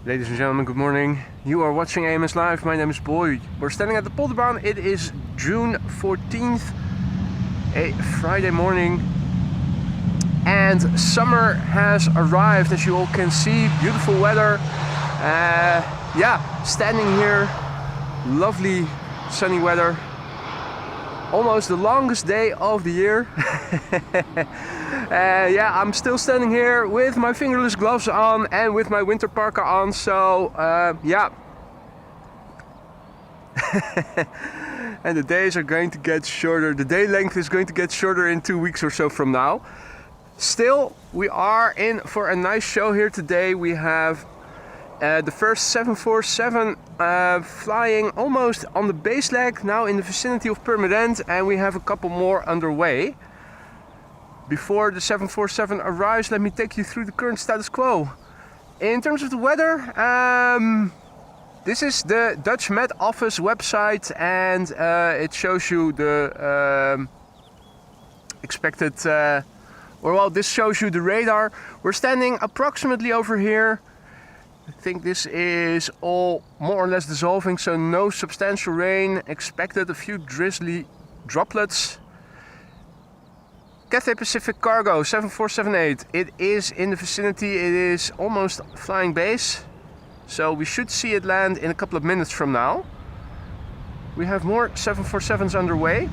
Ladies and gentlemen, good morning. You are watching AMS Live. My name is Boy. We're standing at the Polderbaan. It is June 14th, a Friday morning. And summer has arrived, as you all can see. Beautiful weather. Standing here. Lovely sunny weather. Almost the longest day of the year. I'm still standing here with my fingerless gloves on and with my winter parka on, so and the days are going to get shorter. The day length is going to get shorter in 2 weeks or so from now. Still, we are in for a nice show here today. We have the first 747 flying almost on the base leg, now in the vicinity of Purmerend, and we have a couple more underway. Before the 747 arrives, let me take you through the current status quo. In terms of the weather, this is the Dutch Met Office website, and it shows you the expected, this shows you the radar. We're standing approximately over here. I think this is all more or less dissolving, so no substantial rain expected, a few drizzly droplets. Cathay Pacific Cargo 7478, it is in the vicinity, it is almost flying base, so we should see it land in a couple of minutes from now. We have more 747s underway.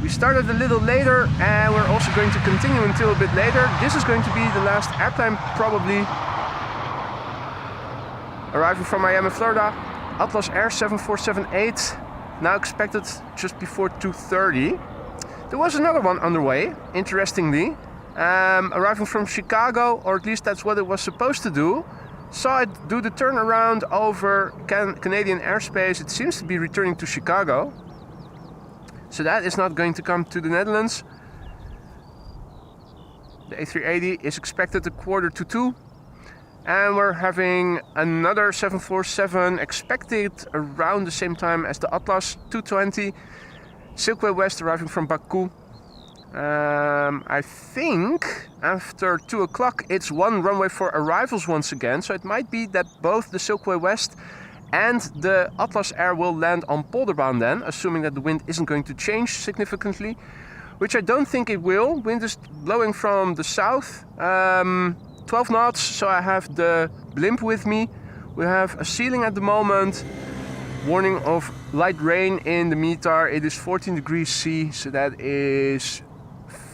We started a little later and we're also going to continue until a bit later. This is going to be the last airplane probably. Arriving from Miami, Florida, Atlas Air 7478, now expected just before 2:30. There was another one underway, interestingly, arriving from Chicago, or at least that's what it was supposed to do. Saw it do the turnaround over Canadian airspace. It seems to be returning to Chicago. So that is not going to come to the Netherlands. The A380 is expected 1:45. And we're having another 747 expected around the same time as the Atlas 220. Silkway West arriving from Baku. I think after 2 o'clock it's one runway for arrivals once again. So it might be that both the Silkway West and the Atlas Air will land on Polderbaan then, assuming that the wind isn't going to change significantly, which I don't think it will. Wind is blowing from the south. 12 knots, so I have the blimp with me. We have a ceiling at the moment. Warning of light rain in the METAR. It is 14 degrees C, so that is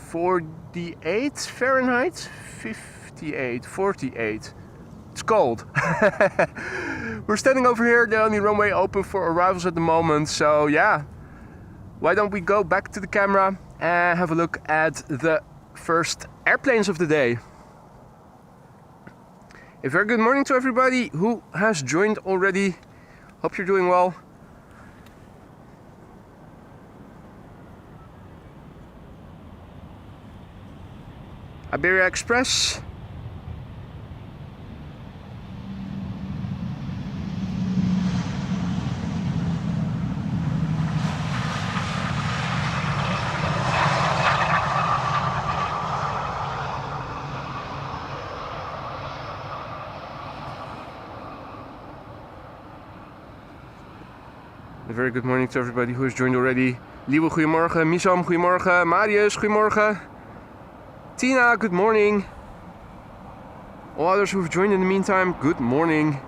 48 Fahrenheit? 58, 48. It's cold. We're standing over here, the only runway open for arrivals at the moment, so yeah. Why don't we go back to the camera and have a look at the first airplanes of the day. A very good morning to everybody who has joined already. Hope you're doing well. Iberia Express. A very good morning to everybody who has joined already. Liewe, goedemorgen. Misam, goedemorgen. Marius, goedemorgen. Tina, good morning. All others who have joined in the meantime, good morning.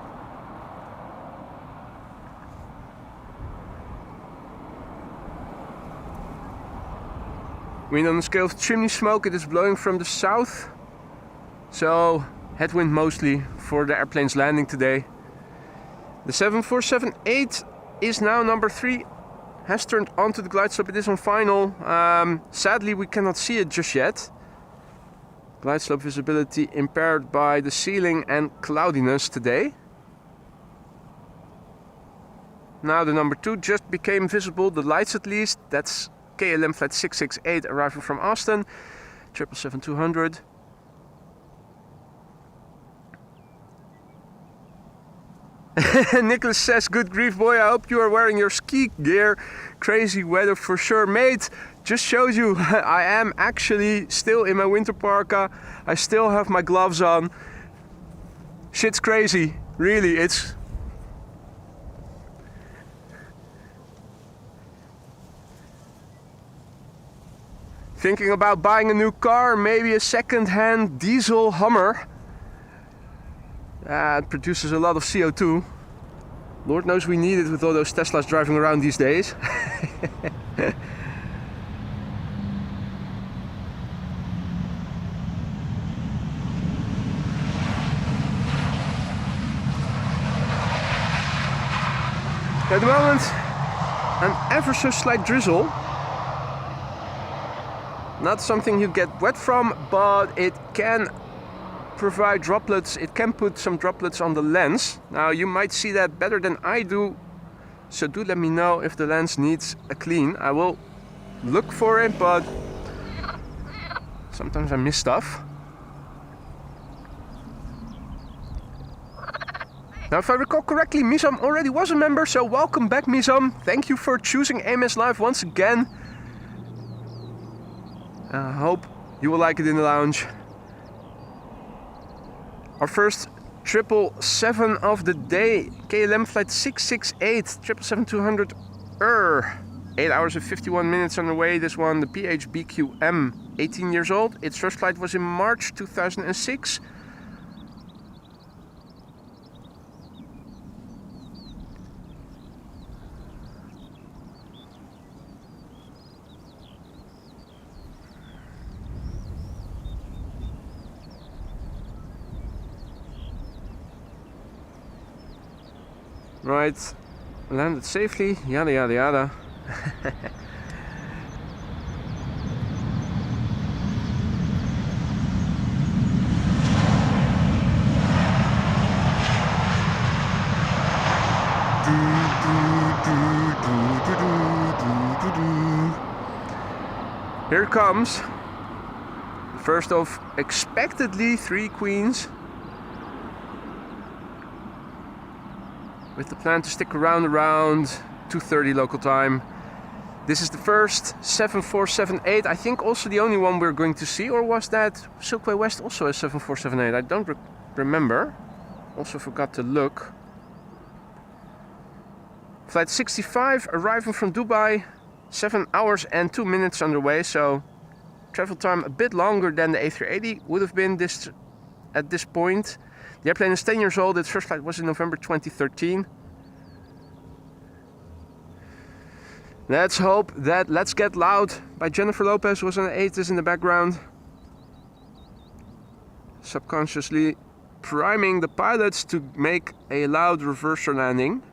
Wind on the scale of chimney smoke, it is blowing from the south. So, headwind mostly for the airplane's landing today. The 747-8 is now number 3, has turned onto the glide slope, it is on final. Sadly we cannot see it just yet. Glide slope visibility impaired by the ceiling and cloudiness today. Now the number 2 just became visible, the lights at least. That's KLM flight 668 arriving from Austin, 777-200. Nicholas says, good grief boy, I hope you are wearing your ski gear. Crazy weather for sure. Mate, just showed you, I am actually still in my winter parka. I still have my gloves on. Shit's crazy, really. It's thinking about buying a new car, maybe a second-hand diesel Hummer. It produces a lot of CO2. Lord knows we need it with all those Teslas driving around these days. At the moment, an ever so slight drizzle. Not something you get wet from, but it can provide droplets. It can put some droplets on the lens. Now you might see that better than I do, so do let me know if the lens needs a clean. I will look for it, but sometimes I miss stuff. Now, if I recall correctly, Misam already was a member, so welcome back, Misam. Thank you for choosing AMS Live once again. I hope you will like it in the lounge. Our first 777 of the day, KLM flight 668, 777-200 8 hours and 51 minutes on the way. This one, the PHBQM, 18 years old. Its first flight was in March 2006. Right, landed safely, yada yada yada. Here comes the first of expectedly 3 queens, with the plan to stick around 2:30 local time. This is the first 7478, I think also the only one we're going to see, or was that Silkway West also a 7478? I don't remember, also forgot to look. Flight 65 arriving from Dubai, 7 hours and 2 minutes underway, so travel time a bit longer than the A380 would have been at this point. The airplane is 10 years old. Its first flight was in November 2013. Let's hope that Let's Get Loud by Jennifer Lopez was on the 8th in the background. Subconsciously priming the pilots to make a loud reverser landing.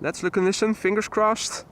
Let's look and listen, fingers crossed.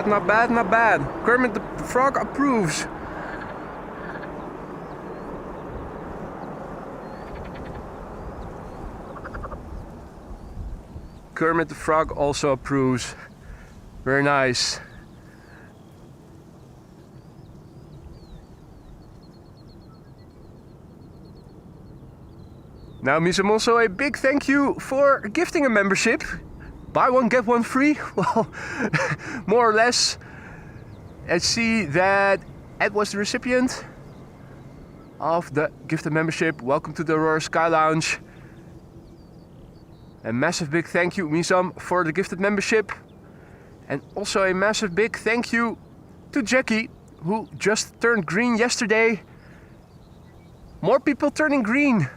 Not bad, not bad. Kermit the Frog approves. Kermit the Frog also approves. Very nice. Now, Misam, also a big thank you for gifting a membership. Buy one, get one free. Well, more or less. I see that Ed was the recipient of the gifted membership. Welcome to the Aurora Sky Lounge. A massive big thank you, Misam, for the gifted membership. And also a massive big thank you to Jackie, who just turned green yesterday. More people turning green.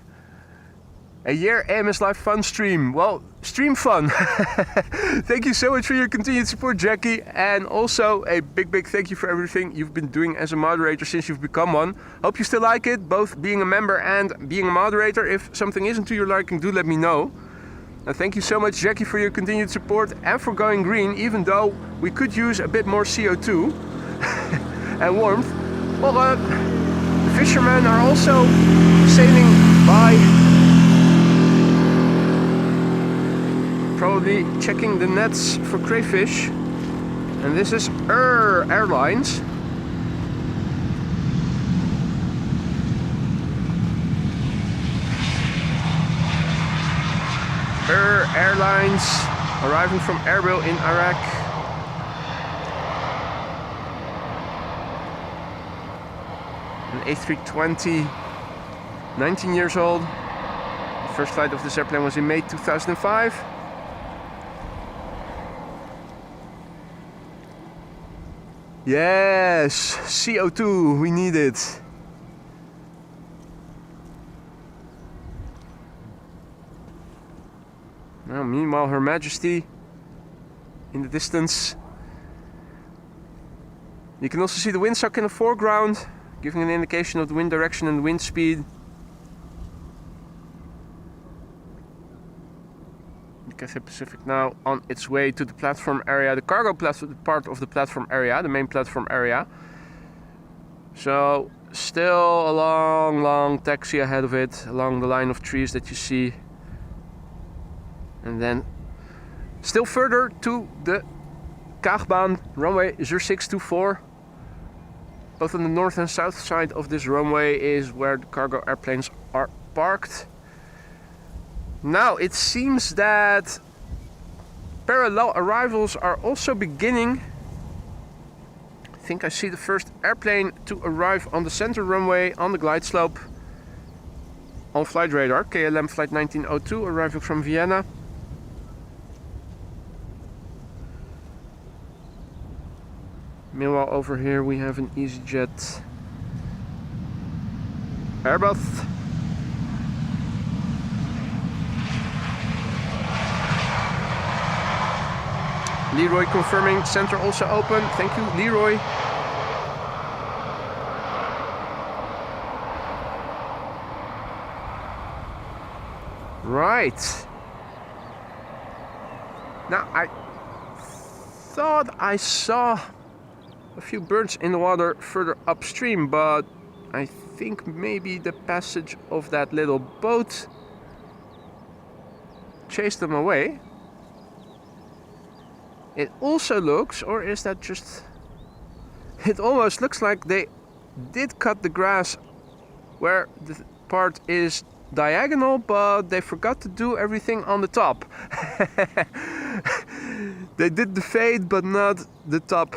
A year AMS Live fun stream. Well, stream fun. Thank you so much for your continued support, Jackie. And also a big thank you for everything you've been doing as a moderator since you've become one. Hope you still like it, both being a member and being a moderator. If something isn't to your liking, do let me know. And thank you so much, Jackie, for your continued support and for going green, even though we could use a bit more CO2 and warmth. Well, the fishermen are also sailing by, probably checking the nets for crayfish. And this is Airlines. Airlines arriving from Erbil in Iraq. An A320, 19 years old. The first flight of this airplane was in May 2005. Yes, CO2, we need it. Now, meanwhile, Her Majesty in the distance. You can also see the windsock in the foreground, giving an indication of the wind direction and wind speed. The Cathay Pacific now on its way to the platform area, the cargo part of the platform area, the main platform area. So, still a long taxi ahead of it, along the line of trees that you see. And then still further to the Kaagbaan runway 0624. Both on the north and south side of this runway is where the cargo airplanes are parked. Now it seems that parallel arrivals are also beginning. I think I see the first airplane to arrive on the center runway on the glide slope on flight radar. KLM flight 1902 arriving from Vienna. Meanwhile, over here we have an EasyJet Airbus. Leroy confirming center also open. Thank you, Leroy. Right. Now I thought I saw a few birds in the water further upstream, but I think maybe the passage of that little boat chased them away. It also looks, or is that just... It almost looks like they did cut the grass where the part is diagonal, but they forgot to do everything on the top. They did the fade, but not the top.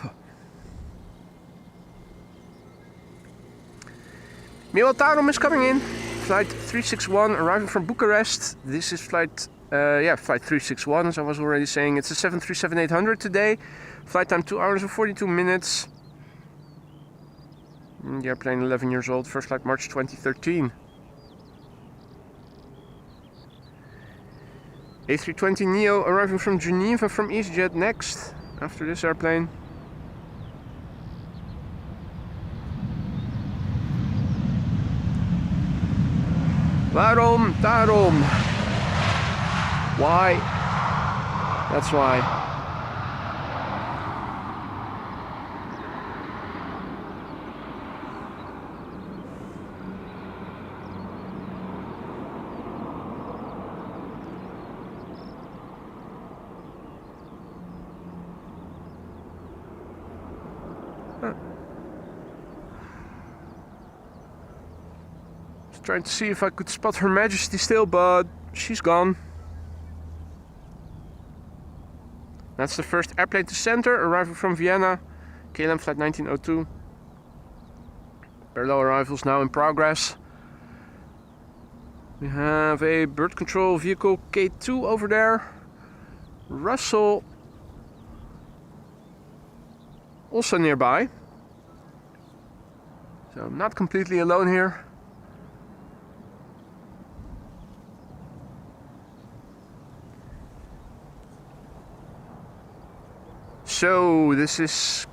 Meanwhile, Tarom is coming in. Flight 361 arriving from Bucharest. This is flight 361, as I was already saying. It's a 737-800 today. Flight time 2 hours and 42 minutes. The airplane 11 years old. First flight March 2013. A320neo arriving from Geneva from EasyJet next after this airplane. Tarom. Why? That's why. Trying to see if I could spot Her Majesty still, but she's gone. That's the first airplane to center, arriving from Vienna, KLM flight 1902. Parallel arrivals now in progress. We have a bird control vehicle K2 over there. Russell also nearby. So I'm not completely alone here. So this is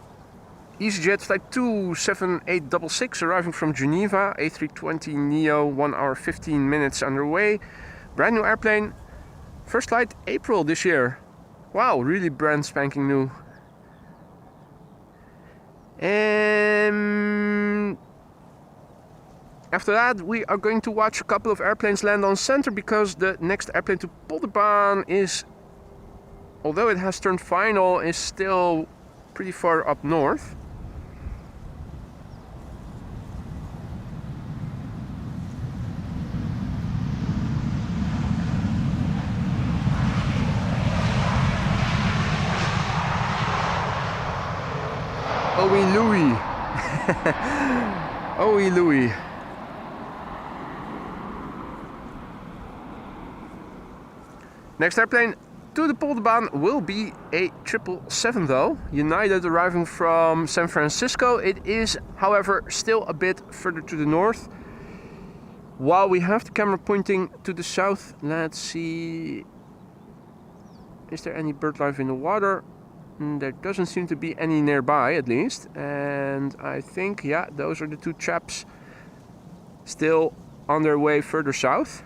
EasyJet flight 27866 arriving from Geneva, A320neo, 1 hour 15 minutes underway. Brand new airplane, First flight April this year. Wow, really brand spanking new. And after that we are going to watch a couple of airplanes land on center, because the next airplane to pull the baan is, although it has turned final, is still pretty far up north. Owie Louie. Owie Louie. Next airplane to the Polderbaan will be a 777 though. United arriving from San Francisco. It is, however, still a bit further to the north. While we have the camera pointing to the south, let's see. Is there any bird life in the water? There doesn't seem to be any nearby, at least. And I think, yeah, those are the two chaps still on their way further south.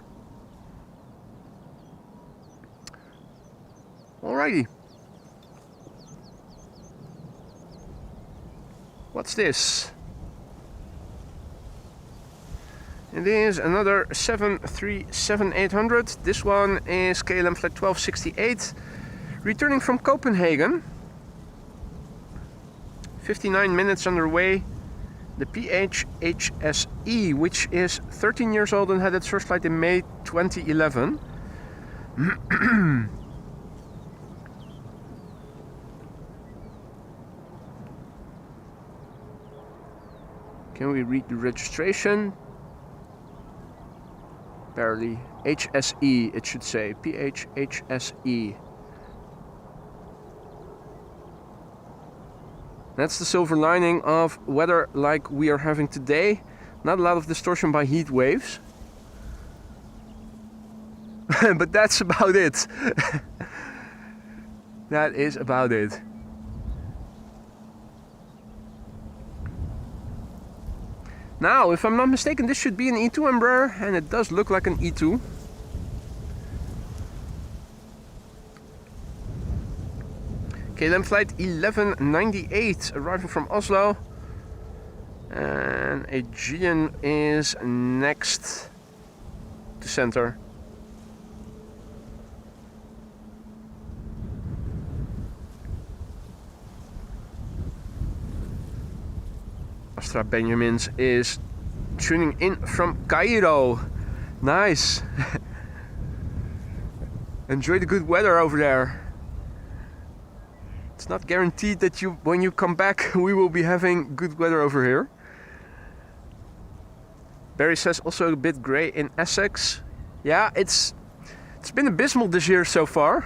Alrighty. What's this? It is another 737-800. This one is KLM flight 1268, returning from Copenhagen. 59 minutes underway. The PHHSE, which is 13 years old and had its first flight in May 2011. Can we read the registration? Barely. HSE, it should say. PHHSE. That's the silver lining of weather like we are having today. Not a lot of distortion by heat waves. But that's about it. That is about it. Now, if I'm not mistaken, this should be an E2 Embraer, and it does look like an E2. KLM flight 1198 arriving from Oslo, and Aegean is next to center. Astra Benjamins is tuning in from Cairo. Nice. Enjoy the good weather over there. It's not guaranteed that when you come back we will be having good weather over here. Barry says also a bit grey in Essex. Yeah, it's been abysmal this year so far.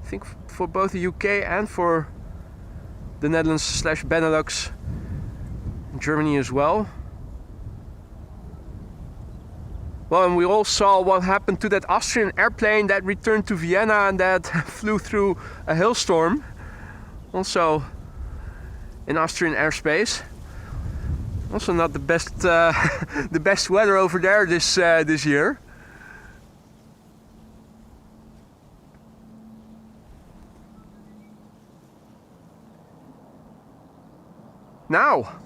I think for both the UK and for the Netherlands / Benelux, Germany as well. Well, and we all saw what happened to that Austrian airplane that returned to Vienna and that flew through a hailstorm. Also in Austrian airspace. Also not the best the best weather over there this year. Now,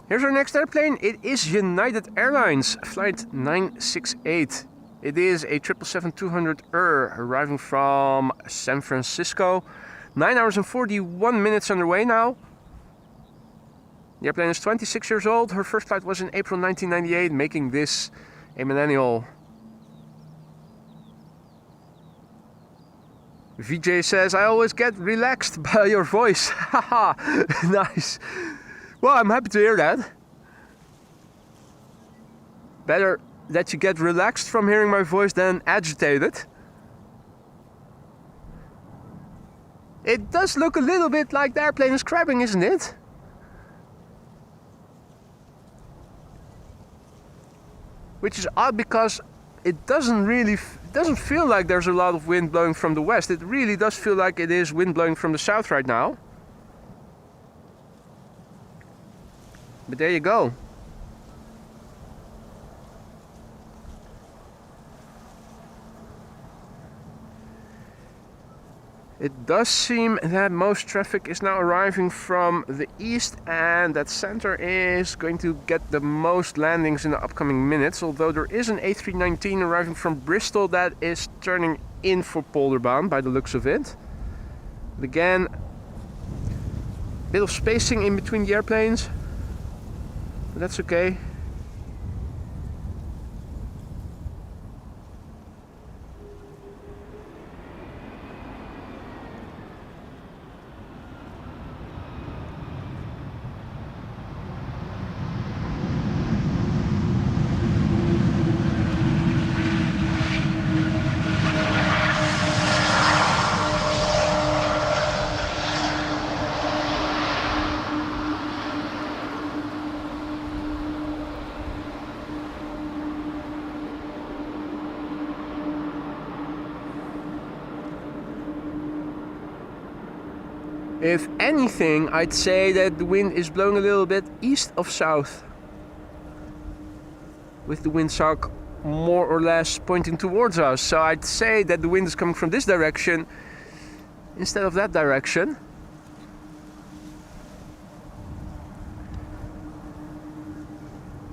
here's our next airplane. It is United Airlines flight 968. It is a 777-200 arriving from San Francisco. 9 hours and 41 minutes underway now. The airplane is 26 years old. Her first flight was in April 1998, making this a millennial. VJ says, I always get relaxed by your voice. Haha, nice. Well, I'm happy to hear that. Better that you get relaxed from hearing my voice than agitated. It does look a little bit like the airplane is crabbing, isn't it? Which is odd because it doesn't feel like there's a lot of wind blowing from the west. It really does feel like it is wind blowing from the south right now. But there you go. It does seem that most traffic is now arriving from the east, and that center is going to get the most landings in the upcoming minutes, although there is an A319 arriving from Bristol that is turning in for Polderbaan by the looks of it. But again, a bit of spacing in between the airplanes, but that's okay. If anything, I'd say that the wind is blowing a little bit east of south, with the windsock more or less pointing towards us. So I'd say that the wind is coming from this direction instead of that direction.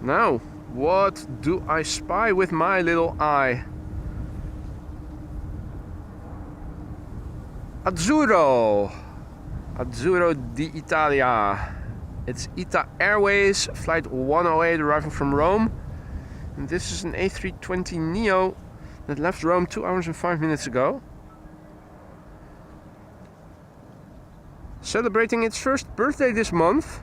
Now, what do I spy with my little eye? Azzurro d'Italia. It's ITA Airways, flight 108 arriving from Rome. And this is an A320 Neo that left Rome 2 hours and 5 minutes ago. Celebrating its first birthday this month.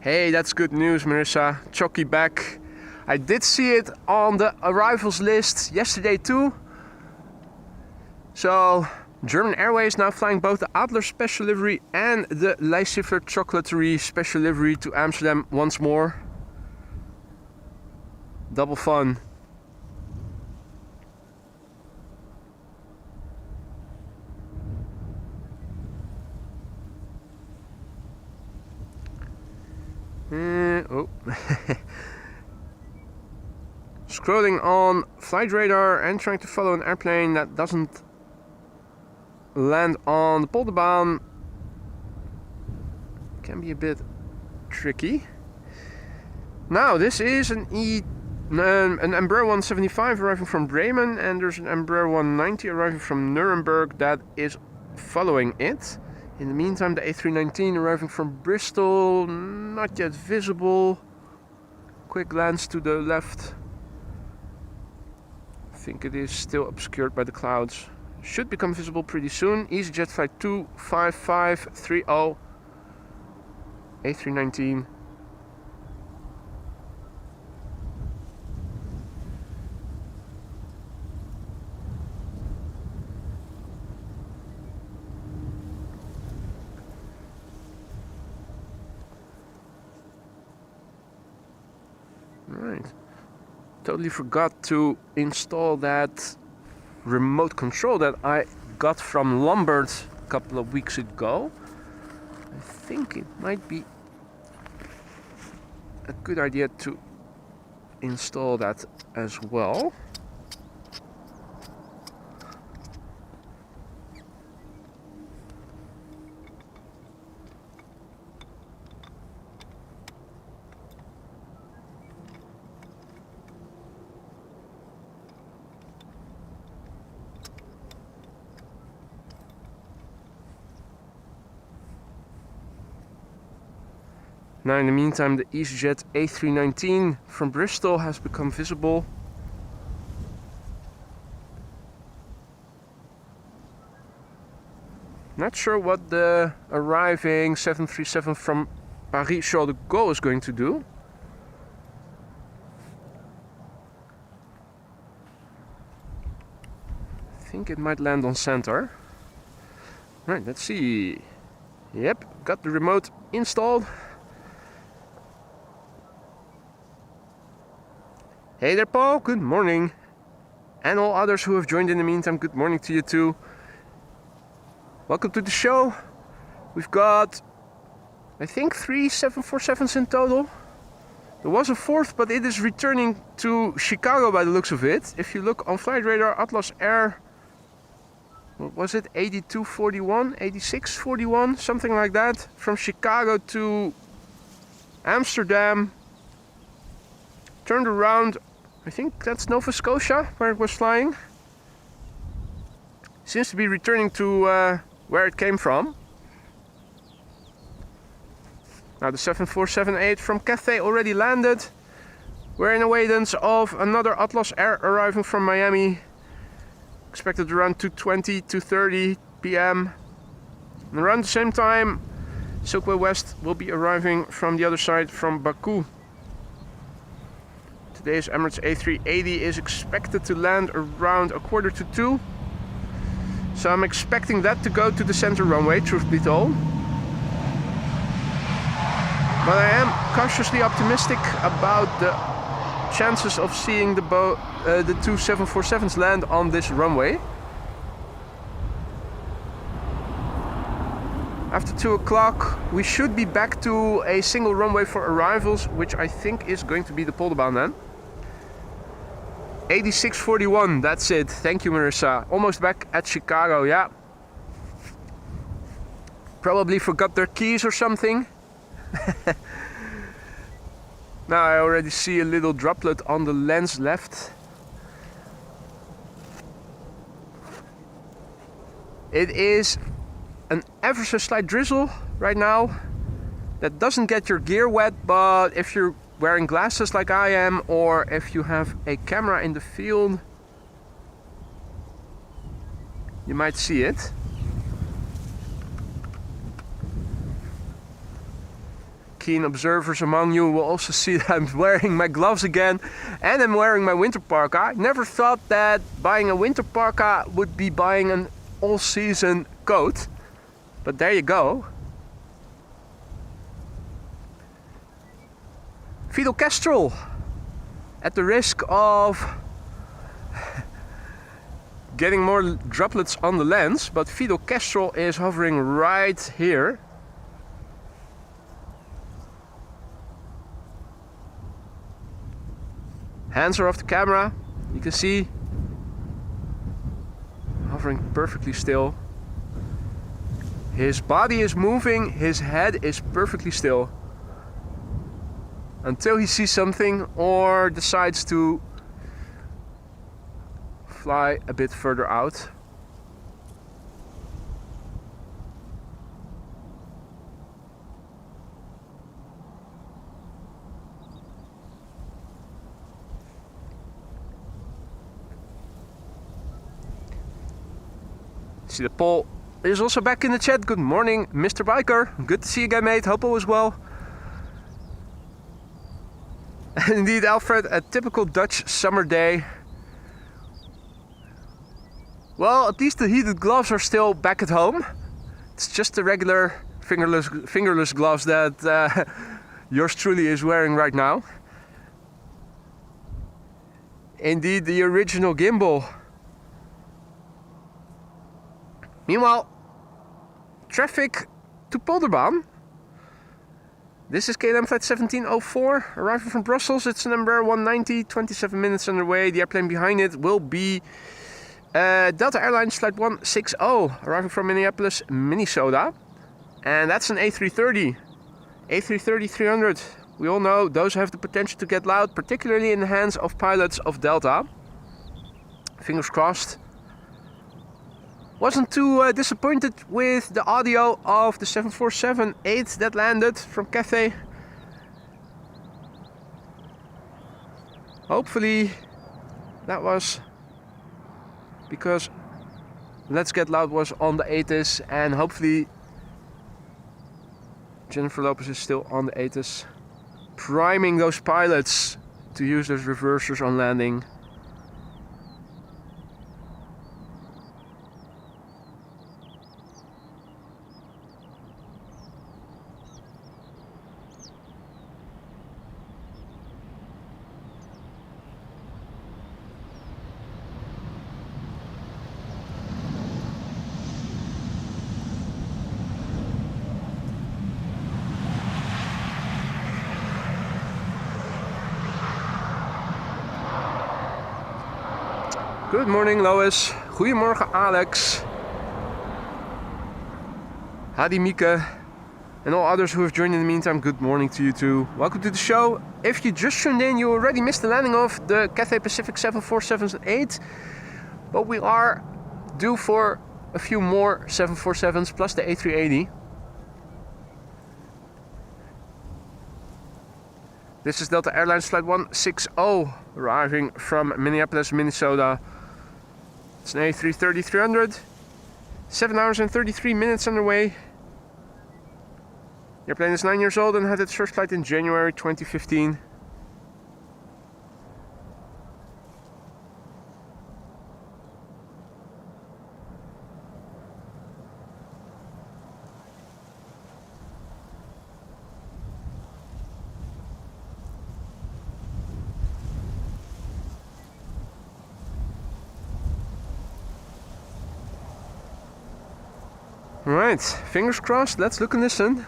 Hey, that's good news, Marissa. Choc-y back. I did see it on the arrivals list yesterday too. So, German Airways now flying both the Adler special livery and the Leicester Chocolaterie special livery to Amsterdam once more. Double fun. Scrolling on flight radar and trying to follow an airplane that doesn't land on the Polderbaan can be a bit tricky. Now this is an Embraer 175 arriving from Bremen, and there's an Embraer 190 arriving from Nuremberg that is following it. In the meantime, the A319 arriving from Bristol, not yet visible. Quick glance to the left. I think it is still obscured by the clouds. Should become visible pretty soon. EasyJet flight 25530. A319. Right. Totally forgot to install that remote control that I got from Lombard a couple of weeks ago. I think it might be a good idea to install that as well. Now in the meantime, the EasyJet A319 from Bristol has become visible. Not sure what the arriving 737 from Paris Charles de Gaulle is going to do. I think it might land on center. Right, let's see. Yep, got the remote installed. Hey there, Paul, good morning. And all others who have joined in the meantime, good morning to you too. Welcome to the show. We've got, I think, 3 747s in total. There was a fourth, but it is returning to Chicago by the looks of it. If you look on flight radar, Atlas Air, what was it, 8241, 8641, something like that, from Chicago to Amsterdam, turned around, I think that's Nova Scotia where it was flying. Seems to be returning to where it came from. Now the 747-8 from Cathay already landed. We're in awaiting of another Atlas Air arriving from Miami. Expected around 2:20, 2:30 p.m. And around the same time, Silkway West will be arriving from the other side from Baku. Today's Emirates A380 is expected to land around 1:45. So I'm expecting that to go to the center runway, truth be told. But I am cautiously optimistic about the chances of seeing the two 747s land on this runway. After 2 o'clock we should be back to a single runway for arrivals, which I think is going to be the Polderbaan then. 8641, that's it. Thank you, Marissa. Almost back at Chicago, yeah. Probably forgot their keys or something. Now I already see a little droplet on the lens left. It is an ever so slight drizzle right now. That doesn't get your gear wet, but if you're wearing glasses like I am, or if you have a camera in the field, you might see it. Keen observers among you will also see that I'm wearing my gloves again, and I'm wearing my winter parka. I never thought that buying a winter parka would be buying an all-season coat, but there you go. Fidel Kestrel, at the risk of getting more droplets on the lens, but Fidel Kestrel is hovering right here. Hands are off the camera, you can see, hovering perfectly still. His body is moving, his head is perfectly still. Until he sees something or decides to fly a bit further out. See, the Paul is also back in the chat. Good morning, Mr. Biker. Good to see you again, mate. Hope all is well. And indeed, Alfred, a typical Dutch summer day. Well, at least the heated gloves are still back at home. It's just the regular fingerless gloves that yours truly is wearing right now. Indeed, the original gimbal. Meanwhile, traffic to Polderbaan. This is KLM flight 1704, arriving from Brussels. It's number 190, 27 minutes underway. The airplane behind it will be Delta Airlines flight 160, arriving from Minneapolis, Minnesota. And that's an A330. A330-300. We all know those have the potential to get loud, particularly in the hands of pilots of Delta. Fingers crossed. Wasn't too disappointed with the audio of the 747-8 that landed from Cathay. Hopefully that was because Let's Get Loud was on the ATIS, and hopefully Jennifer Lopez is still on the ATIS, priming those pilots to use those reversers on landing. Good morning, Lois. Goedemorgen, Alex. Hadi Mieke. And all others who have joined in the meantime, good morning to you too. Welcome to the show. If you just tuned in, you already missed the landing of the Cathay Pacific 747-8. But we are due for a few more 747s plus the A380. This is Delta Airlines Flight 160, arriving from Minneapolis, Minnesota. It's an A330-300, 7 hours and 33 minutes underway. The airplane is 9 years old and had its first flight in January 2015. Right, fingers crossed, let's look and listen.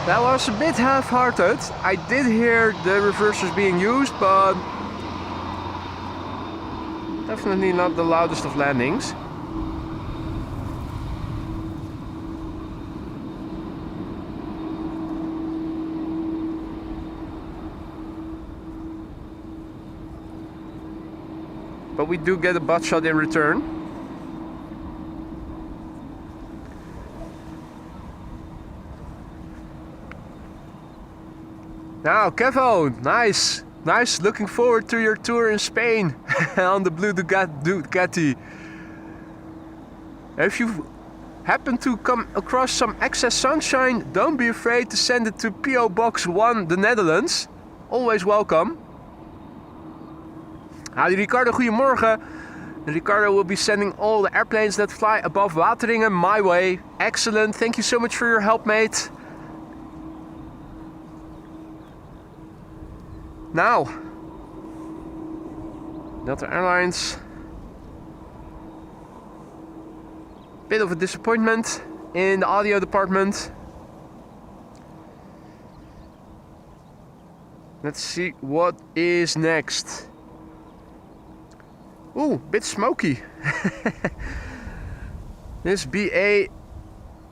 That was a bit half-hearted. I did hear the reversers being used, but definitely not the loudest of landings. But we do get a butt shot in return. Now, Kevo, nice. Nice, looking forward to your tour in Spain on the blue Ducati. If you happen to come across some excess sunshine, don't be afraid to send it to PO Box 1, the Netherlands. Always welcome. Howdy Ricardo, goedemorgen. Ricardo will be sending all the airplanes that fly above Wateringen my way. Excellent, thank you so much for your help, mate. Now, Delta Airlines. Bit of a disappointment in the audio department. Let's see what is next. Ooh, bit smoky. This BA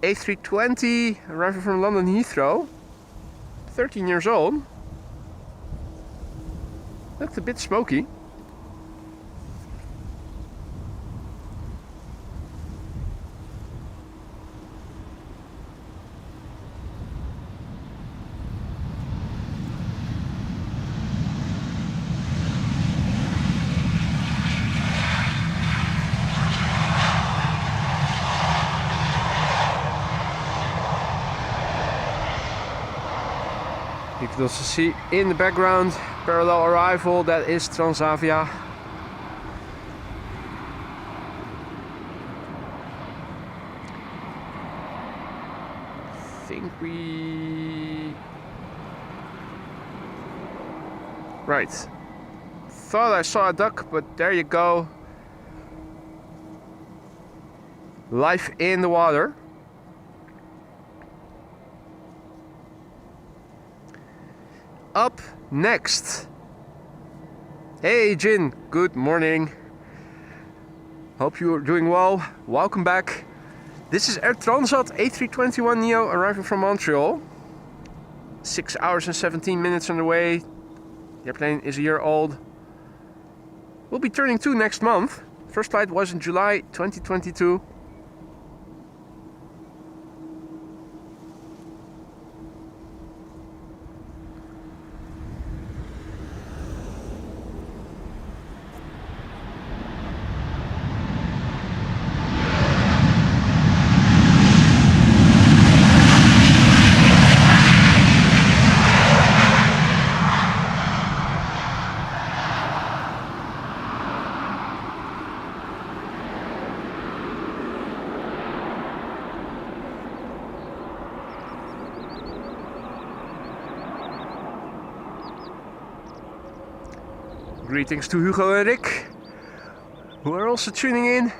A320 arriving from London Heathrow. 13 years old. Looked a bit smoky. You can also see in the background parallel arrival, that is Transavia. I think we... Right. Thought I saw a duck, but there you go. Life in the water. Up next. Hey Jin, good morning. Hope you're doing well. Welcome back. This is Air Transat A321neo arriving from Montreal. 6 hours and 17 minutes on the way. The airplane is a year old. We'll be turning 2 next month. First flight was in July 2022. Greetings to Hugo and Rick, who are also tuning in.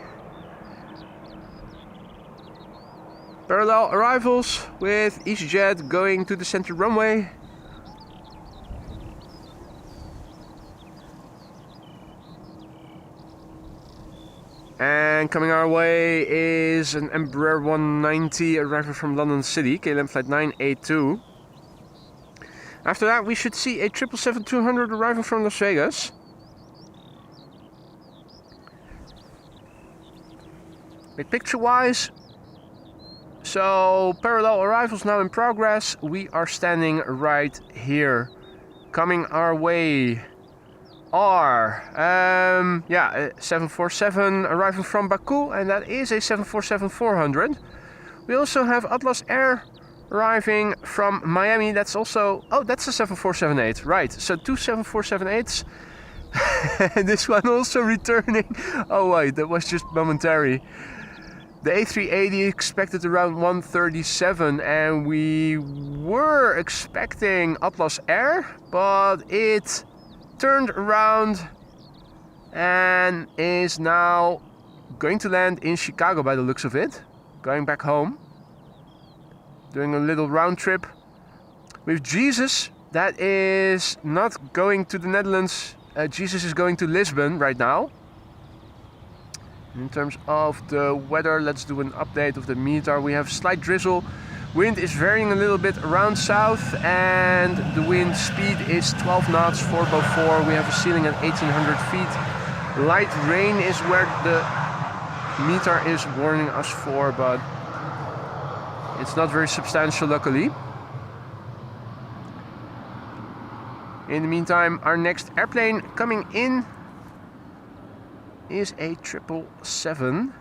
Parallel arrivals with EasyJet going to the center runway. And coming our way is an Embraer 190 arriving from London City, KLM flight 982. After that we should see a 777-200 arriving from Las Vegas. Big picture wise, so parallel arrivals now in progress. We are standing right here. Coming our way are 747 arriving from Baku, and that is a 747-400. We also have Atlas Air arriving from Miami. That's also, oh, that's a 7478, right? So two 7478s. And this one also returning. Oh wait, that was just momentary. The A380 expected around 137, and we were expecting Atlas Air, but it turned around and is now going to land in Chicago by the looks of it. Going back home. Doing a little round trip with Jesus. That is not going to the Netherlands. Jesus is going to Lisbon right now. In terms of the weather, let's do an update of the METAR. We have slight drizzle. Wind is varying a little bit around south, and the wind speed is 12 knots, 404. We have a ceiling at 1800 feet. Light rain is where the METAR is warning us for, but it's not very substantial, luckily. In the meantime, our next airplane coming in is a 777.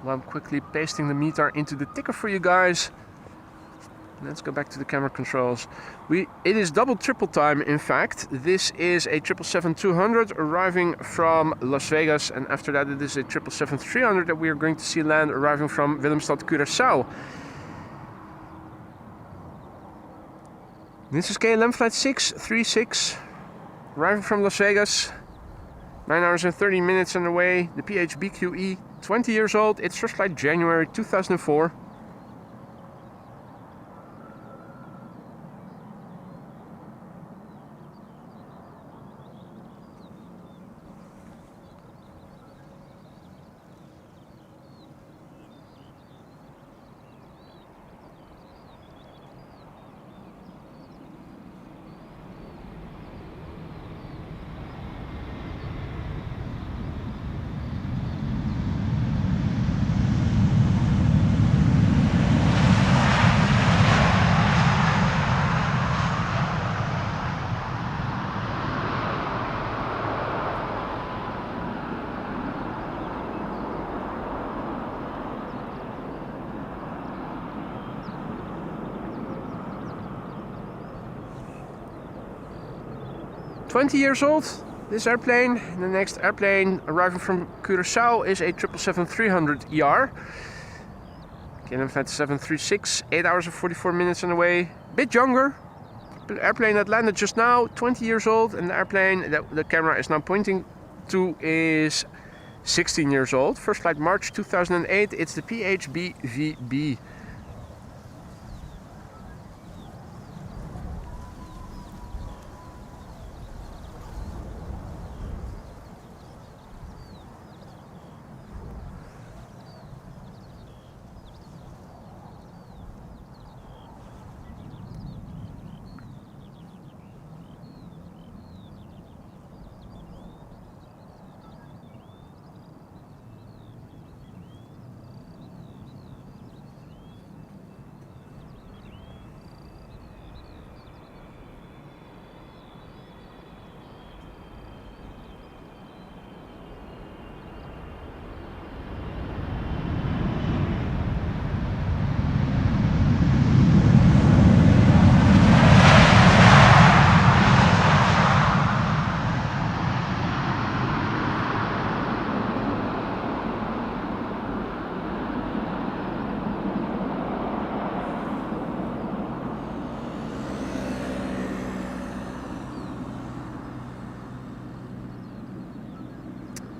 Well, I'm quickly pasting the METAR into the ticker for you guys. Let's go back to the camera controls. It is double triple time, in fact. This is a 777-200 arriving from Las Vegas, and after that it is a 777-300 that we are going to see land arriving from Willemstad, Curaçao. This is KLM flight 636 arriving from Las Vegas. 9 hours and 30 minutes on the way. The PHBQE, 20 years old. Its first flight January 2004. "20 years old, this airplane." The next airplane arriving from Curaçao is a 777-300ER. KLM flight 736, 8 hours and 44 minutes on the way. Bit younger. The airplane that landed just now, 20 years old, and the airplane that the camera is now pointing to is 16 years old. First flight March 2008. It's the PHBVB.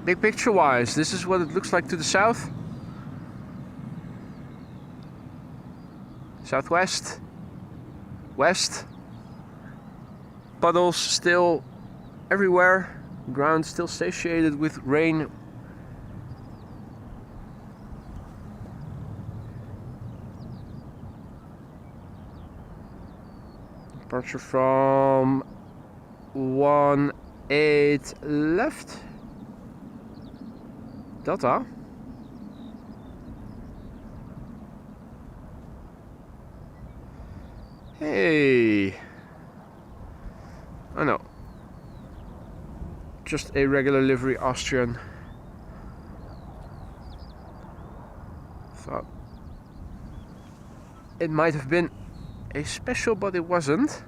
big picture wise, this is what it looks like to the south. Southwest, west, puddles still everywhere, ground still satiated with rain. Departure from 18 left, Delta. Hey, oh no, just a regular livery Austrian. Thought it might have been a special, but it wasn't.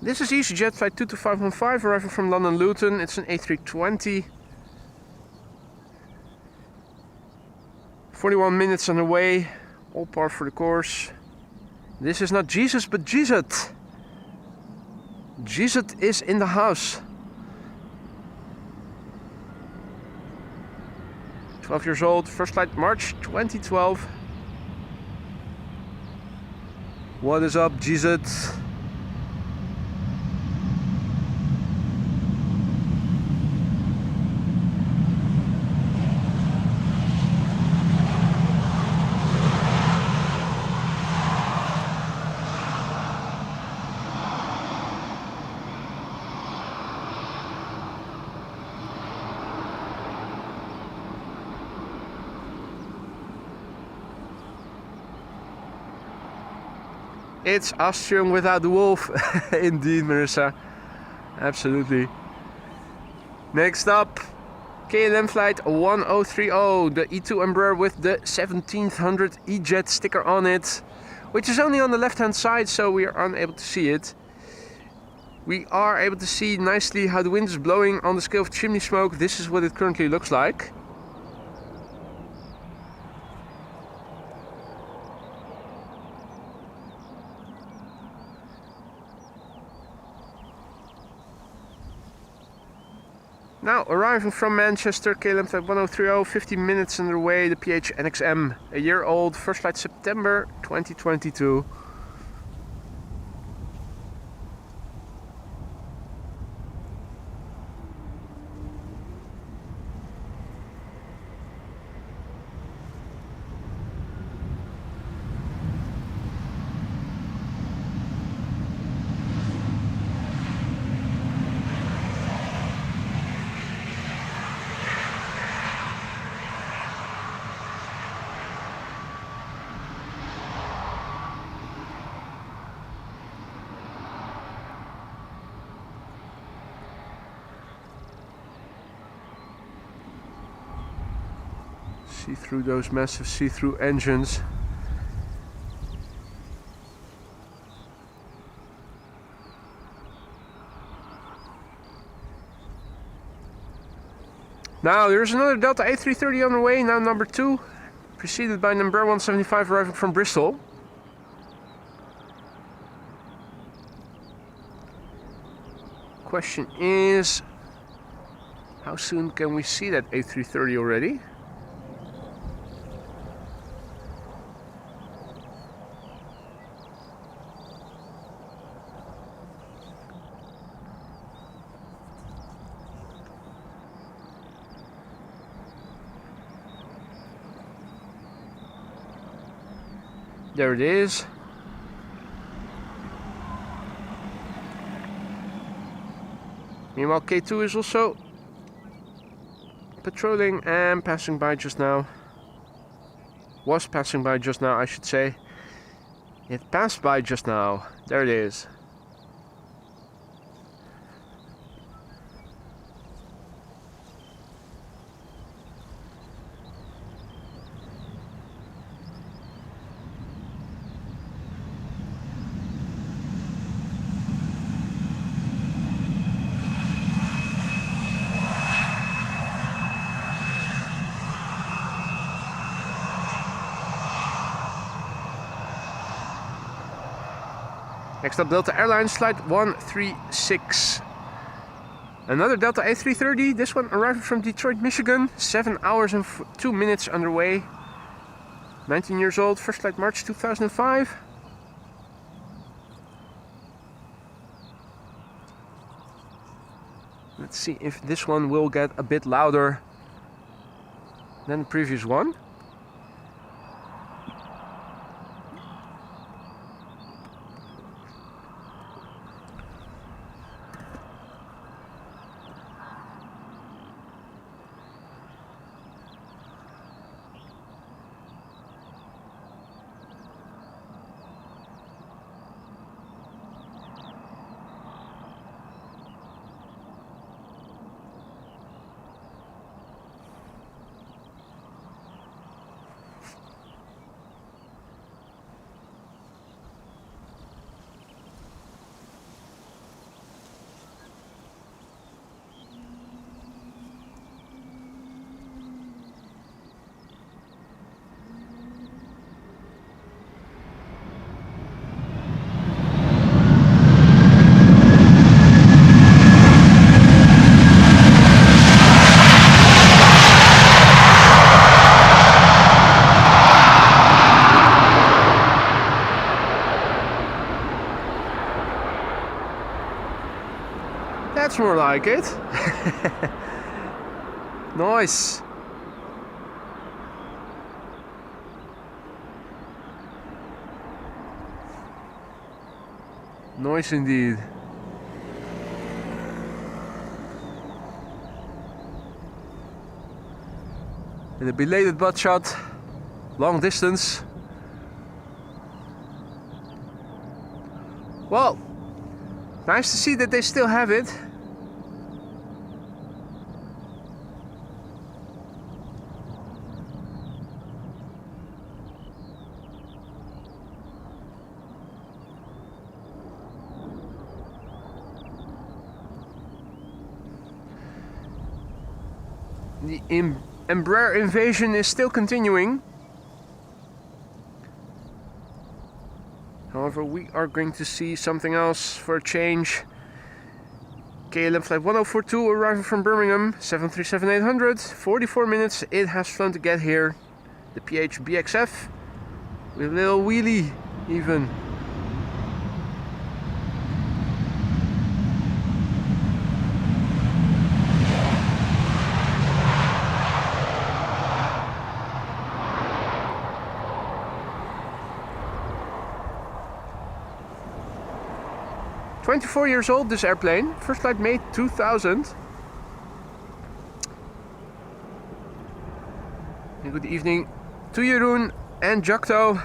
This is EasyJet flight 22515 arriving from London Luton. It's an A320. 41 minutes on the way, all par for the course. This is not Jesus, but Jizet. Jizet is in the house. 12 years old, first flight March 2012. What is up, Jizet? It's Austrian without the wolf. Indeed, Marissa. Absolutely. Next up, KLM flight 1030, the E2 Embraer with the 1700 E-Jet sticker on it, which is only on the left hand side, so we are unable to see it. We are able to see nicely how the wind is blowing on the scale of chimney smoke. This is what it currently looks like. Now, arriving from Manchester, KLM flight 1030, 15 minutes on their way, the PH NXM, a year old, first flight September 2022. See through those massive see-through engines. Now there's another Delta A330 on the way, now number 2, preceded by number 175 arriving from Bristol. Question is, how soon can we see that A330 already? There it is. Meanwhile, K2 is also patrolling and passing by just now. Was passing by just now, I should say. It passed by just now. There it is. Next up, Delta Airlines flight 136. Another Delta A330, this one arriving from Detroit, Michigan. 7 hours and 2 minutes underway. 19 years old, first flight March 2005. Let's see if this one will get a bit louder than the previous one. That's more like it. Nice. Nice indeed. And a belated butt shot, long distance. Well, nice to see that they still have it. The Embraer invasion is still continuing. However, we are going to see something else for a change. KLM flight 1042 arriving from Birmingham, 737-800, 44 minutes it has flown to get here. The PH BXF with a little wheelie even. "24 years old, this airplane. First flight May 2000. And good evening to Jeroen and Jocto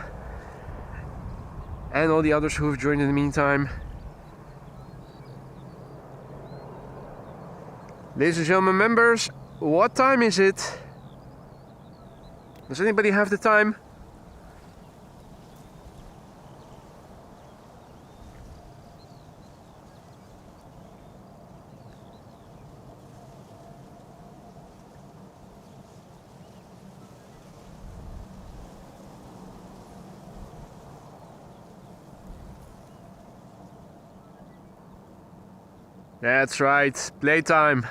and all the others who have joined in the meantime. Ladies and gentlemen, members, what time is it? Does anybody have the time? That's right, playtime.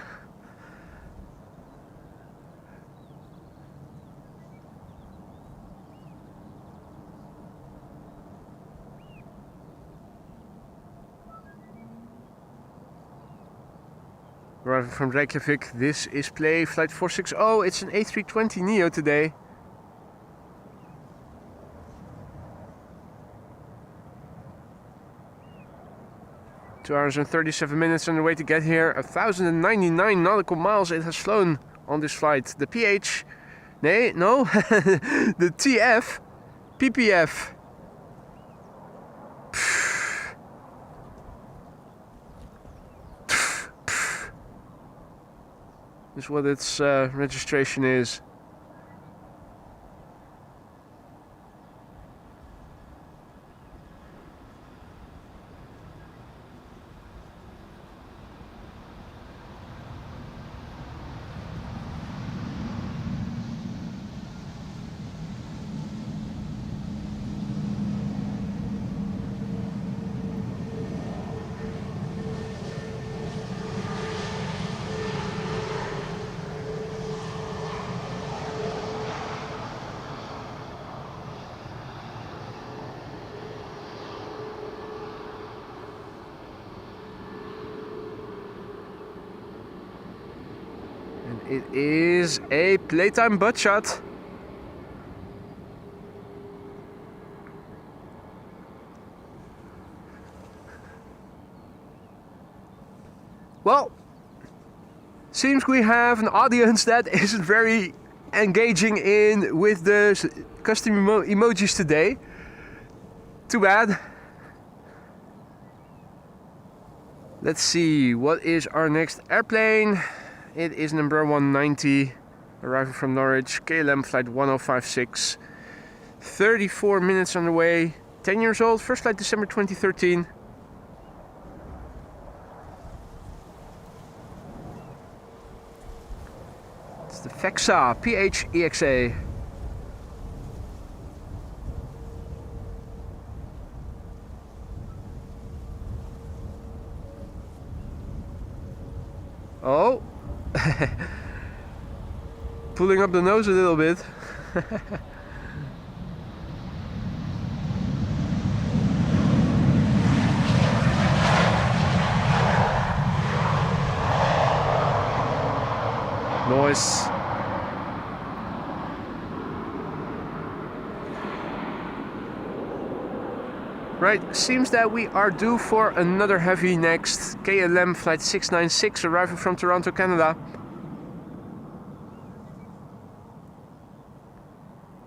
Arriving from Reykjavik, this is play flight 460. It's an A320 Neo today. Two hours and 37 minutes on the way to get here. 1,099 nautical miles it has flown on this flight. The PH, no, the TF, PPF. This is what its registration is. it is a playtime butt shot. Well, seems we have an audience that isn't very engaging in with the custom emojis today. Too bad. Let's see, what is our next airplane? It is number 190, arriving from Norwich, KLM flight 1056. 34 minutes on the way, 10 years old, first flight December 2013. It's the FEXA PHEXA. Oh, pulling up the nose a little bit. Noise. Right, seems that we are due for another heavy next. KLM flight 696 arriving from Toronto, Canada.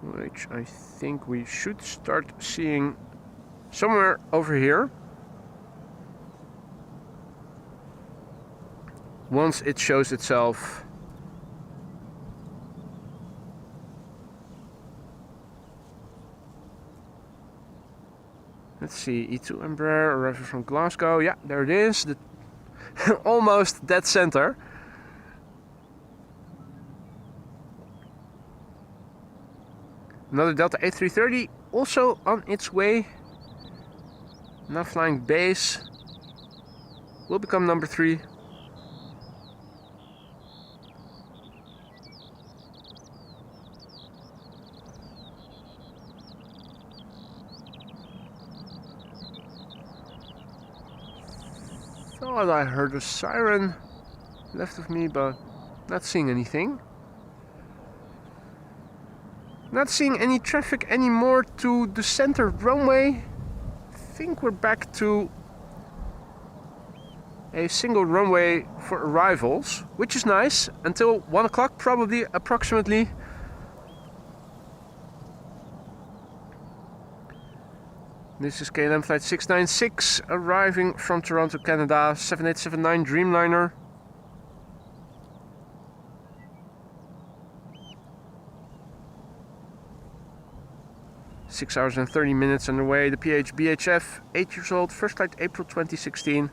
Which I think we should start seeing somewhere over here. Once it shows itself. Let's see, E2 Embraer arriving from Glasgow. Yeah, there it is. Almost dead center. Another Delta A330 also on its way. Now flying base. Will become number 3. Thought I heard a siren left of me, but not seeing anything. Not seeing any traffic anymore to the center runway. I think we're back to a single runway for arrivals, which is nice, until 1 o'clock probably, approximately. This is KLM flight 696 arriving from Toronto, Canada, 7879 Dreamliner. Six hours and 30 minutes on the way. The BHF, 8 years old, first flight April 2016.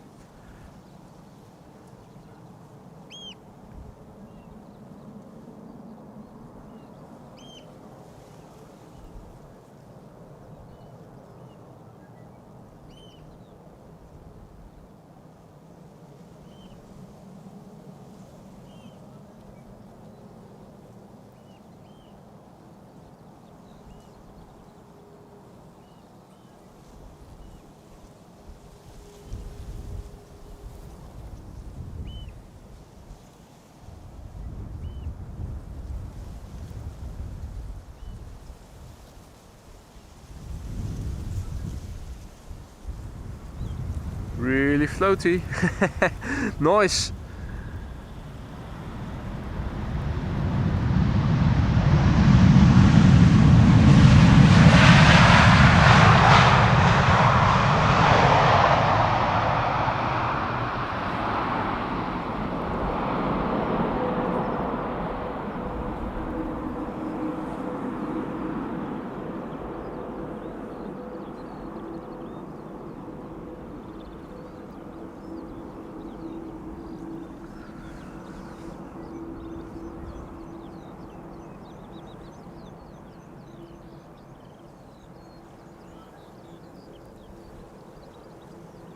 Really floaty. Nice.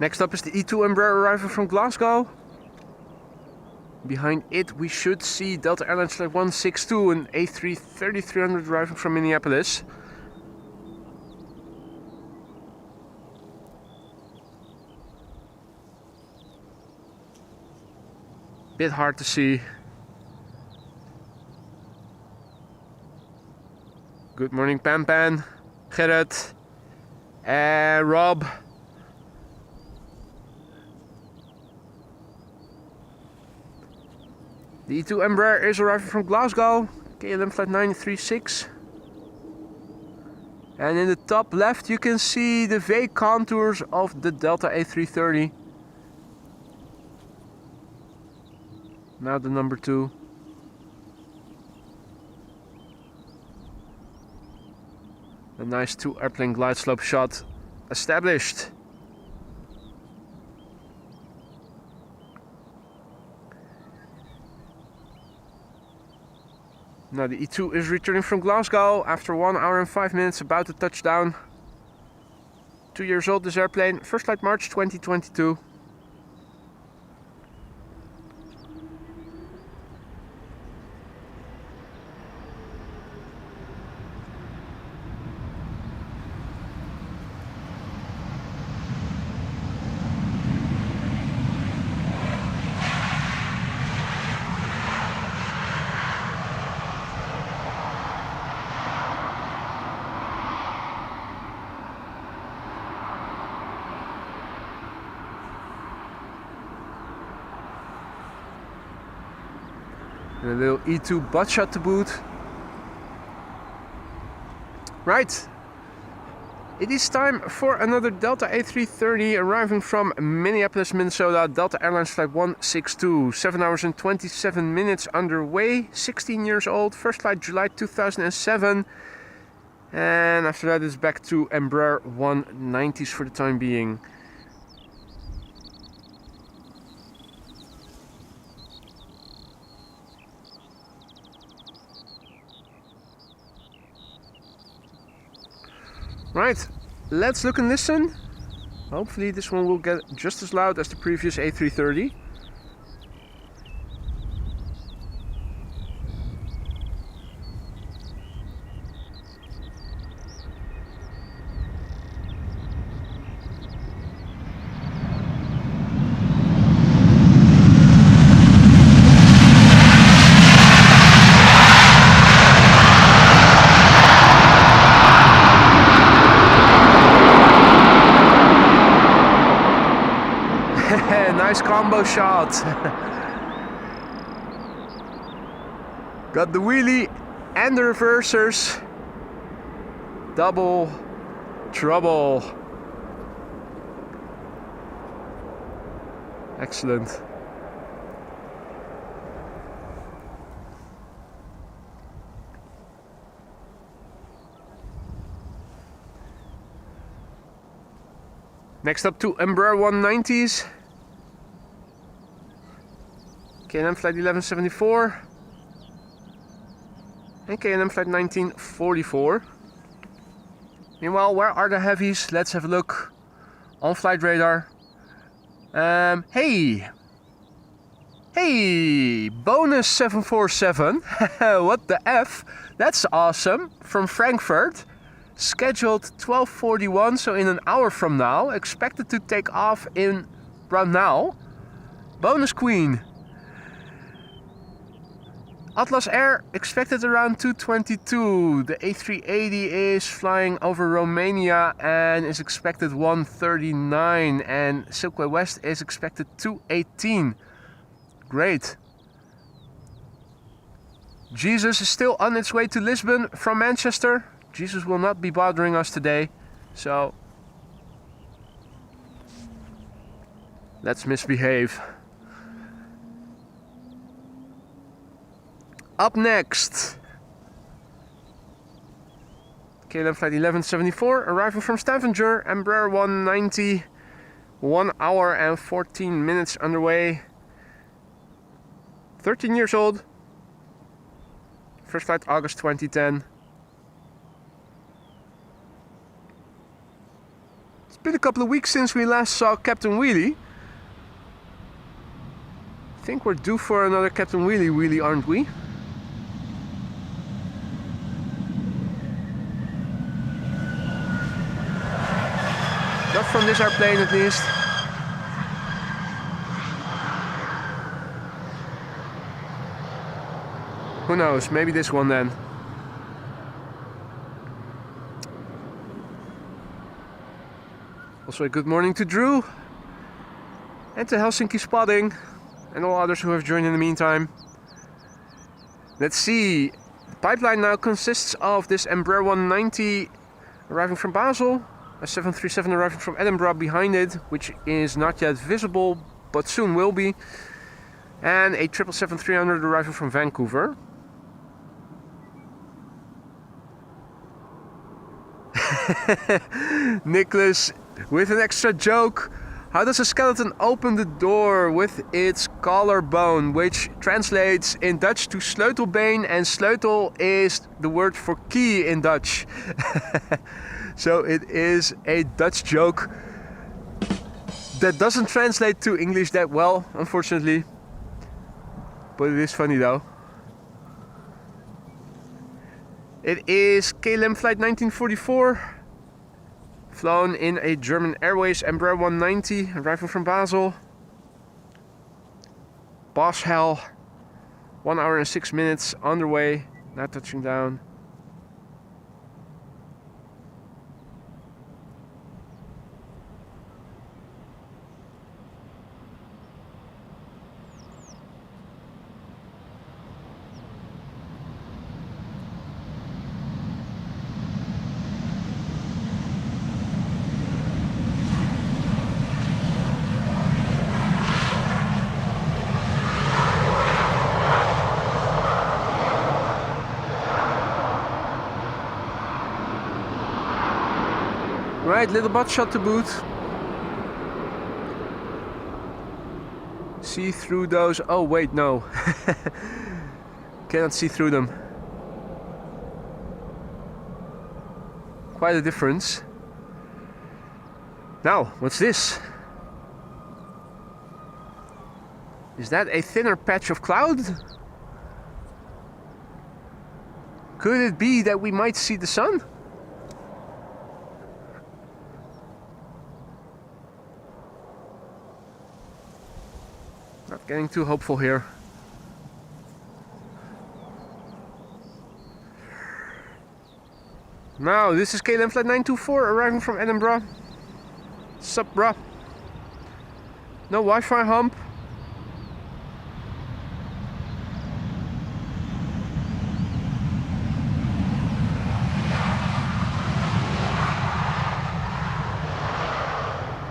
Next up is the E2 Embraer arriving from Glasgow. Behind it we should see Delta Airlines flight 162 and A330-300 arriving from Minneapolis. Bit hard to see. Good morning, Pan, Gerrit, and Rob. The E2 Embraer is arriving from Glasgow, KLM flight 936. And in the top left you can see the vague contours of the Delta A330. Now the number 2. A nice 2 airplane glide slope shot established. Now the E2 is returning from Glasgow after 1 hour and 5 minutes, about to touch down. 2 years old this airplane, first flight March 2022. And a little E2 butt shot to boot. Right. It is time for another Delta A330 arriving from Minneapolis, Minnesota. Delta Airlines flight 162. 7 hours and 27 minutes underway. 16 years old. First flight July 2007. And after that it's back to Embraer 190s for the time being. Right, let's look and listen. Hopefully this one will get just as loud as the previous A330. Nice combo shot. Got the wheelie and the reversers. Double trouble. Excellent. Next up to Embraer 190s. KLM flight 1174 and KLM flight 1944. Meanwhile, where are the heavies? Let's have a look on flight radar. Hey, bonus 747. What the F? That's awesome. From Frankfurt, scheduled 12:41, so in an hour from now. Expected to take off in around now. Bonus Queen. Atlas Air expected around 2:22. The A380 is flying over Romania and is expected 1:39, and Silkway West is expected 2:18. Great. Jesus is still on its way to Lisbon from Manchester. Jesus will not be bothering us today, so let's misbehave. Up next, KLM flight 1174 arriving from Stavanger, Embraer 190, 1 hour and 14 minutes underway. 13 years old, first flight August 2010. It's been a couple of weeks since we last saw Captain Wheelie. I think we're due for another Captain Wheelie, aren't we? Not from this airplane, at least. Who knows, maybe this one then. Also a good morning to Drew and to Helsinki Spotting and all others who have joined in the meantime. Let's see, the pipeline now consists of this Embraer 190 arriving from Basel, a 737 arriving from Edinburgh behind it, which is not yet visible but soon will be, and a 777-300 arriving from Vancouver. Nicholas with an extra joke. How does a skeleton open the door with its collarbone, which translates in Dutch to sleutelbeen, and sleutel is the word for key in Dutch. So it is a Dutch joke that doesn't translate to English that well, unfortunately. But it is funny though. It is KLM flight 1944. Flown in a German Airways Embraer 190, arriving from Basel. Boss hell, 1 hour and 6 minutes underway, now touching down. Right, little butt shot to boot. See through those. Oh wait, no. Cannot see through them. Quite a difference. Now, what's this? Is that a thinner patch of cloud? Could it be that we might see the sun? Not getting too hopeful here. Now, this is KLM flight 924 arriving from Edinburgh. Sup, bruh? No Wi-Fi hump.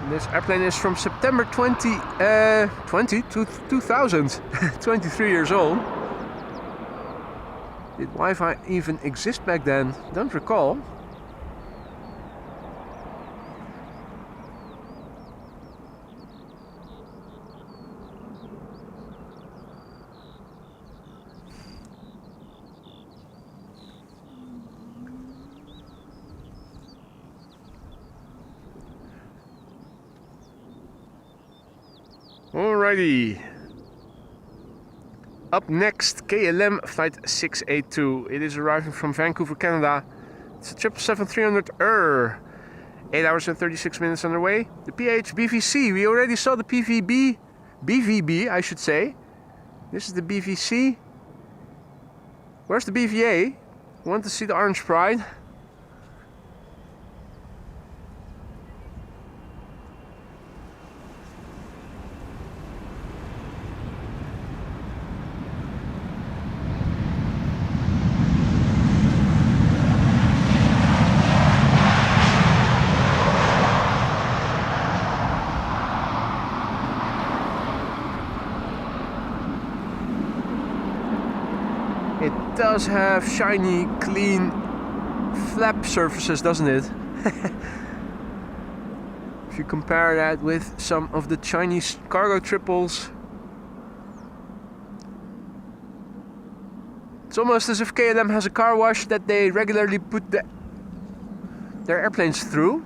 This airplane is from September 2000, 23 years old. Did Wi-Fi even exist back then? Don't recall. Alrighty. Up next, KLM flight 682. It is arriving from Vancouver, Canada. It's a 777-300. 8 hours and 36 minutes underway. The PH BVC. We already saw the BVB, I should say. This is the BVC. Where's the BVA? I want to see the orange pride. It does have shiny, clean flap surfaces, doesn't it? If you compare that with some of the Chinese cargo triples. It's almost as if KLM has a car wash that they regularly put their airplanes through.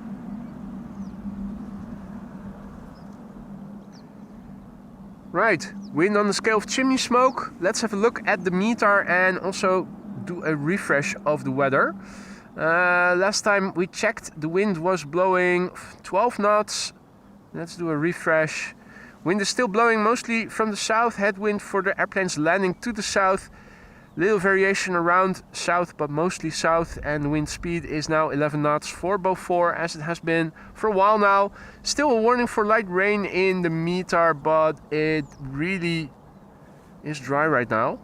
Right, wind on the scale of chimney smoke. Let's have a look at the meter and also do a refresh of the weather. Last time we checked, the wind was blowing 12 knots. Let's do a refresh. Wind is still blowing mostly from the south, headwind for the airplanes landing to the south. Little variation around south, but mostly south, and wind speed is now 11 knots for both 4, as it has been for a while now. Still a warning for light rain in the METAR, but it really is dry right now.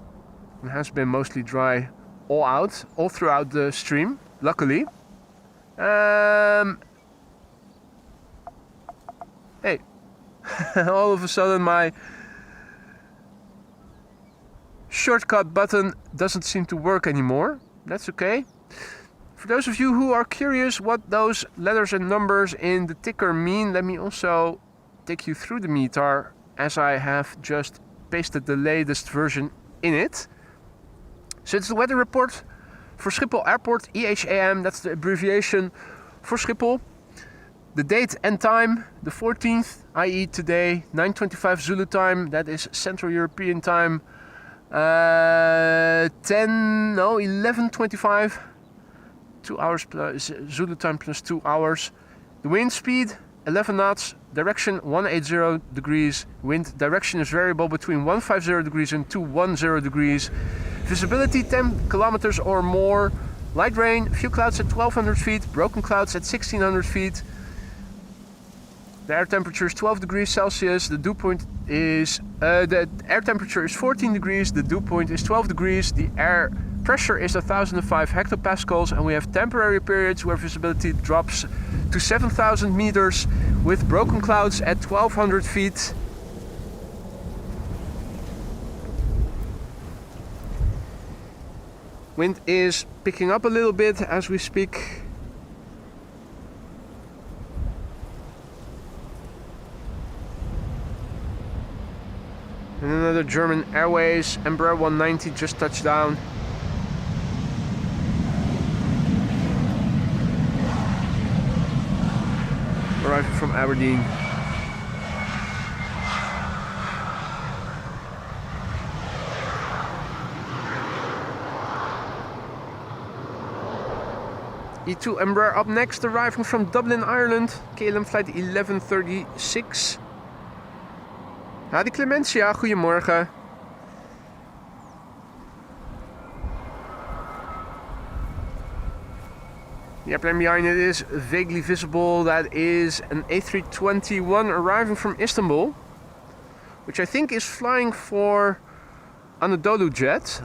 It has been mostly dry all throughout the stream, luckily. Hey, all of a sudden my shortcut button doesn't seem to work anymore. That's okay. For those of you who are curious what those letters and numbers in the ticker mean, let me also take you through the METAR, as I have just pasted the latest version in it. So it's the weather report for Schiphol Airport, EHAM, that's the abbreviation for Schiphol. The date and time, the 14th, i.e. today, 9:25 Zulu time, that is Central European time. 11:25, 2 hours plus Zulu time plus 2 hours. The wind speed 11 knots, direction 180 degrees. Wind direction is variable between 150 degrees and 210 degrees. Visibility 10 kilometers or more. Light rain, few clouds at 1200 feet, broken clouds at 1600 feet. The air temperature is 12 degrees Celsius. The dew point is the air temperature is 14 degrees. The dew point is 12 degrees. The air pressure is 1005 hectopascals, and we have temporary periods where visibility drops to 7,000 meters with broken clouds at 1200 feet. Wind is picking up a little bit as we speak. And another German Airways Embraer 190 just touched down. Arriving from Aberdeen. E2 Embraer up next, arriving from Dublin, Ireland. KLM flight 1136. Hadi Clementia, goedemorgen. The airplane behind it is vaguely visible. That is an A321 arriving from Istanbul, which I think is flying for Anadolu Jet.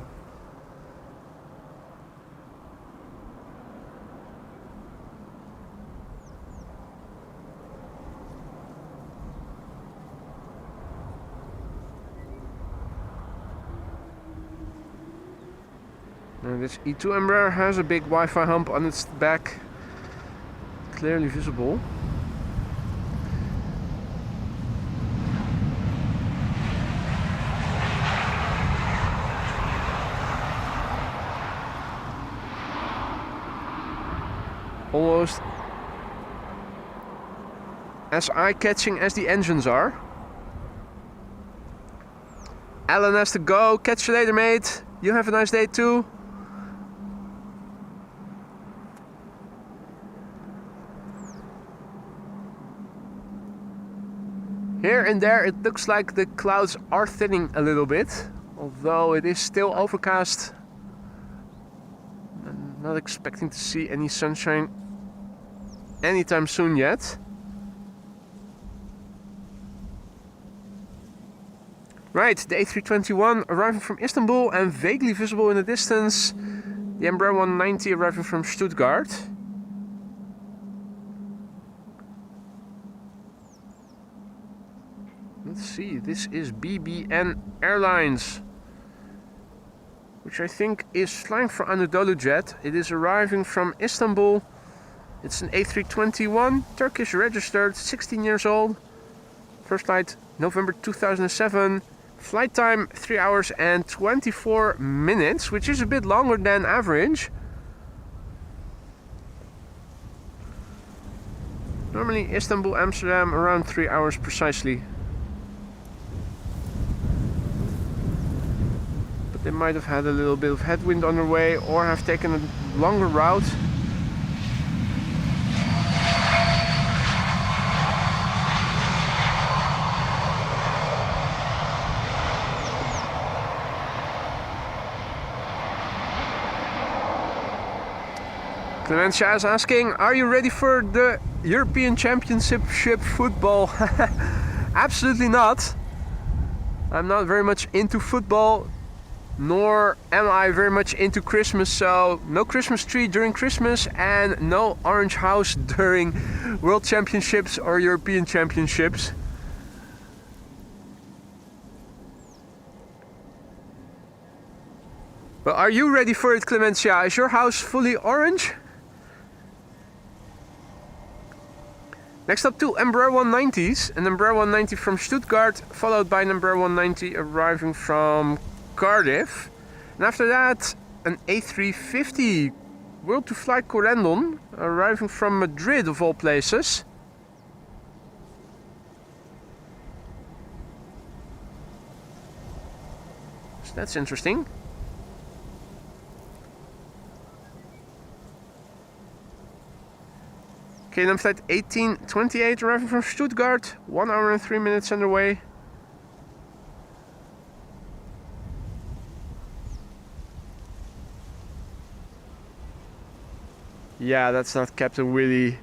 This E2 Embraer has a big Wi-Fi hump on its back, clearly visible. Almost as eye-catching as the engines are. Alan has to go. Catch you later, mate. You have a nice day too. Here and there it looks like the clouds are thinning a little bit, although it is still overcast. I'm not expecting to see any sunshine anytime soon yet. Right, the A321 arriving from Istanbul and vaguely visible in the distance. The Embraer 190 arriving from Stuttgart. Let's see, this is BBN Airlines, which I think is flying for Anadolu Jet. It is arriving from Istanbul. It's an A321, Turkish registered, 16 years old. First flight November 2007. Flight time 3 hours and 24 minutes, which is a bit longer than average. Normally Istanbul, Amsterdam around 3 hours precisely. They might have had a little bit of headwind on their way or have taken a longer route. Clemencia is asking, are you ready for the European Championship football? Absolutely not. I'm not very much into football, nor am I very much into Christmas, so no Christmas tree during Christmas and no orange house during World Championships or European Championships. But are you ready for it, Clemencia? Is your house fully orange? Next up, two Embraer 190s, an Embraer 190 from Stuttgart, followed by an Embraer 190 arriving from Cardiff. And after that, an A350 World to Fly Corendon, arriving from Madrid of all places. So that's interesting. KLM flight 1828 arriving from Stuttgart, 1 hour and 3 minutes underway. Yeah, that's not Captain Willie.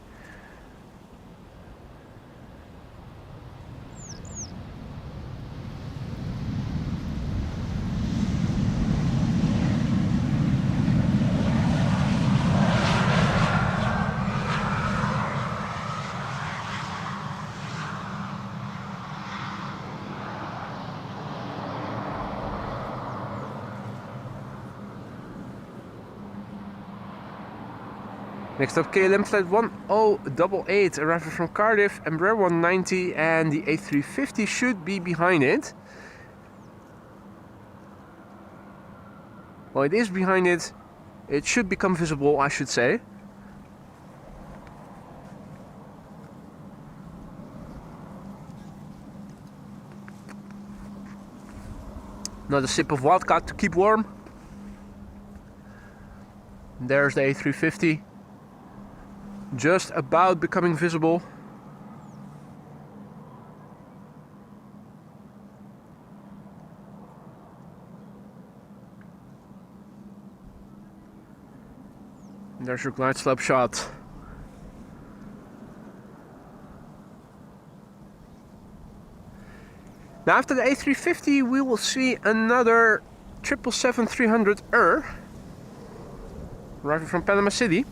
Next up, KLM flight 1088 arriving from Cardiff, Embraer 190, and the A350 should be behind it. Well, it is behind it. It should become visible, I should say. Another sip of vodka to keep warm. There's the A350. Just about becoming visible. There's your glide slope shot. Now after the A350 we will see another 777-300ER arriving from Panama City.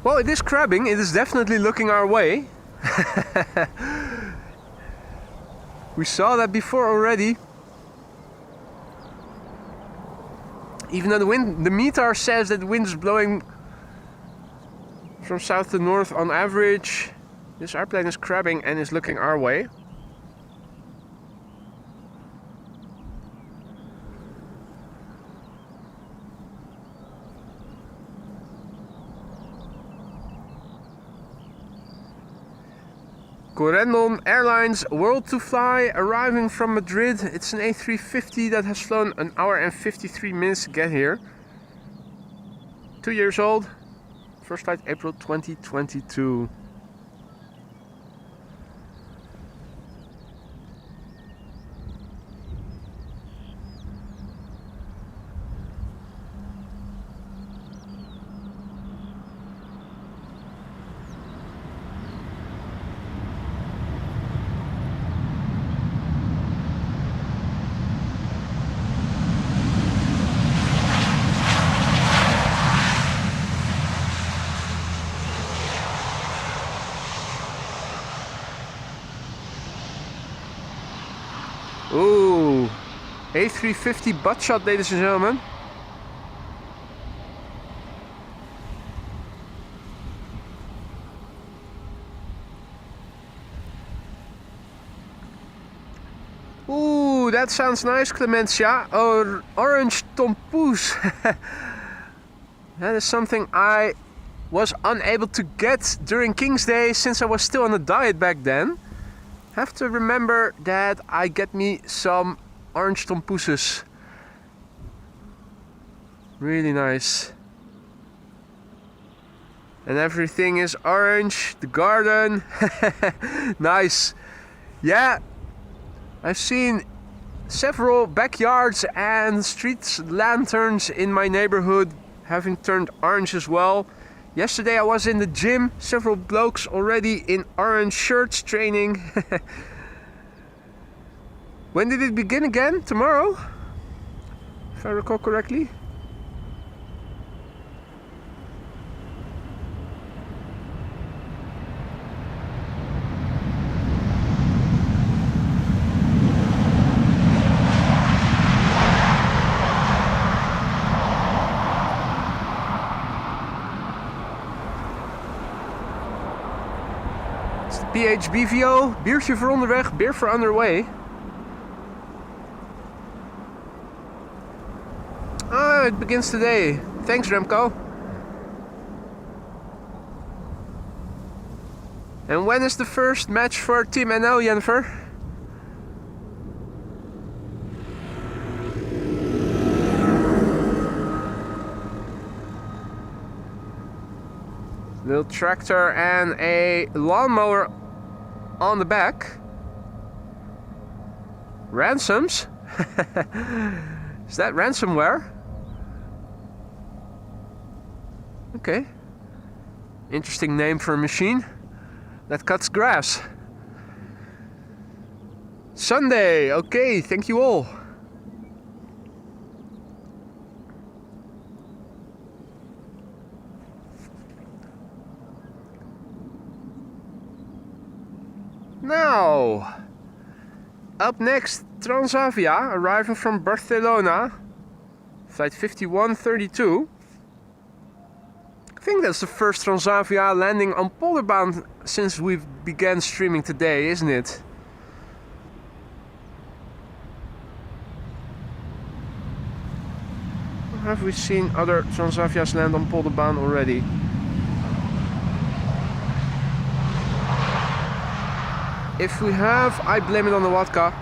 Well, it is crabbing, it is definitely looking our way. We saw that before already. Even though the METAR says that the wind is blowing from south to north on average, this airplane is crabbing and is looking our way. Corendon Airlines World to Fly arriving from Madrid. It's an A350 that has flown 1 hour and 53 minutes to get here. 2 years old. First flight April 2022. Ooh, A350 butt shot, ladies and gentlemen. Ooh, that sounds nice, Clemencia. Or orange tompoes. That is something I was unable to get during King's Day since I was still on a diet back then. Have to remember that I get me some orange tompooses. Really nice. And everything is orange. The garden. Nice. Yeah. I've seen several backyards and street lanterns in my neighborhood having turned orange as well. Yesterday I was in the gym, several blokes already in orange shirts training. When did it begin again? Tomorrow? If I recall correctly. PHBVO, biertje voor onderweg, beer for underway. Ah, it begins today. Thanks, Remco. And when is the first match for Team NL, Jennifer? Little tractor and a lawnmower on the back. Ransoms? Is that ransomware? Okay. Interesting name for a machine that cuts grass. Sunday, okay, thank you all. Now, up next, Transavia, arriving from Barcelona, flight 5132. I think that's the first Transavia landing on Polderbaan since we began streaming today, isn't it? Or have we seen other Transavias land on Polderbaan already? If we have, I blame it on the vodka.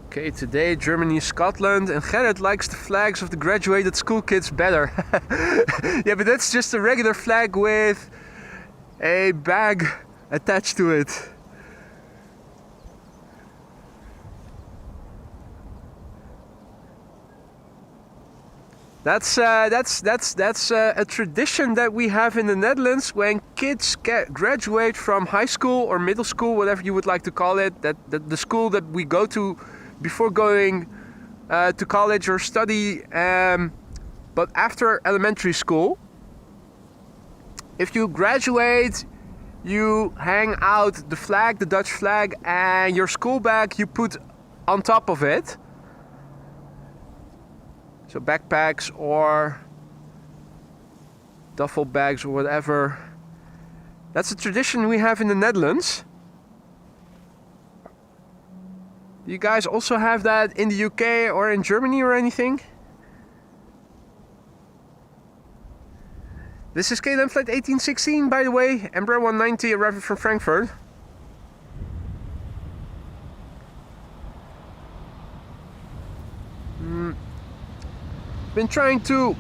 Okay, today Germany, Scotland, and Gerrit likes the flags of the graduated school kids better. Yeah, but that's just a regular flag with a bag attached to it. That's a tradition that we have in the Netherlands when kids graduate from high school or middle school, whatever you would like to call it. That the school that we go to before going to college or study, but after elementary school. If you graduate, you hang out the flag, the Dutch flag, and your school bag you put on top of it. So backpacks or duffel bags or whatever. That's a tradition we have in the Netherlands. Do you guys also have that in the UK or in Germany or anything? This is KLM flight 1816, by the way. Embraer 190 arriving from Frankfurt. Been trying to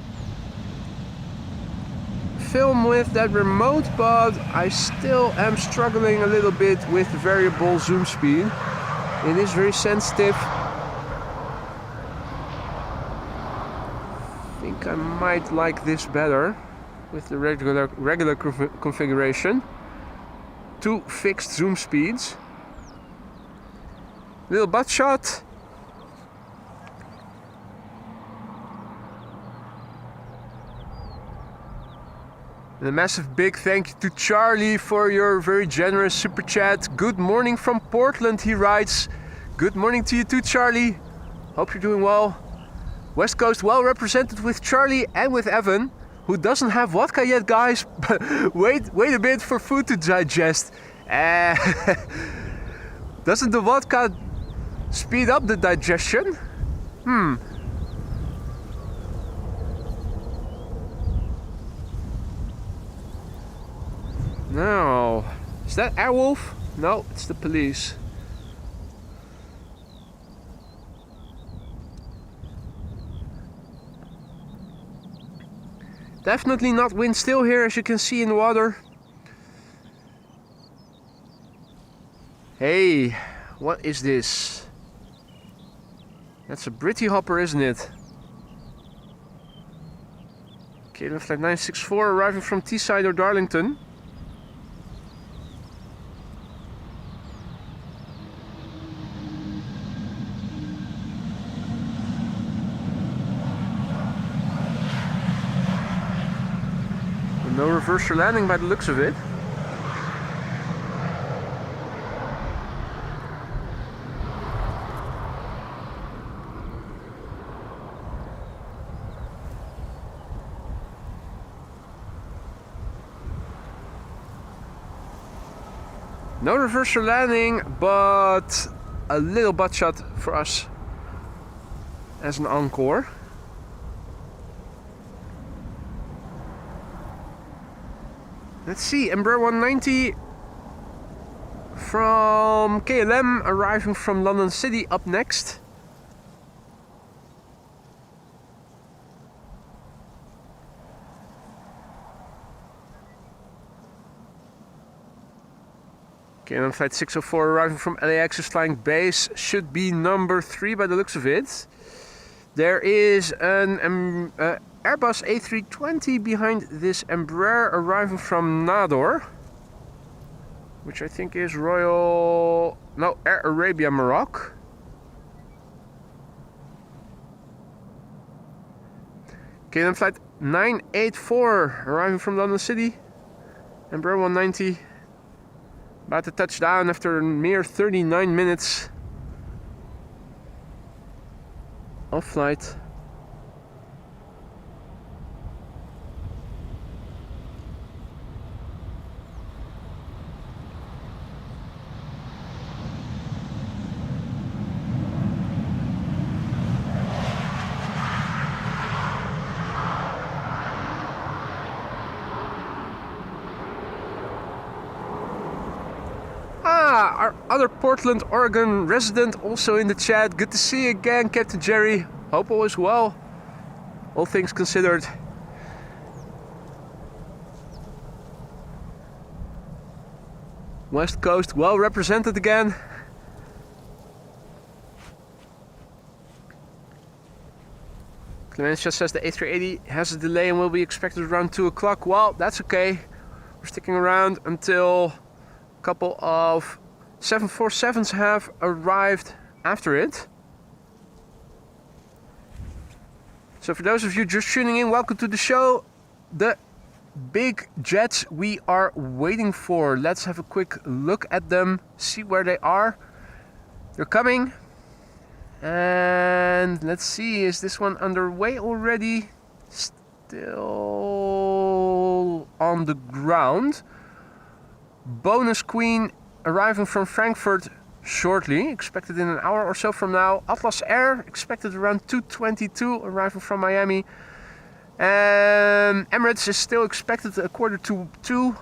film with that remote, but I still am struggling a little bit with the variable zoom speed. It is very sensitive. I think I might like this better with the regular configuration. 2 fixed zoom speeds. Little butt shot. And a massive big thank you to Charlie for your very generous super chat. Good morning from Portland, he writes. Good morning to you too, Charlie. Hope you're doing well. West Coast well represented with Charlie and with Evan, who doesn't have vodka yet, guys. But wait a bit for food to digest. Doesn't the vodka speed up the digestion? No. Is that Airwolf? No, it's the police. Definitely not wind still here, as you can see in the water. Hey, what is this? That's a Britty hopper, isn't it? KLM Flight 964 arriving from Teesside or Darlington. No reverse landing by the looks of it. No reverse landing, but a little butt shot for us as an encore. Let's see, Embraer 190 from KLM arriving from London City up next. KLM Flight 604 arriving from LAX is flying base, should be number 3 by the looks of it. There is an Airbus A320 behind this Embraer arriving from Nador, which I think is Air Arabia Morocco. KLM Flight 984 arriving from London City, Embraer 190. About to touch down after a mere 39 minutes of flight. Our other Portland, Oregon resident also in the chat. Good to see you again, Captain Jerry. Hope all is well, all things considered. West Coast well represented again. Clemencia says the A380 has a delay and will be expected around 2 o'clock. Well, that's okay. We're sticking around until a couple of 747s have arrived after it. So for those of you just tuning in, welcome to the show. The big jets we are waiting for. Let's have a quick look at them, see where they are. They're coming. And let's see, is this one underway already? Still on the ground. Bonus Queen arriving from Frankfurt shortly, expected in an hour or so from now. Atlas Air expected around 2:22, arriving from Miami. And Emirates is still expected a 1:45.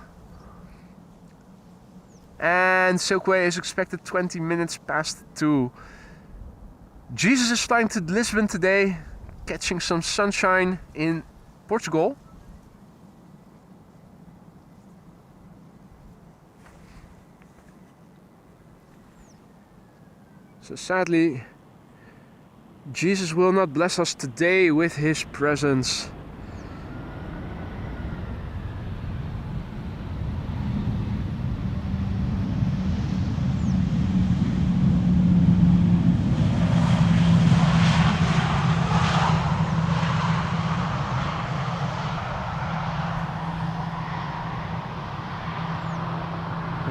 And Silkway is expected 20 minutes past 2. Jesus is flying to Lisbon today, catching some sunshine in Portugal. So sadly, Jesus will not bless us today with his presence.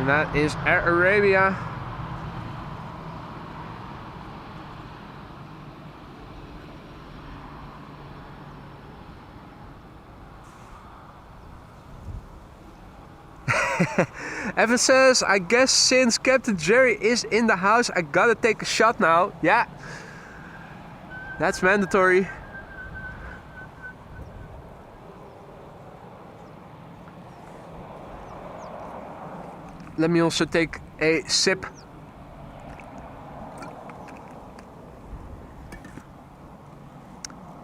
And that is Air Arabia. Evan says, I guess since Captain Jerry is in the house, I gotta take a shot now. Yeah, that's mandatory. Let me also take a sip.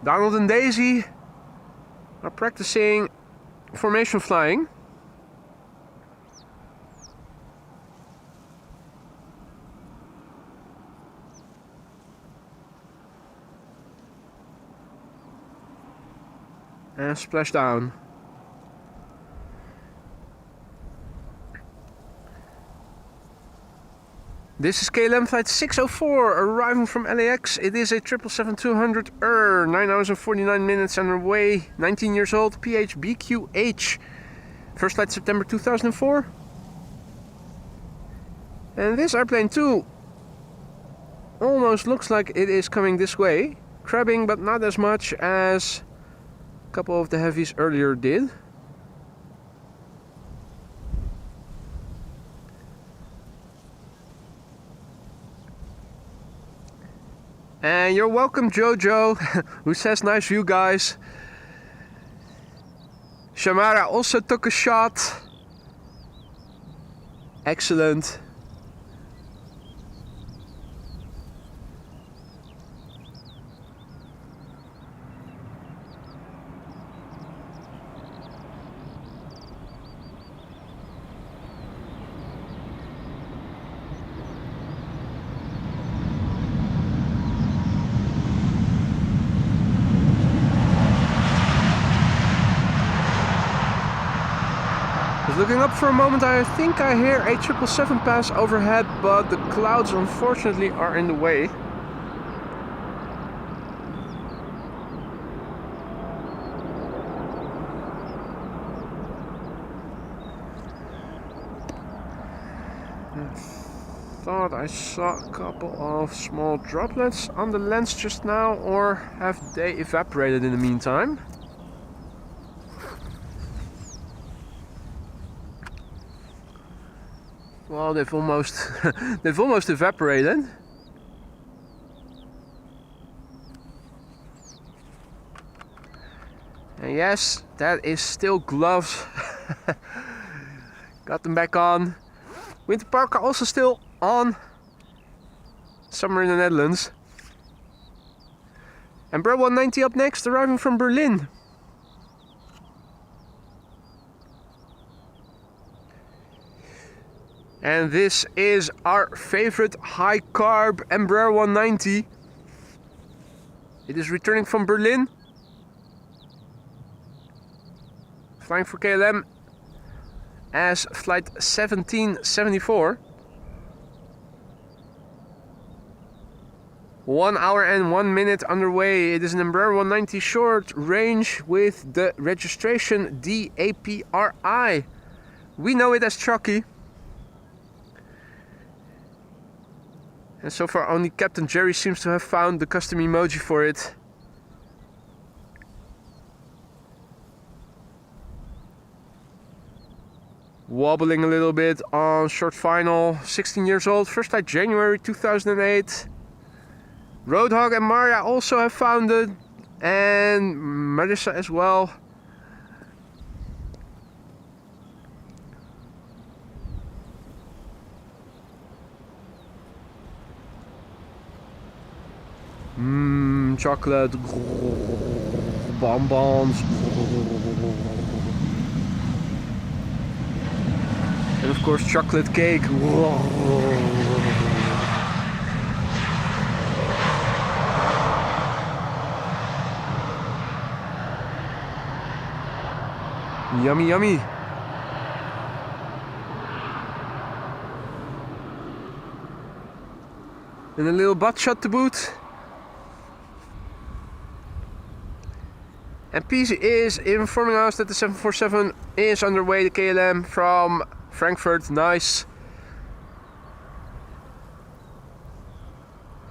Donald and Daisy are practicing formation flying. And splash down. This is KLM flight 604 arriving from LAX. It is a 777-200 9 hours and 49 minutes underway. 19 years old, PHBQH. First flight September 2004. And this airplane too almost looks like it is coming this way. Crabbing, but not as much as a couple of the heavies earlier did. And you're welcome, Jojo, who says nice view, guys. Shamara also took a shot. Excellent. Looking up for a moment, I think I hear a 777 pass overhead, but the clouds unfortunately are in the way. I thought I saw a couple of small droplets on the lens just now, or have they evaporated in the meantime? Well, they've almost evaporated. And yes, that is still gloves. Got them back on. Winter parka also still on. Summer in the Netherlands. And Embraer 190 up next, arriving from Berlin. And this is our favorite high carb Embraer 190. It is returning from Berlin. Flying for KLM as flight 1774. 1 hour and 1 minute underway. It is an Embraer 190 short range with the registration DAPRI. We know it as Choc-y. And so far only Captain Jerry seems to have found the custom emoji for it. Wobbling a little bit on short final. 16 years old, first flight January 2008. Roadhog and Maria also have found it. And Marissa as well. Chocolate, bonbons, and of course chocolate cake. Yummy, yummy. And a little butt shot to boot. And PC is informing us that the 747 is underway, the KLM from Frankfurt. Nice.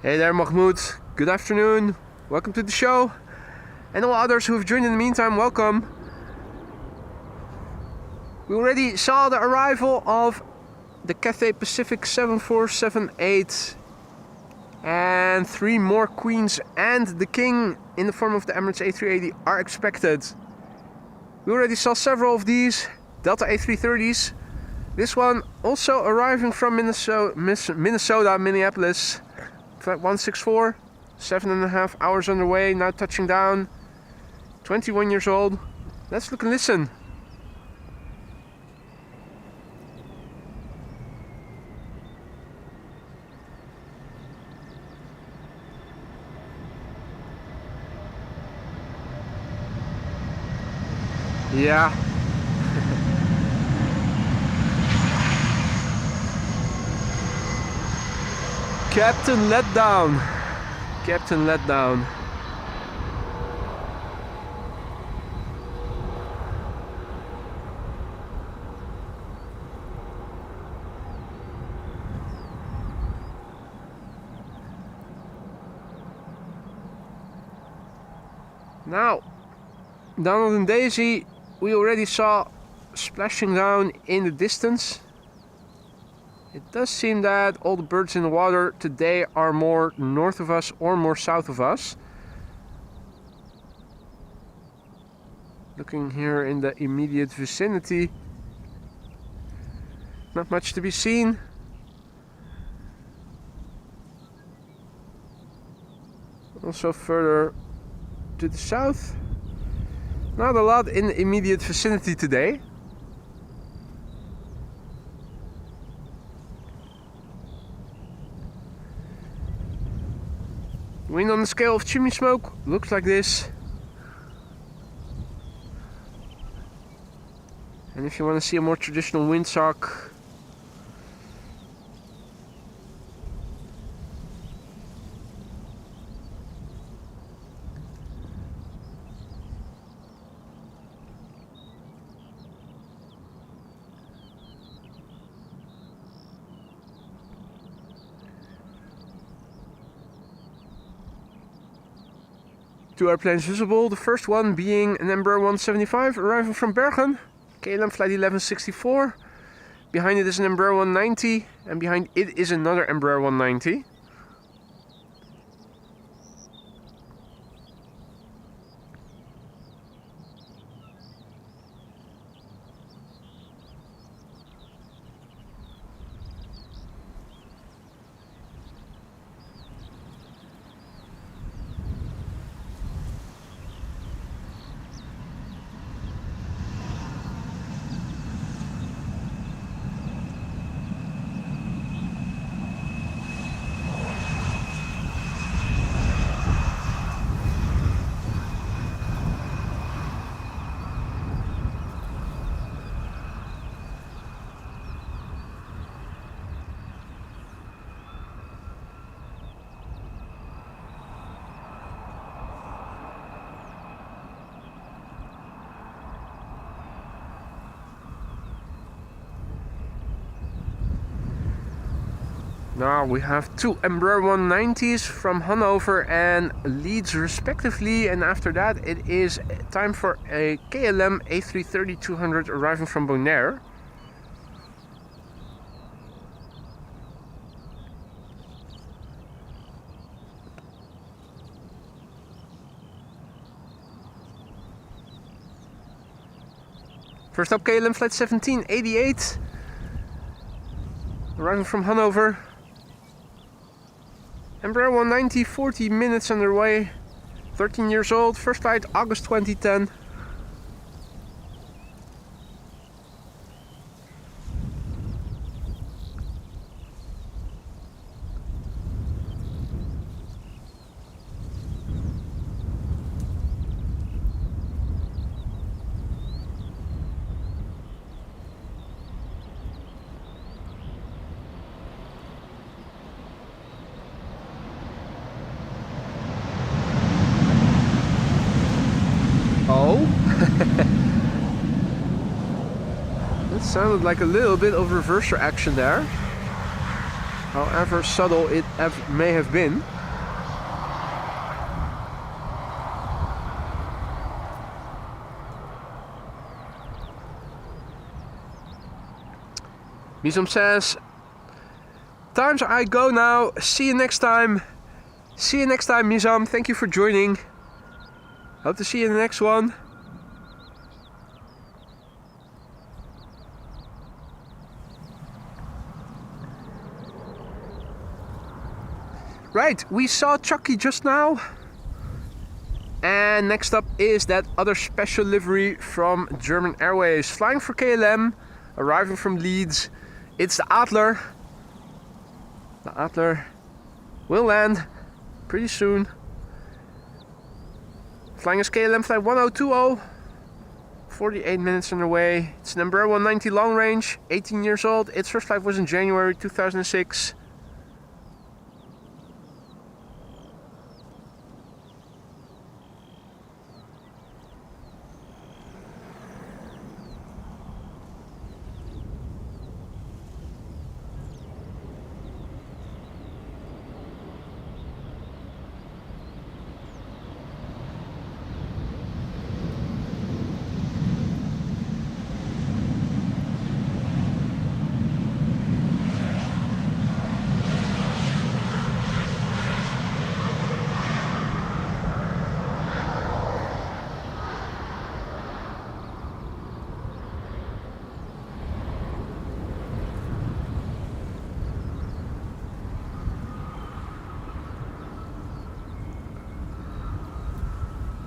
Hey there, Mahmoud. Good afternoon. Welcome to the show. And all others who have joined in the meantime, welcome. We already saw the arrival of the Cathay Pacific 7478 and 3 more Queens and the King in the form of the Emirates A380 are expected. We already saw several of these Delta A330s. This one also arriving from Minnesota, Minneapolis. Flight 164, 7.5 hours underway, now touching down. 21 years old. Let's look and listen. Yeah. Captain let down. Captain let down. Now, Donald and Daisy, we already saw splashing down in the distance. It does seem that all the birds in the water today are more north of us or more south of us. Looking here in the immediate vicinity, not much to be seen. Also further to the south, not a lot in the immediate vicinity today. Wind on the scale of chimney smoke looks like this. And if you want to see a more traditional windsock, two airplanes visible, the first one being an Embraer 175 arriving from Bergen, KLM flight 1164. Behind it is an Embraer 190 and behind it is another Embraer 190. Now we have two Embraer 190s from Hanover and Leeds respectively, and after that it is time for a KLM A330-200 arriving from Bonaire. First up, KLM flight 1788 arriving from Hanover. Embraer 190, 40 minutes underway, 13 years old, first flight August 2010. Oh, that sounded like a little bit of reverser action there. however subtle it may have been. Misam says, times I go now. See you next time. See you next time, Misam. Thank you for joining. Hope to see you in the next one. Right, we saw Choc-y just now. And next up is that other special livery from German Airways. Flying for KLM, arriving from Leeds. It's the Adler. The Adler will land pretty soon. Flying as KLM flight 1020. 48 minutes underway. It's an Embraer 190 long range, 18 years old. Its first flight was in January 2006.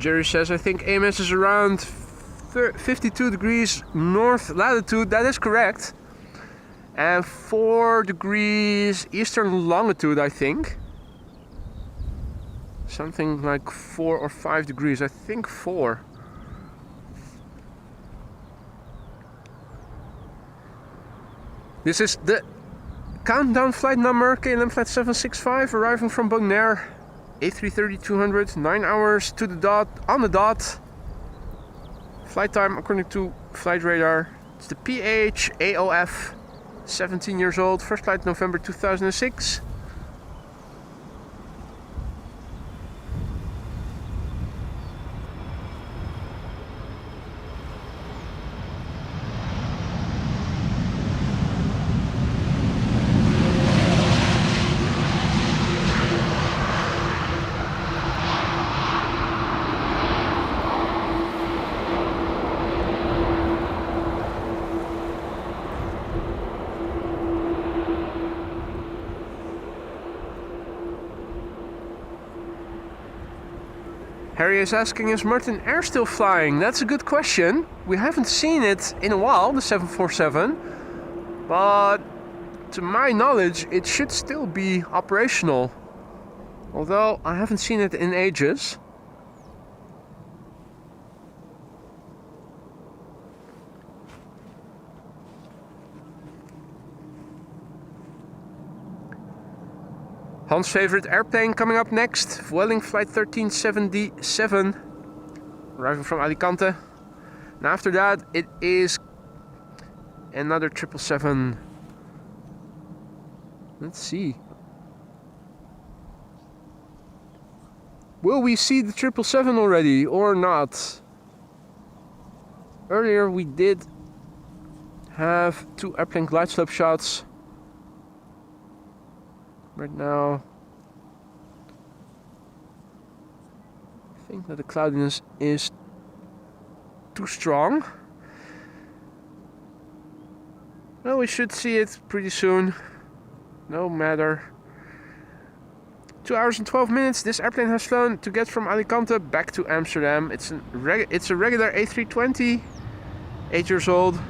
Jerry says, I think AMS is around 52 degrees north latitude. That is correct. And 4 degrees eastern longitude, I think. Something like 4 or 5 degrees. I think 4. This is the countdown flight number, KLM flight 765, arriving from Bonaire. A380-200, 9 hours to the dot, on the dot. Flight time according to flight radar. It's the PH-AOF, 17 years old, first flight November 2006. Harry is asking, is Martin Air still flying? That's a good question. We haven't seen it in a while, the 747. But to my knowledge, it should still be operational. Although I haven't seen it in ages. Hans' favorite airplane coming up next, Vueling flight 1377, arriving from Alicante. And after that, it is another 777. Let's see. Will we see the 777 already or not? Earlier we did have 2 airplane glide slope shots. Right now, I think that the cloudiness is too strong. Well, we should see it pretty soon. No matter. 2 hours and 12 minutes. This airplane has flown to get from Alicante back to Amsterdam. It's a regular A320, 8 years old.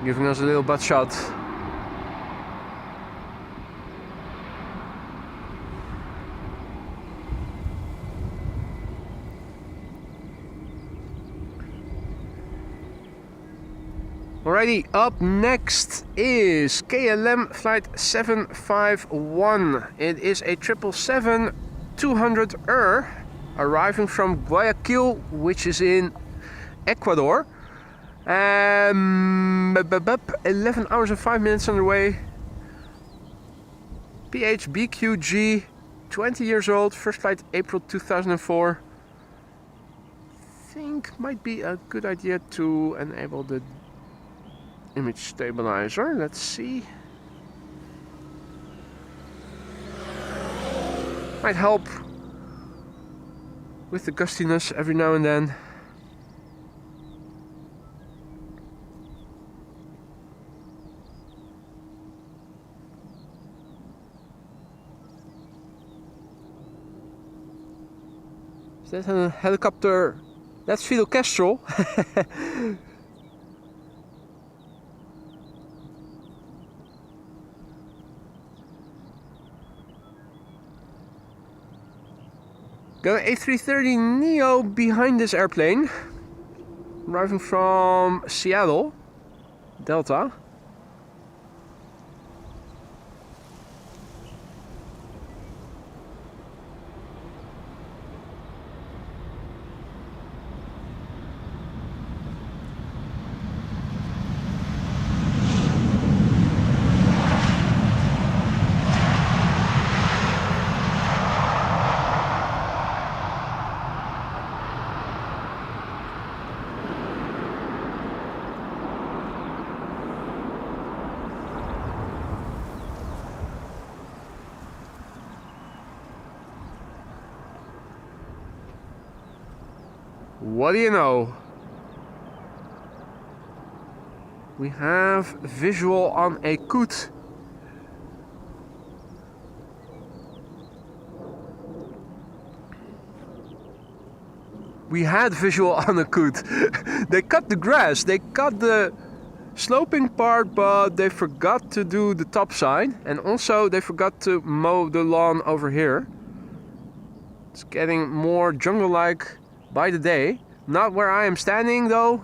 Giving us a little butt shot. Alrighty, up next is KLM flight 751. It is a 777-200ER arriving from Guayaquil, which is in Ecuador. 11 hours and 5 minutes on the way. PHBQG, 20 years old, first flight April 2004. Think might be a good idea to enable the image stabilizer. Let's see. Might help with the gustiness every now and then. Is that a helicopter? That's Fidel Kestrel. Got an A380neo behind this airplane, arriving from Seattle, Delta. What do you know? We have visual on a coot. We had visual on a coot. They cut the grass, they cut the sloping part, but they forgot to do the top side, and also they forgot to mow the lawn over here. It's getting more jungle-like by the day. Not where I am standing though.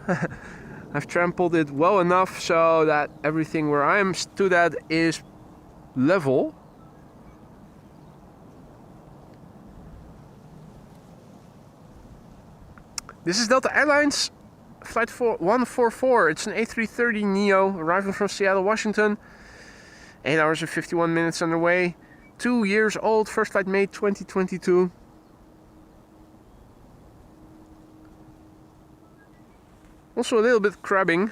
I've trampled it well enough so that everything where I am stood at is level. This is Delta Airlines flight 144. It's an A330neo arriving from Seattle, Washington. 8 hours and 51 minutes on the way. 2 years old, first flight May 2022. Also a little bit crabbing.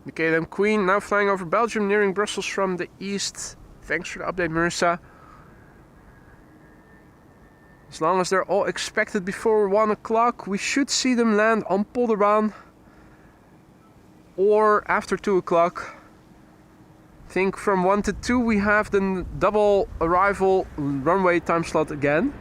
The KLM Queen now flying over Belgium, nearing Brussels from the east. Thanks for the update, Marissa. As long as they're all expected before 1 o'clock, we should see them land on Polderbaan or after 2 o'clock. I think from 1 to 2 we have the double arrival runway time slot again.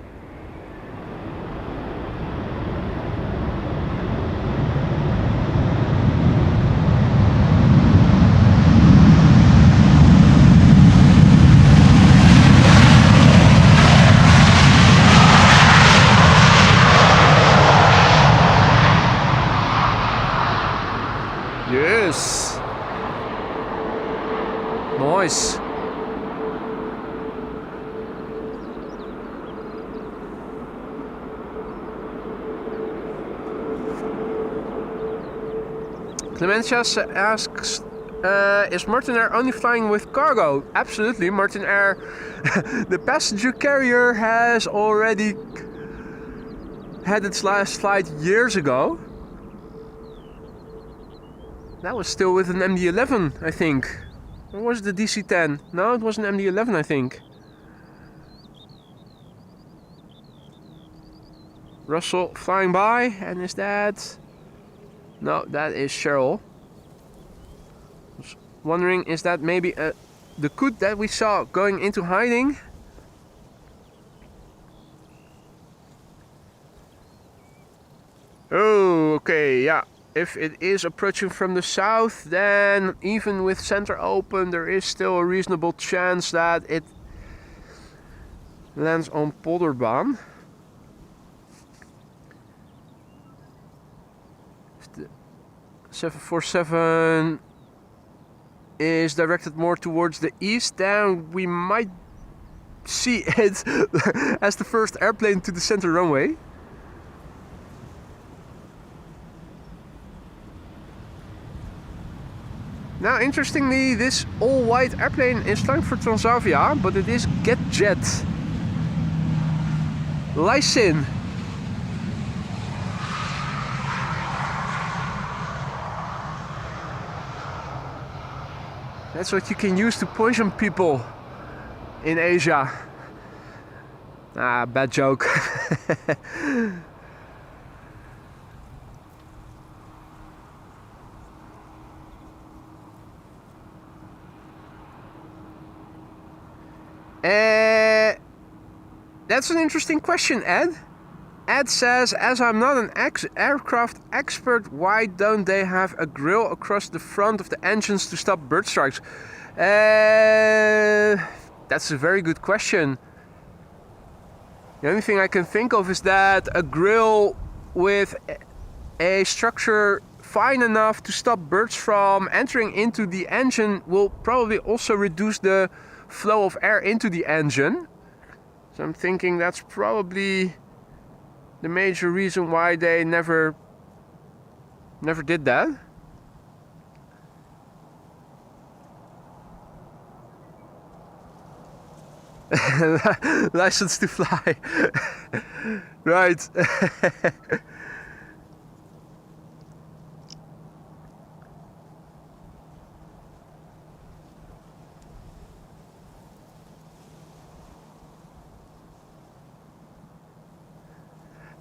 Yes. Nice. Clemencia asks, is Martin Air only flying with cargo? Absolutely, Martin Air. The passenger carrier has already had its last flight years ago. That was still with an MD-11, I think. Or was it the DC-10? No, it was an MD-11, I think. Russell flying by, and is that... No, that is Cheryl. I was wondering, is that maybe the coot that we saw going into hiding? Oh, okay, yeah. If it is approaching from the south, then even with center open, there is still a reasonable chance that it lands on Polderbaan. If the 747 is directed more towards the east, then we might see it as the first airplane to the center runway. Now, interestingly, this all-white airplane is flying for Transavia, but it is GetJet. Lysin. That's what you can use to poison people in Asia. Ah, bad joke. That's an interesting question, Ed. Ed says, as I'm not an aircraft expert, why don't they have a grille across the front of the engines to stop bird strikes? That's a very good question. The only thing I can think of is that a grille with a structure fine enough to stop birds from entering into the engine will probably also reduce the flow of air into the engine. So I'm thinking that's probably the major reason why they never did that. License to fly. Right.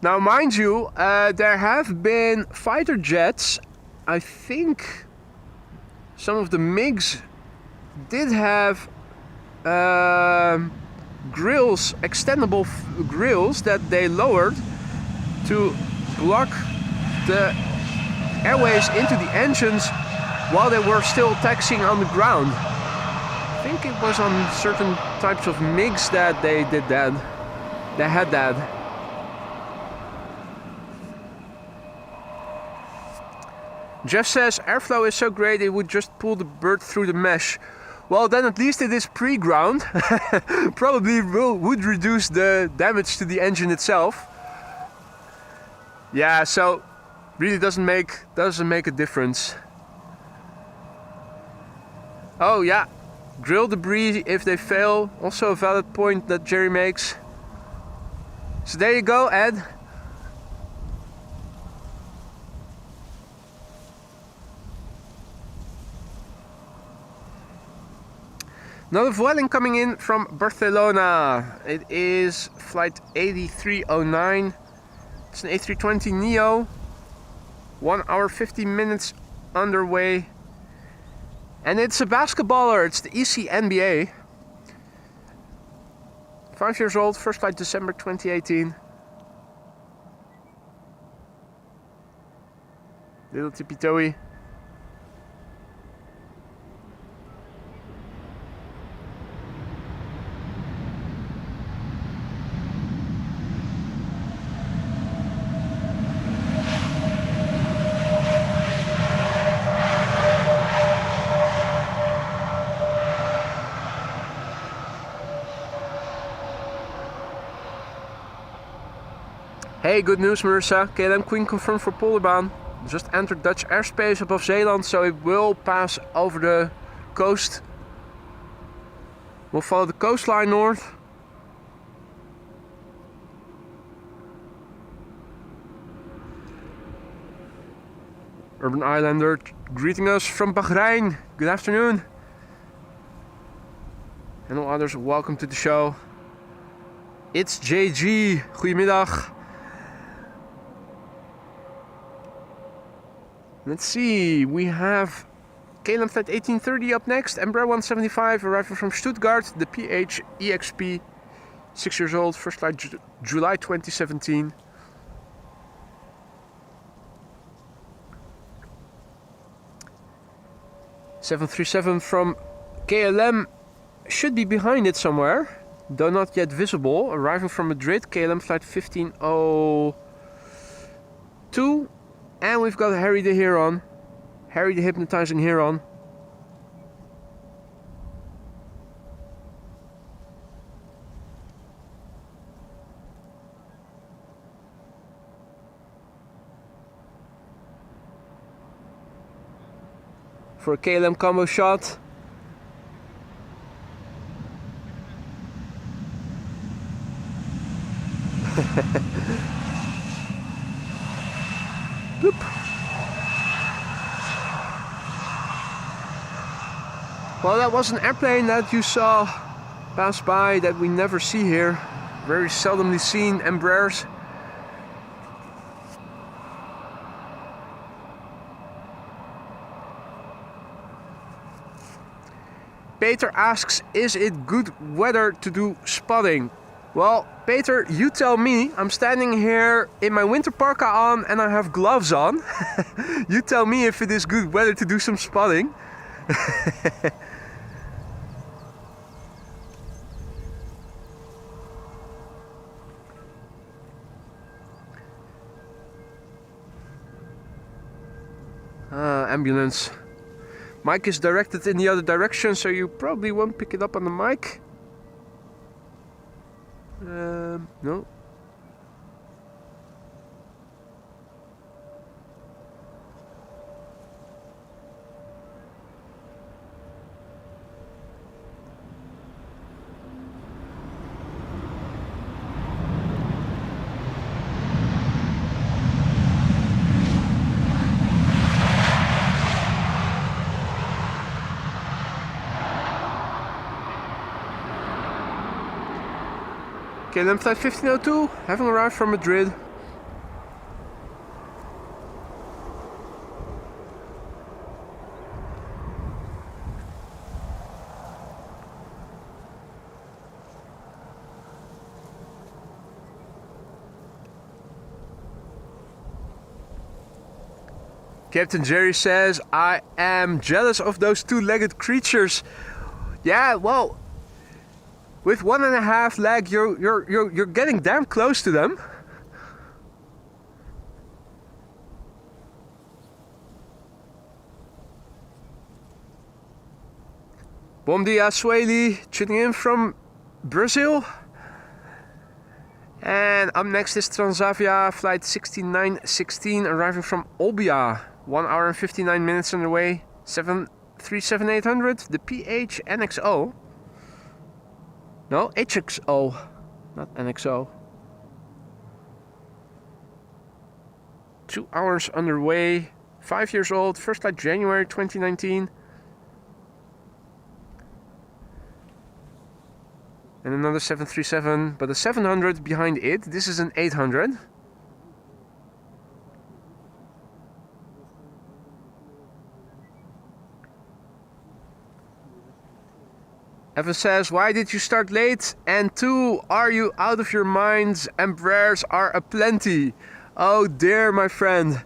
Now, mind you, there have been fighter jets. I think some of the MiGs did have grills, extendable grills that they lowered to block the airways into the engines while they were still taxiing on the ground. I think it was on certain types of MiGs that they did that. They had that. Jeff says airflow is so great it would just pull the bird through the mesh. Well, then at least it is pre-ground. Probably would reduce the damage to the engine itself. Yeah, so really doesn't make a difference. Oh yeah, grill debris if they fail. Also a valid point that Jerry makes. So there you go, Ed. Another Vueling coming in from Barcelona. It is flight 8309. It's an A320neo. 1 hour 50 minutes underway. And it's a basketballer. It's the ECNBA. 5 years old. First flight December 2018. Little tippy toey. Hey, good news, Marissa. KLM Queen confirmed for Polderbaan. Just entered Dutch airspace above Zeeland, so it will pass over the coast. We'll follow the coastline north. Urban Islander greeting us from Bahrain. Good afternoon. And all others, welcome to the show. It's JG. Goedemiddag. Let's see, we have KLM Flight 1830 up next, Embraer 175 arriving from Stuttgart, the PH EXP, 6 years old, first flight July 2017. .737 from KLM should be behind it somewhere, though not yet visible, arriving from Madrid, KLM Flight 1502. And we've got Harry the Heron. Harry the hypnotizing Heron. For a KLM combo shot. Boop. Well, that was an airplane that you saw pass by that we never see here. Very seldomly seen Embraers. Peter asks, is it good weather to do spotting? Well, Peter, you tell me. I'm standing here in my winter parka on and I have gloves on. You tell me if it is good weather to do some spotting. Ambulance. Mic is directed in the other direction, so you probably won't pick it up on the mic. No. KLM flight 1502, having arrived from Madrid. Captain Jerry says, I am jealous of those two-legged creatures. Yeah, well, with 1.5 leg, you're getting damn close to them. Bom dia, Swaley, tuning in from Brazil. And up next is Transavia flight 6916, arriving from Olbia. 1 hour and 59 minutes on the way. 737-800, the PH NXO. No, HXO, not NXO. 2 hours underway, 5 years old, first flight January 2019. And another 737, but a 700 behind it. This is an 800. Evan says, why did you start late? And 2, are you out of your minds? Embraers are aplenty. Oh dear, my friend.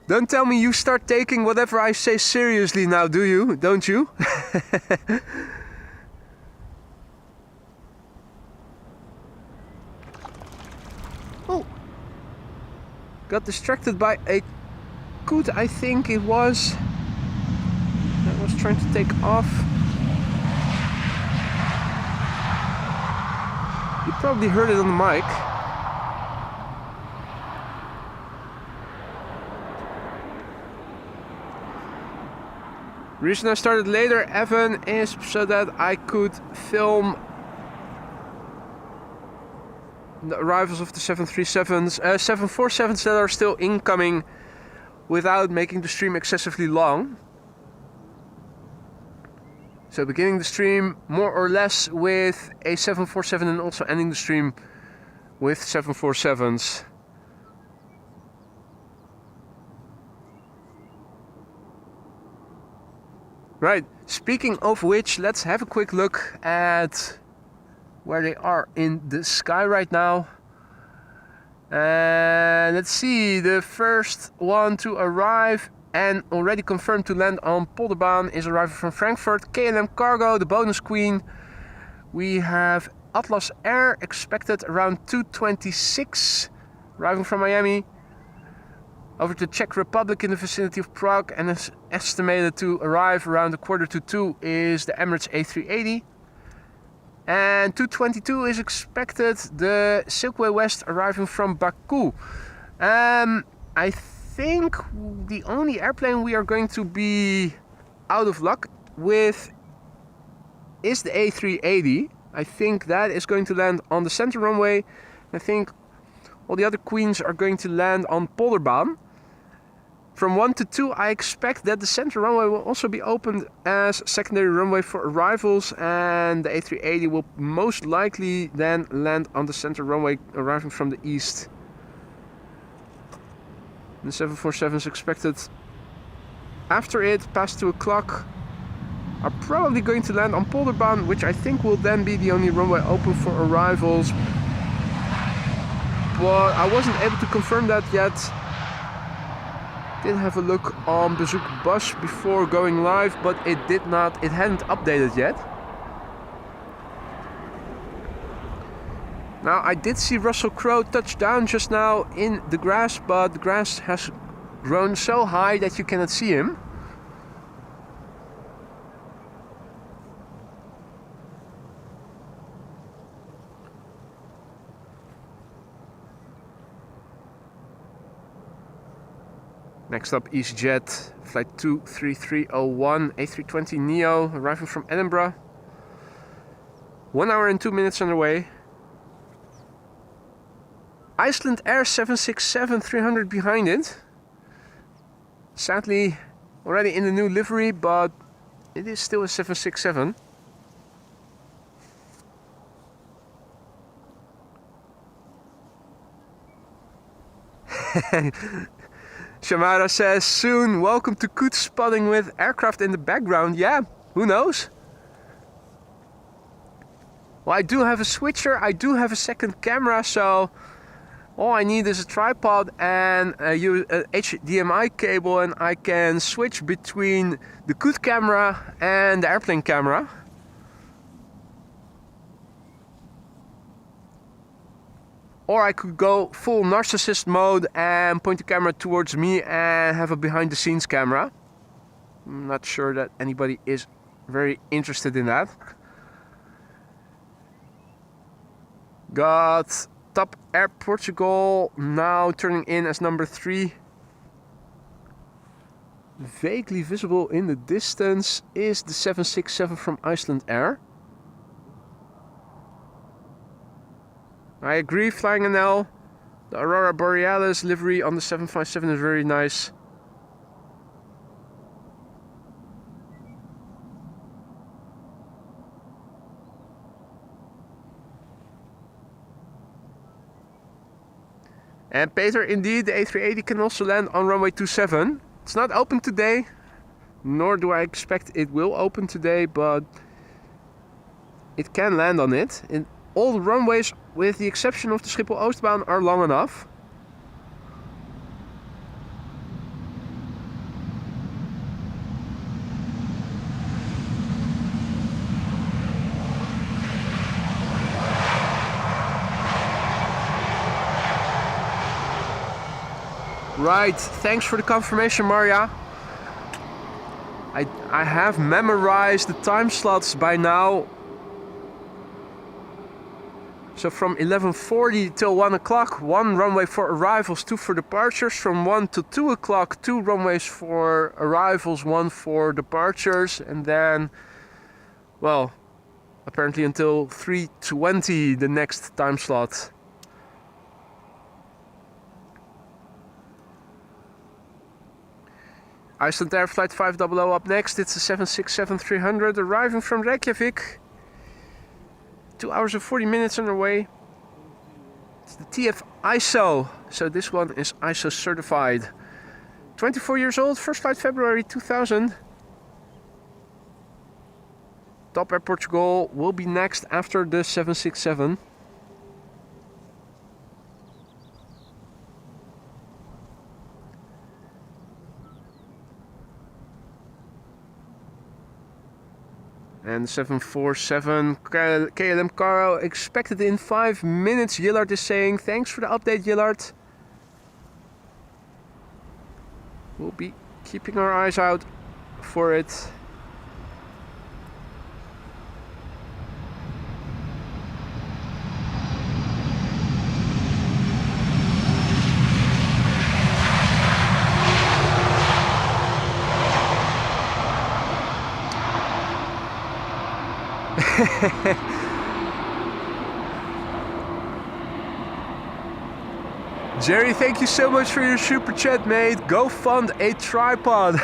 Don't tell me you start taking whatever I say seriously now, do you? Don't you? Oh. Got distracted by a coot, I think it was. I was trying to take off. You probably heard it on the mic. The reason I started later, Evan, is so that I could film the arrivals of the 737s, 747s that are still incoming without making the stream excessively long. So beginning the stream more or less with a 747 and also ending the stream with 747s. Right, speaking of which, let's have a quick look at where they are in the sky right now. And let's see, the first one to arrive and already confirmed to land on Polderbaan is arriving from Frankfurt. KLM Cargo, the bonus queen. We have Atlas Air, expected around 2:26, arriving from Miami. Over to Czech Republic in the vicinity of Prague, and is estimated to arrive around 1:45 is the Emirates A380. And 2:22 is expected the Silkway West arriving from Baku. I think the only airplane we are going to be out of luck with is the A380. I think that is going to land on the center runway. I think all the other queens are going to land on Polderbaan. From 1 to 2, I expect that the center runway will also be opened as secondary runway for arrivals, and the A380 will most likely then land on the center runway arriving from the east. The 747 is expected after it, past 2 o'clock, are probably going to land on Polderbaan, which I think will then be the only runway open for arrivals. But I wasn't able to confirm that yet. Did have a look on Bezoek Bus before going live, but it hadn't updated yet. Now I did see Russell Crowe touch down just now in the grass, but the grass has grown so high that you cannot see him. Next up, EasyJet, flight 23301, A320neo, arriving from Edinburgh. 1 hour and 2 minutes underway. Icelandair 767-300 behind it. Sadly, already in the new livery, but it is still a 767. Shamara says, soon, welcome to Koot spotting with aircraft in the background. Yeah, who knows? Well, I do have a switcher, I do have a second camera, so all I need is a tripod and a HDMI cable, and I can switch between the Koot camera and the airplane camera. Or I could go full narcissist mode and point the camera towards me and have a behind the scenes camera. I'm not sure that anybody is very interested in that. Got Top Air Portugal now turning in as number 3. Vaguely visible in the distance is the 767 from Icelandair. I agree, flying an L. The Aurora Borealis livery on the 757 is very nice. And Peter, indeed, the A380 can also land on runway 27. It's not open today, nor do I expect it will open today, but it can land on it. And all the runways, with the exception of the Schiphol Oostbaan, are long enough. Right, thanks for the confirmation, Maria. I have memorized the time slots by now. So from 11:40 till 1 o'clock, 1 runway for arrivals, 2 for departures. From 1 to 2 o'clock, 2 runways for arrivals, 1 for departures. And then, well, apparently until 3:20 the next time slot. Icelandair flight 500 up next. It's a 767-300 arriving from Reykjavik. 2 hours and 40 minutes underway. It's the TF ISO, so this one is ISO certified. 24 years old, first flight February 2000. Top Air Portugal will be next after the 767. And 747 KLM Cargo expected in 5 minutes. Yillard is saying, thanks for the update, Yillard. We'll be keeping our eyes out for it. Jerry, thank you so much for your super chat, mate. Go fund a tripod.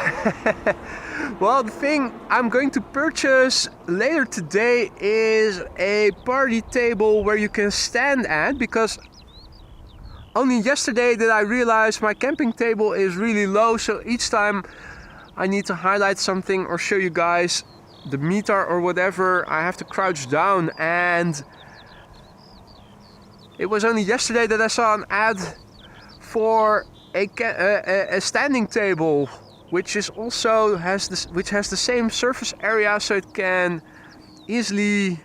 Well, the thing I'm going to purchase later today is a party table where you can stand at, because only yesterday did I realize my camping table is really low, so each time I need to highlight something or show you guys the meter or whatever, I have to crouch down. And it was only yesterday that I saw an ad for a standing table, which is also has the same surface area, so it can easily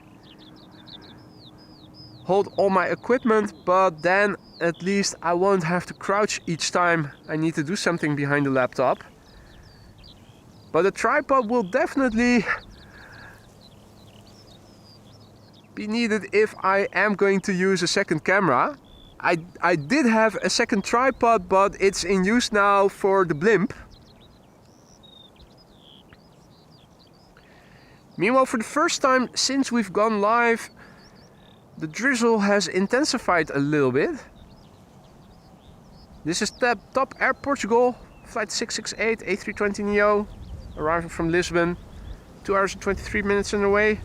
hold all my equipment, but then at least I won't have to crouch each time I need to do something behind the laptop. But a tripod will definitely be needed if I am going to use a second camera. I did have a second tripod, but it's in use now for the blimp. Meanwhile, for the first time since we've gone live, the drizzle has intensified a little bit. This is Top Air Portugal, flight 668, A320neo, arriving from Lisbon, 2 hours and 23 minutes on the way.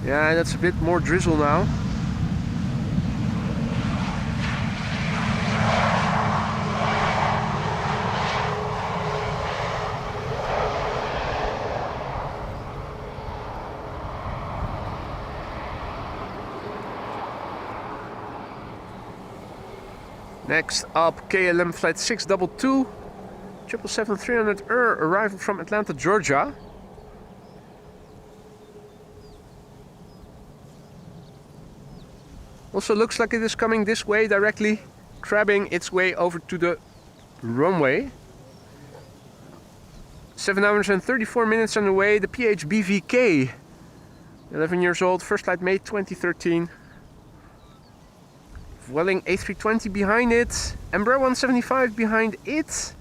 Yeah, that's a bit more drizzle now. Next up, KLM flight 622, 777-300 arriving from Atlanta, Georgia. Also looks like it is coming this way directly, crabbing its way over to the runway. 7 hours and 34 minutes on the way, the PHBVK. 11 years old, first flight May 2013. Vueling A320 behind it, Embraer 175 behind it.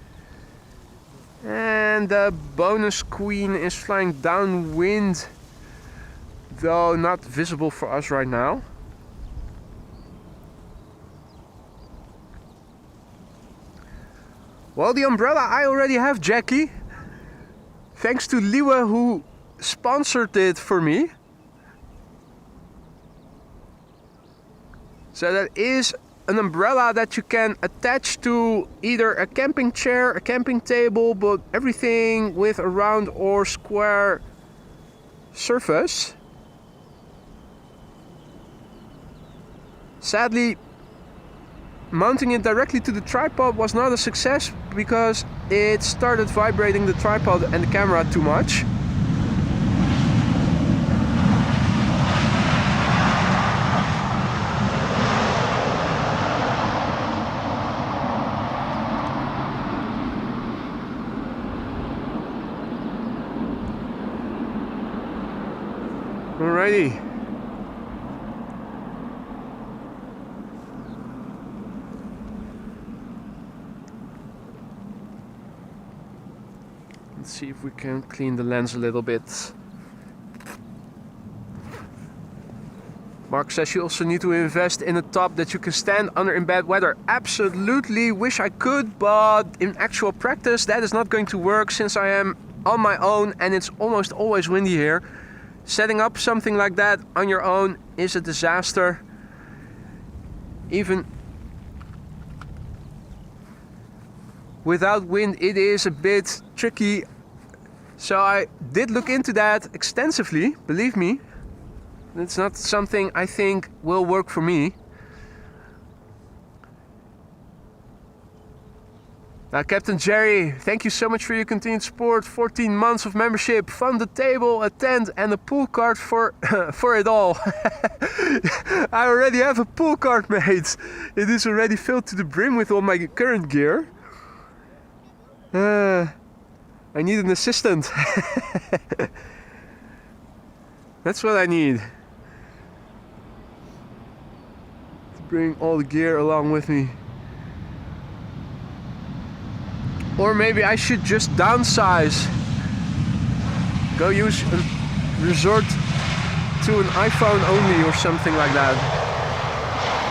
And the bonus queen is flying downwind, though not visible for us right now. Well, the umbrella I already have, Jackie. Thanks to Liwe who sponsored it for me. So that is an umbrella that you can attach to either a camping chair, a camping table, but everything with a round or square surface. Sadly, mounting it directly to the tripod was not a success because it started vibrating the tripod and the camera too much. Alrighty. Let's see if we can clean the lens a little bit. Mark says you also need to invest in a top that you can stand under in bad weather. Absolutely, wish I could, but in actual practice that is not going to work since I am on my own and it's almost always windy here. Setting up something like that on your own is a disaster. Even without wind it is a bit tricky. So I did look into that extensively, believe me. It's not something I think will work for me. Now, Captain Jerry, thank you so much for your continued support. 14 months of membership, fund the table, a tent, and a pool card for it all. I already have a pool card, mate. It is already filled to the brim with all my current gear. I need an assistant. That's what I need. To bring all the gear along with me. Or maybe I should just downsize. Go use a resort to an iPhone only or something like that.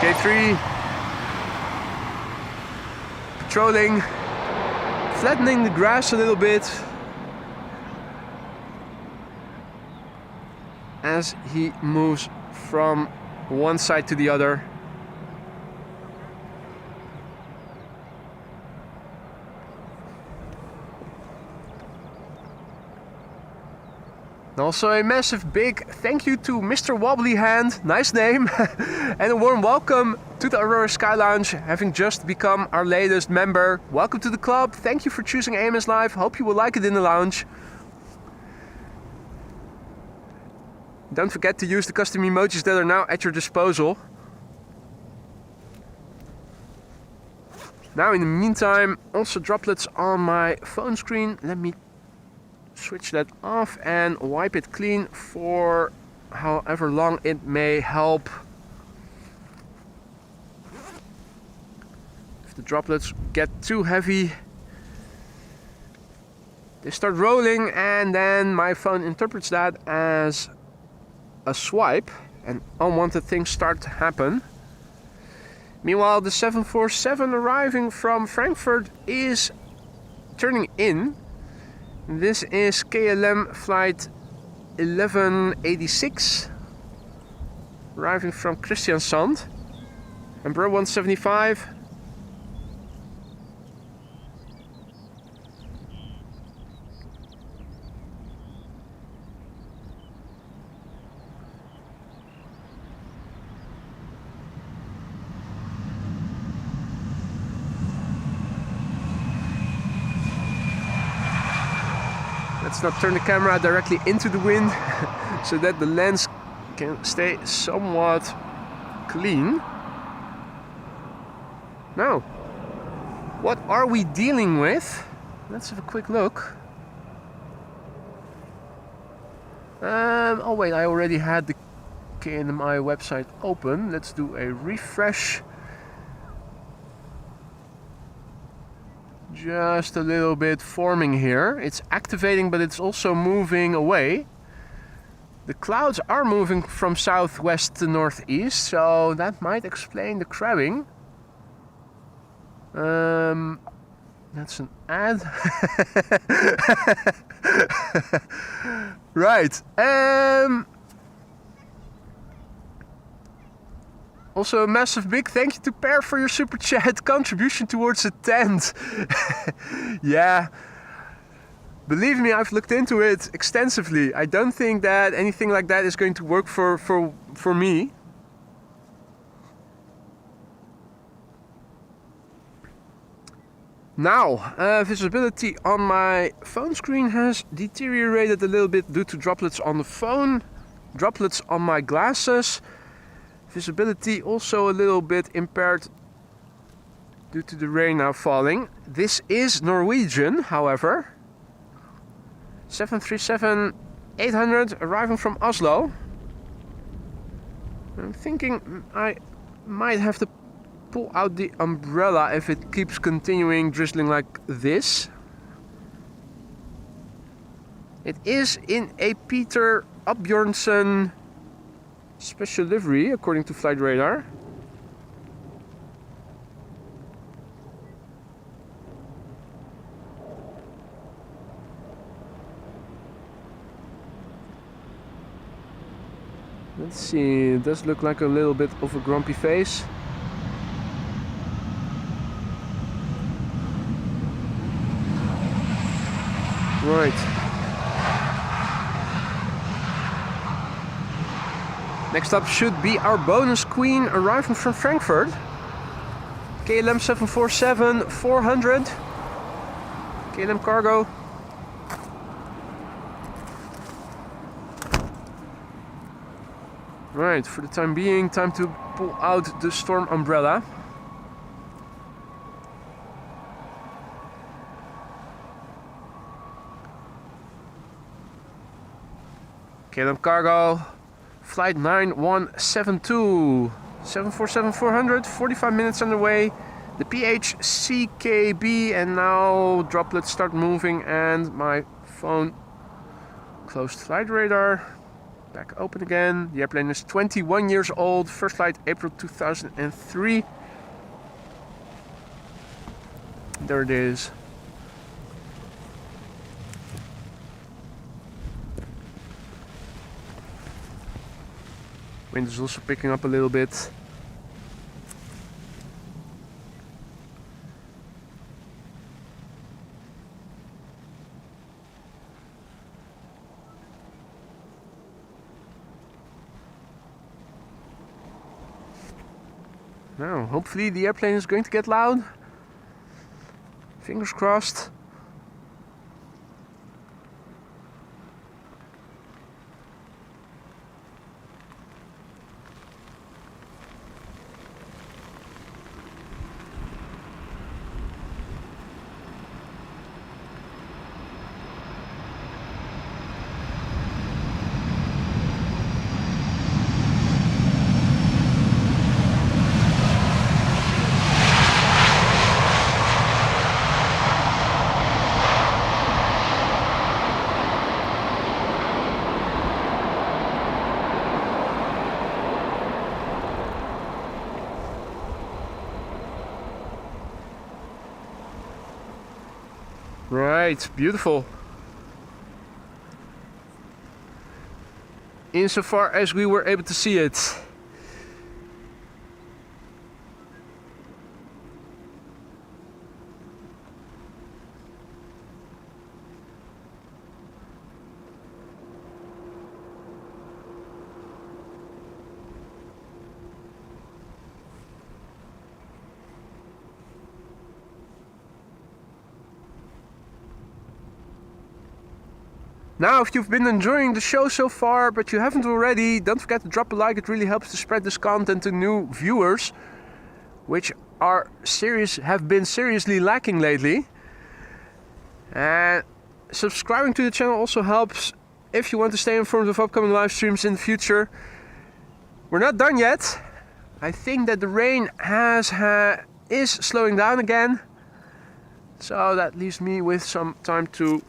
K3. Patrolling. Flattening the grass a little bit. As he moves from one side to the other. Also a massive big thank you to Mr. Wobbly Hand, nice name, and a warm welcome to the Aurora Sky Lounge, having just become our latest member. Welcome to the club, thank you for choosing AMS Live, hope you will like it in the lounge. Don't forget to use the custom emojis that are now at your disposal. Now in the meantime, also droplets on my phone screen. Let me switch that off and wipe it clean for however long it may help. If the droplets get too heavy, they start rolling and then my phone interprets that as a swipe and unwanted things start to happen. Meanwhile, the 747 arriving from Frankfurt is turning in. This is KLM flight 1186, arriving from Kristiansand, Embraer 175. Let's not turn the camera directly into the wind so that the lens can stay somewhat clean. Now, what are we dealing with? Let's have a quick look. Oh wait, I already had the KNMI website open. Let's do a refresh. Just a little bit forming here. It's activating, but it's also moving away. The clouds are moving from southwest to northeast, so that might explain the crabbing. That's an ad. Right. Also a massive big thank you to Per for your super chat contribution towards the tent. Yeah, believe me, I've looked into it extensively. I don't think that anything like that is going to work for me. Now, visibility on my phone screen has deteriorated a little bit due to droplets on the phone, droplets on my glasses. Visibility also a little bit impaired due to the rain now falling. This is Norwegian, however. 737-800 arriving from Oslo. I'm thinking I might have to pull out the umbrella if it keeps continuing drizzling like this. It is in a Peter Abjornsen special livery, according to flight radar. Let's see, it does look like a little bit of a grumpy face. Right. Next up should be our bonus queen arriving from Frankfurt. KLM 747-400. KLM Cargo. Right, for the time being, time to pull out the storm umbrella. KLM Cargo, flight 9172, 747-400, 45 minutes underway. The PHCKB, and now droplets start moving and my phone closed flight radar. Back open again. The airplane is 21 years old. First flight April 2003. There it is. Wind is also picking up a little bit. Now, hopefully the airplane is going to get loud. Fingers crossed. Right, beautiful. Insofar as we were able to see it. Now, if you've been enjoying the show so far, but you haven't already, don't forget to drop a like. It really helps to spread this content to new viewers, which have been seriously lacking lately. And subscribing to the channel also helps if you want to stay informed of upcoming live streams in the future. We're not done yet. I think that the rain is slowing down again, so that leaves me with some time to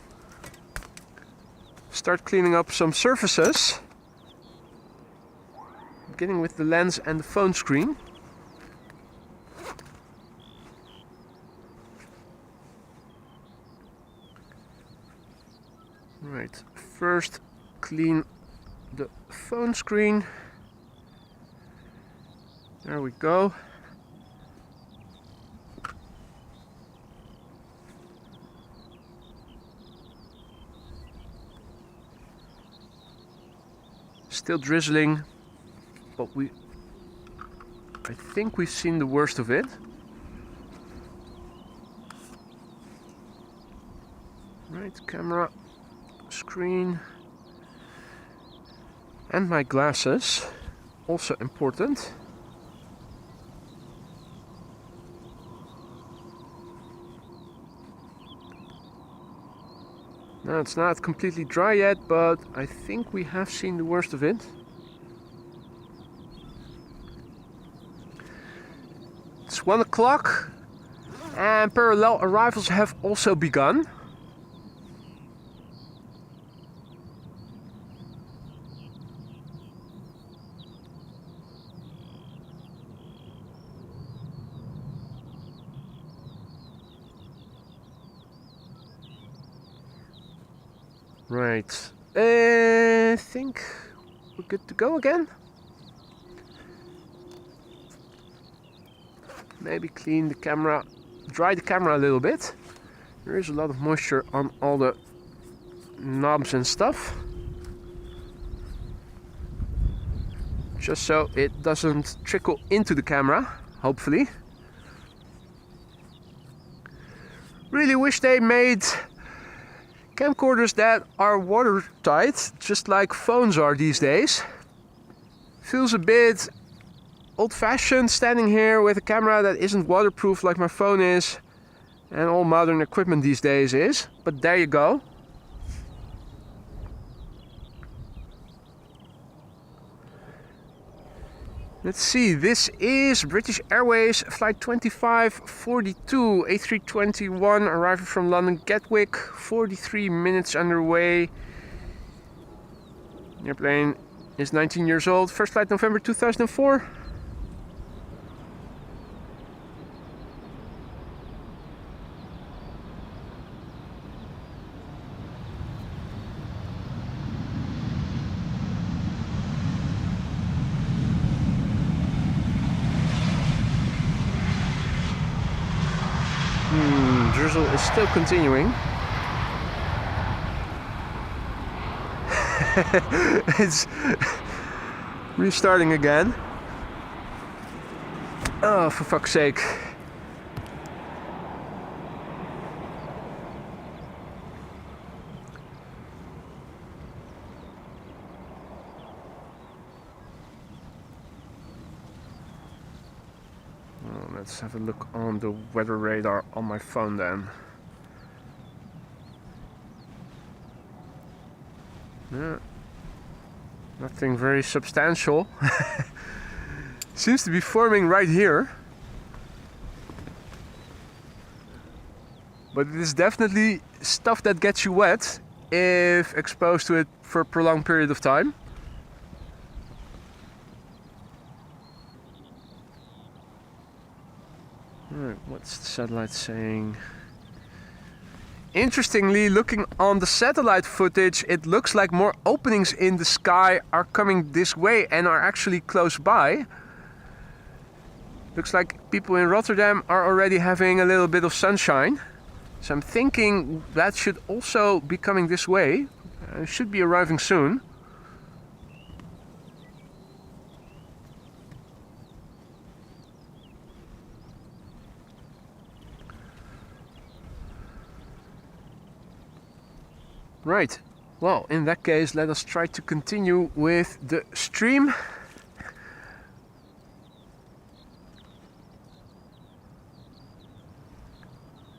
start cleaning up some surfaces, beginning with the lens and the phone screen. Right, first clean the phone screen. There we go. Still drizzling, but I think we've seen the worst of it. Right, camera, screen, and my glasses, also important. Now, it's not completely dry yet, but I think we have seen the worst of it. It's 1 o'clock and parallel arrivals have also begun. Right, I think we're good to go again. Maybe clean the camera, dry the camera a little bit. There is a lot of moisture on all the knobs and stuff. Just so it doesn't trickle into the camera, hopefully. Really wish they made camcorders that are watertight, just like phones are these days. Feels a bit old-fashioned standing here with a camera that isn't waterproof like my phone is and all modern equipment these days is, but there you go. Let's see, this is British Airways flight 2542 A321 arriving from London Gatwick, 43 minutes underway. The airplane is 19 years old, first flight November 2004. Drizzle is still continuing. It's restarting again. Oh, for fuck's sake. Let's have a look on the weather radar on my phone then. Yeah, nothing very substantial. Seems to be forming right here. But it is definitely stuff that gets you wet if exposed to it for a prolonged period of time. Alright, what's the satellite saying? Interestingly, looking on the satellite footage, it looks like more openings in the sky are coming this way and are actually close by. Looks like people in Rotterdam are already having a little bit of sunshine. So I'm thinking that should also be coming this way. Should be arriving soon. Right, well, in that case, let us try to continue with the stream.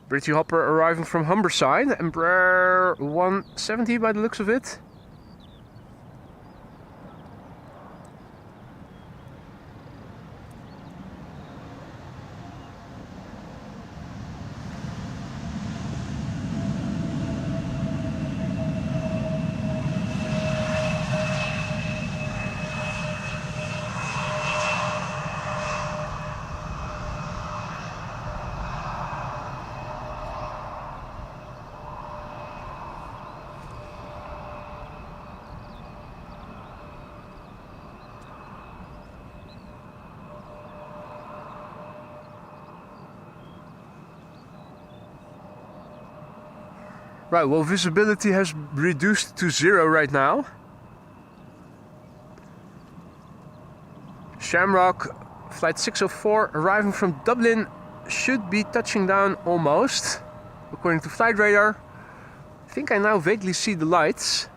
British Hopper arriving from Humberside, Embraer 170 by the looks of it. Right, well, visibility has reduced to 0 right now. Shamrock, flight 604, arriving from Dublin, should be touching down almost, according to flight radar. I think I now vaguely see the lights.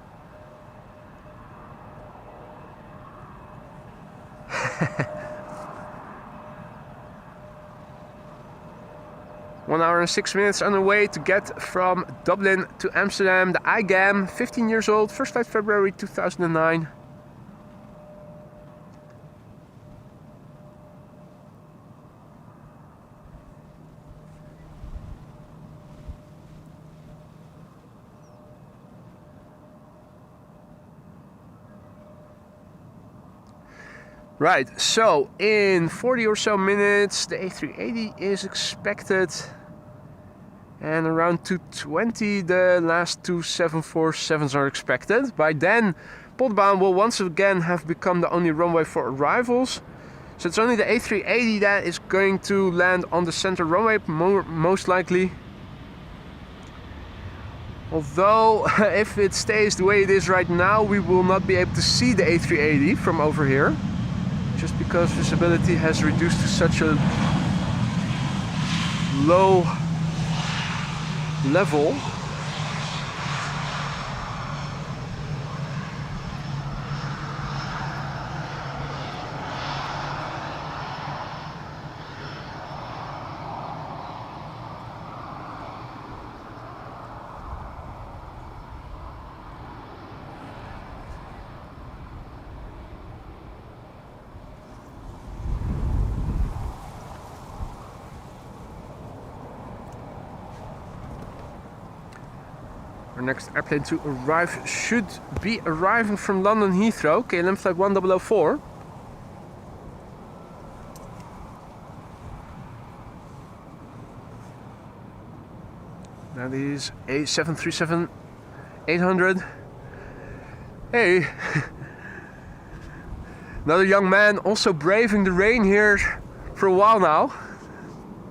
1 hour and 6 minutes on the way to get from Dublin to Amsterdam. The IGAM, 15 years old, first flight February 2009. Right, so in 40 or so minutes the A380 is expected, and around 2:20 the last two 747s are expected. By then Pontbaan will once again have become the only runway for arrivals, so it's only the A380 that is going to land on the center runway most likely. Although if it stays the way it is right now, we will not be able to see the A380 from over here, just because visibility has reduced to such a low level. Our next airplane to arrive should be arriving from London Heathrow, KLM flight 1004. That is A737-800. Hey! Another young man also braving the rain here for a while now.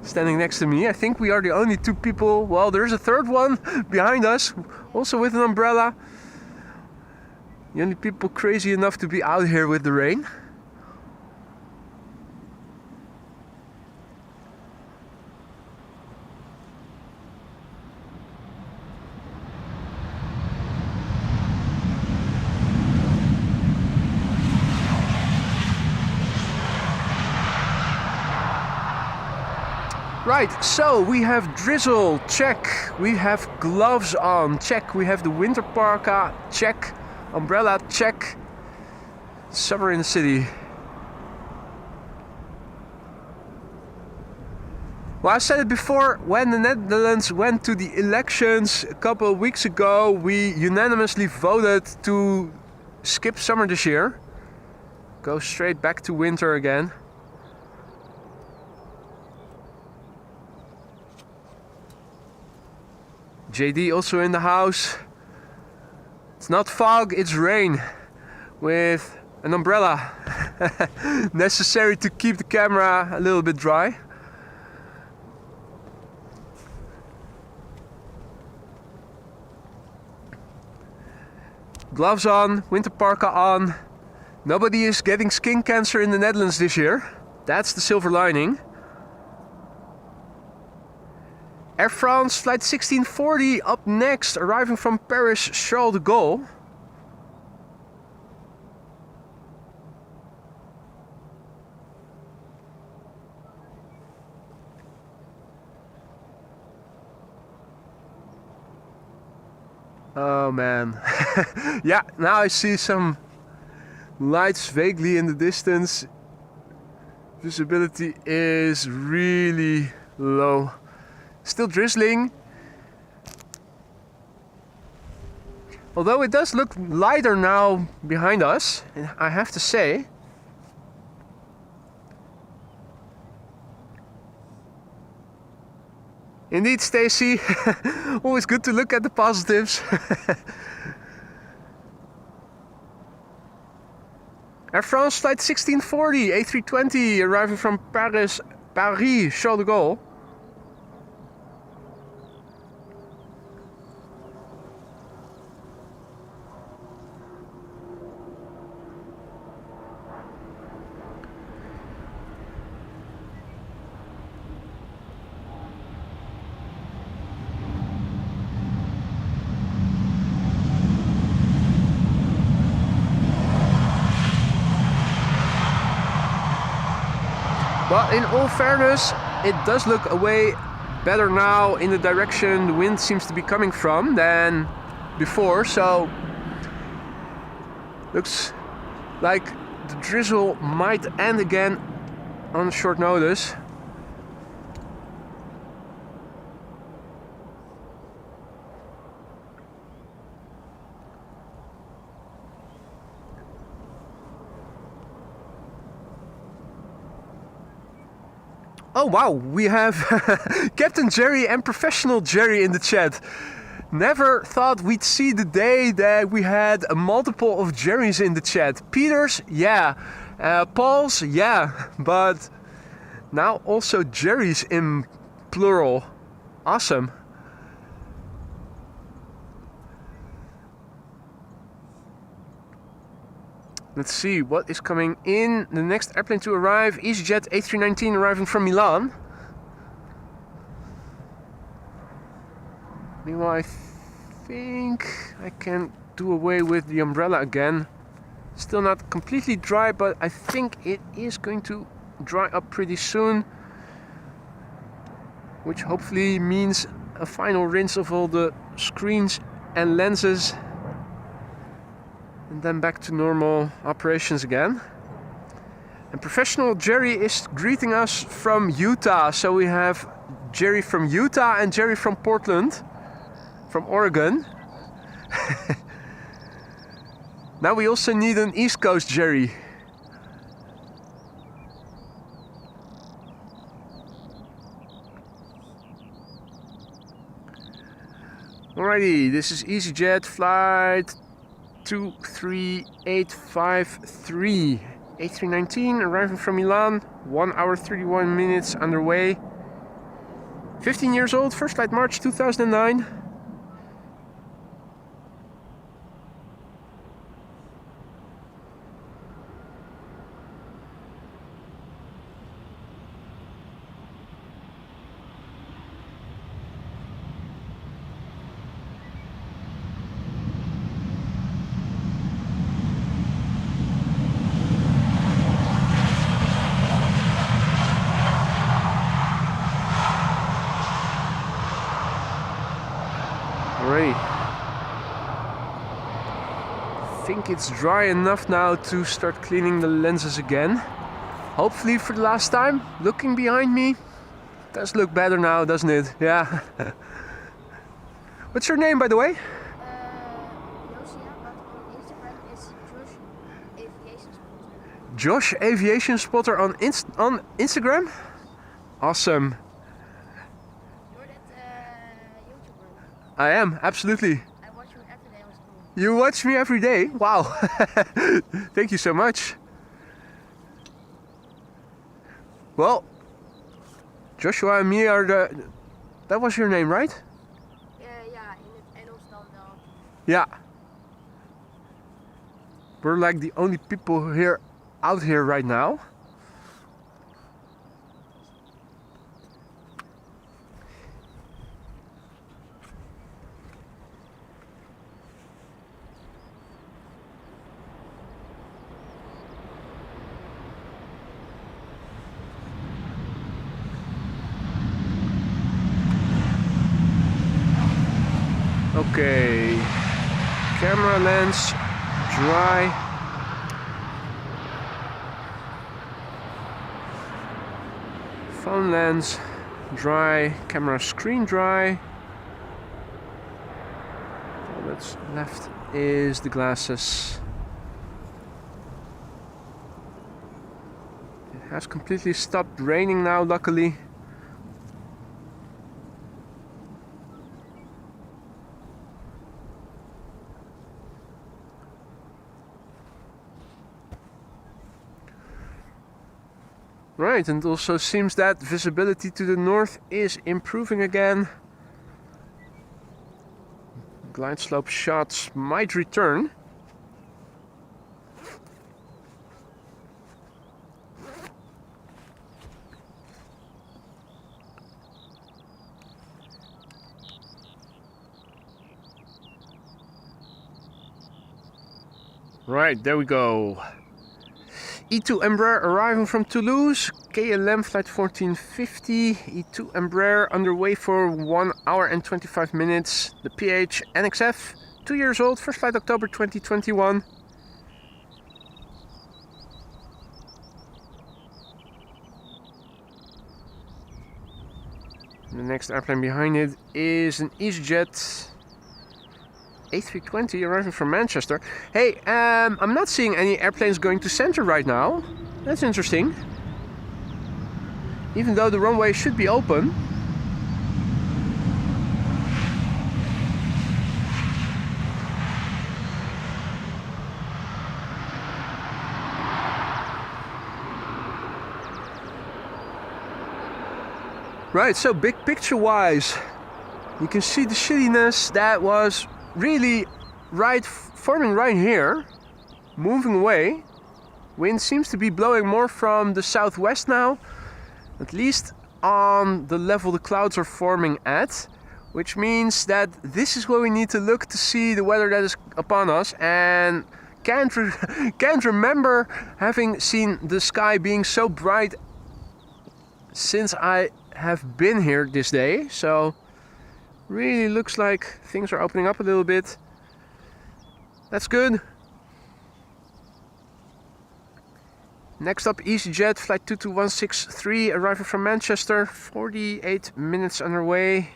Standing next to me. I think we are the only two people. Well, there's a third one behind us, also with an umbrella. The only people crazy enough to be out here with the rain. Right, so we have drizzle, check. We have gloves on, check. We have the winter parka, check. Umbrella, check. Summer in the city. Well, I said it before, when the Netherlands went to the elections a couple of weeks ago, we unanimously voted to skip summer this year. Go straight back to winter again. JD also in the house. It's not fog, it's rain with an umbrella. Necessary to keep the camera a little bit dry. Gloves on, winter parka on. Nobody is getting skin cancer in the Netherlands this year. That's the silver lining. Air France flight 1640 up next, arriving from Paris Charles de Gaulle. Oh man. Yeah, now I see some lights vaguely in the distance. Visibility is really low. Still drizzling. Although it does look lighter now behind us, I have to say. Indeed, Stacy. Always good to look at the positives. Air France flight 1640, A320, arriving from Paris Charles de Gaulle. But in all fairness, it does look way better now in the direction the wind seems to be coming from than before, so looks like the drizzle might end again on short notice. Oh wow, we have Captain Jerry and Professional Jerry in the chat. Never thought we'd see the day that we had a multiple of Jerrys in the chat. Peters, yeah. Paul's, yeah. But now also Jerry's in plural. Awesome. Let's see what is coming in. The next airplane to arrive, EasyJet A319 arriving from Milan. Meanwhile, I think I can do away with the umbrella again. Still not completely dry, but I think it is going to dry up pretty soon, which hopefully means a final rinse of all the screens and lenses, and then back to normal operations again. And professional Jerry is greeting us from Utah. So we have Jerry from Utah and Jerry from Portland, from Oregon. Now we also need an East Coast Jerry. Alrighty, this is EasyJet flight 23853. A319 arriving from Milan, 1 hour 31 minutes underway. 15 years old, first flight March 2009. I think it's dry enough now to start cleaning the lenses again. Hopefully for the last time. Looking behind me, does look better now, doesn't it? Yeah. What's your name, by the way? Josh Aviation Spotter on Instagram? Awesome. You're that YouTuber? I am, absolutely. I watch you every day on school. You watch me every day? Wow. Thank you so much. Well, Joshua and me are the... That was your name, right? Yeah, in het Engels dan wel. Yeah. We're like the only people here out here right now. Okay, camera lens dry. Phone lens dry, camera screen dry. All that's left is the glasses. It has completely stopped raining now, luckily. Right, and it also seems that visibility to the north is improving again. Glide slope shots might return. Right, there we go. E2 Embraer arriving from Toulouse, KLM flight 1450, E2 Embraer underway for 1 hour and 25 minutes, the PH NXF, 2 years old, first flight October 2021. The next airplane behind it is an EasyJet A320 arriving from Manchester. Hey, I'm not seeing any airplanes going to center right now. That's interesting. Even though the runway should be open. Right, so big picture wise, you can see the shittiness that was really forming right here, moving away. Wind seems to be blowing more from the southwest now, at least on the level the clouds are forming at. which means that this is where we need to look to see the weather that is upon us, and can't remember having seen the sky being so bright since I have been here this day. So really looks like things are opening up a little bit. That's good. Next up, EasyJet flight 22163 arriving from Manchester, 48 minutes underway.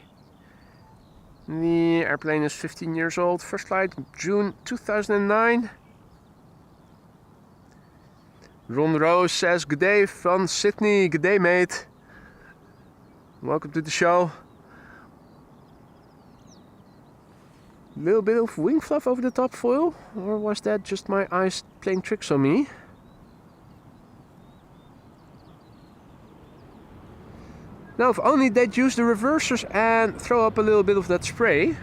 The airplane is 15 years old. First flight June 2009. Ron Rose says, "Good day from Sydney." Good day, mate. Welcome to the show. Little bit of wing fluff over the top foil, or was that just my eyes playing tricks on me? Now, if only they'd use the reversers and throw up a little bit of that spray.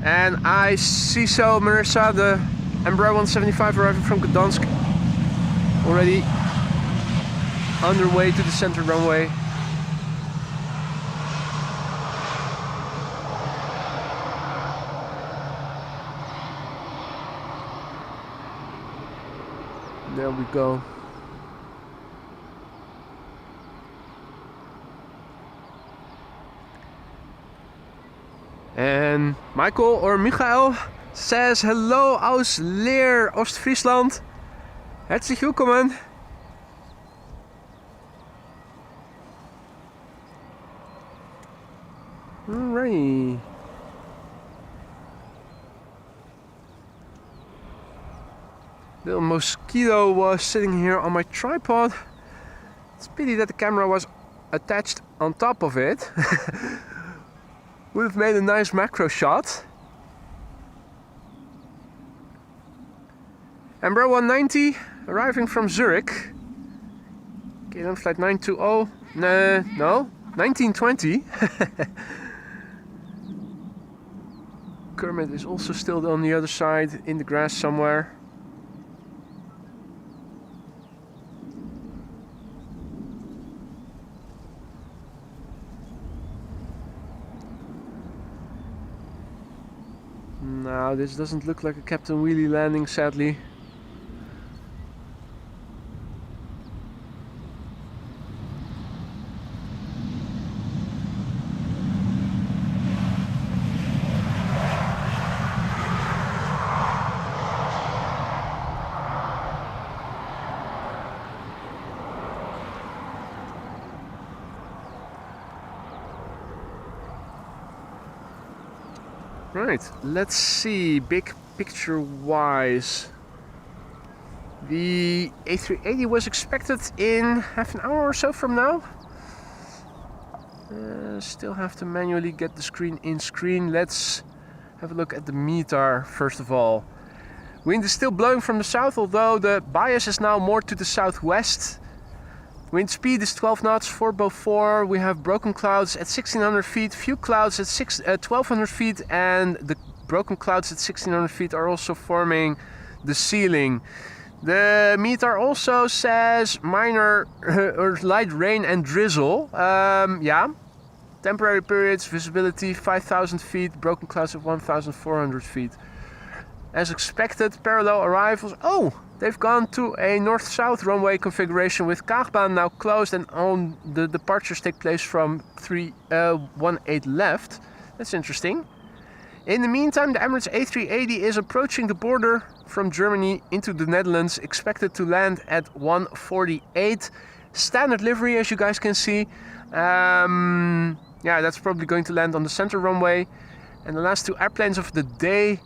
And I see so, Marissa, the Embraer 175 arriving from Gdansk, already underway to the center runway. There we go. And Michael or Michael says, "Hello aus Leer, Ostfriesland. Herzlich willkommen." Alright. Little mosquito was sitting here on my tripod. It's a pity that the camera was attached on top of it. Would have made a nice macro shot. Embraer 190 arriving from Zurich. KLM flight 920. No, 1920. Kermit is also still on the other side in the grass somewhere. No, this doesn't look like a Captain Wheelie landing, sadly. Right, let's see, big picture wise. The A380 was expected in half an hour or so from now. Still have to manually get the screen in screen. Let's have a look at the METAR first of all. Wind is still blowing from the south, although the bias is now more to the southwest. Wind speed is 12 knots, 4x4. We have broken clouds at 1600 feet, few clouds at 1200 feet, and the broken clouds at 1600 feet are also forming the ceiling. The METAR also says minor or light rain and drizzle. Yeah, temporary periods, visibility 5000 feet, broken clouds at 1400 feet. As expected, parallel arrivals. Oh! They've gone to a north-south runway configuration with Kaagbaan now closed, and all the departures take place from 318 left. That's interesting. In the meantime, the Emirates A380 is approaching the border from Germany into the Netherlands, expected to land at 1:48. Standard livery, as you guys can see. Yeah, that's probably going to land on the center runway. And the last two airplanes of the day.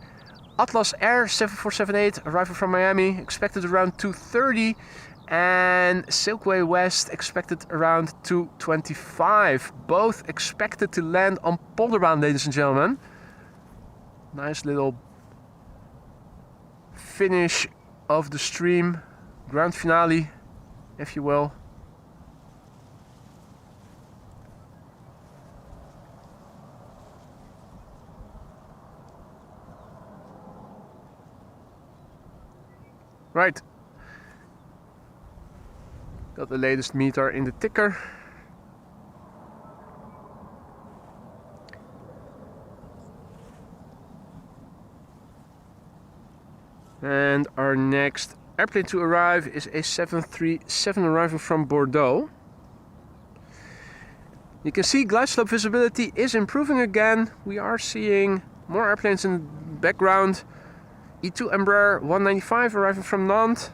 Atlas Air 7478 arriving from Miami, expected around 2:30, and Silkway West expected around 2:25. Both expected to land on Polderbaan, ladies and gentlemen. Nice little finish of the stream, grand finale, if you will. Right. Got the latest meter in the ticker. And our next airplane to arrive is a 737 arriving from Bordeaux. You can see glide slope visibility is improving again. We are seeing more airplanes in the background. E2 Embraer 195 arriving from Nantes.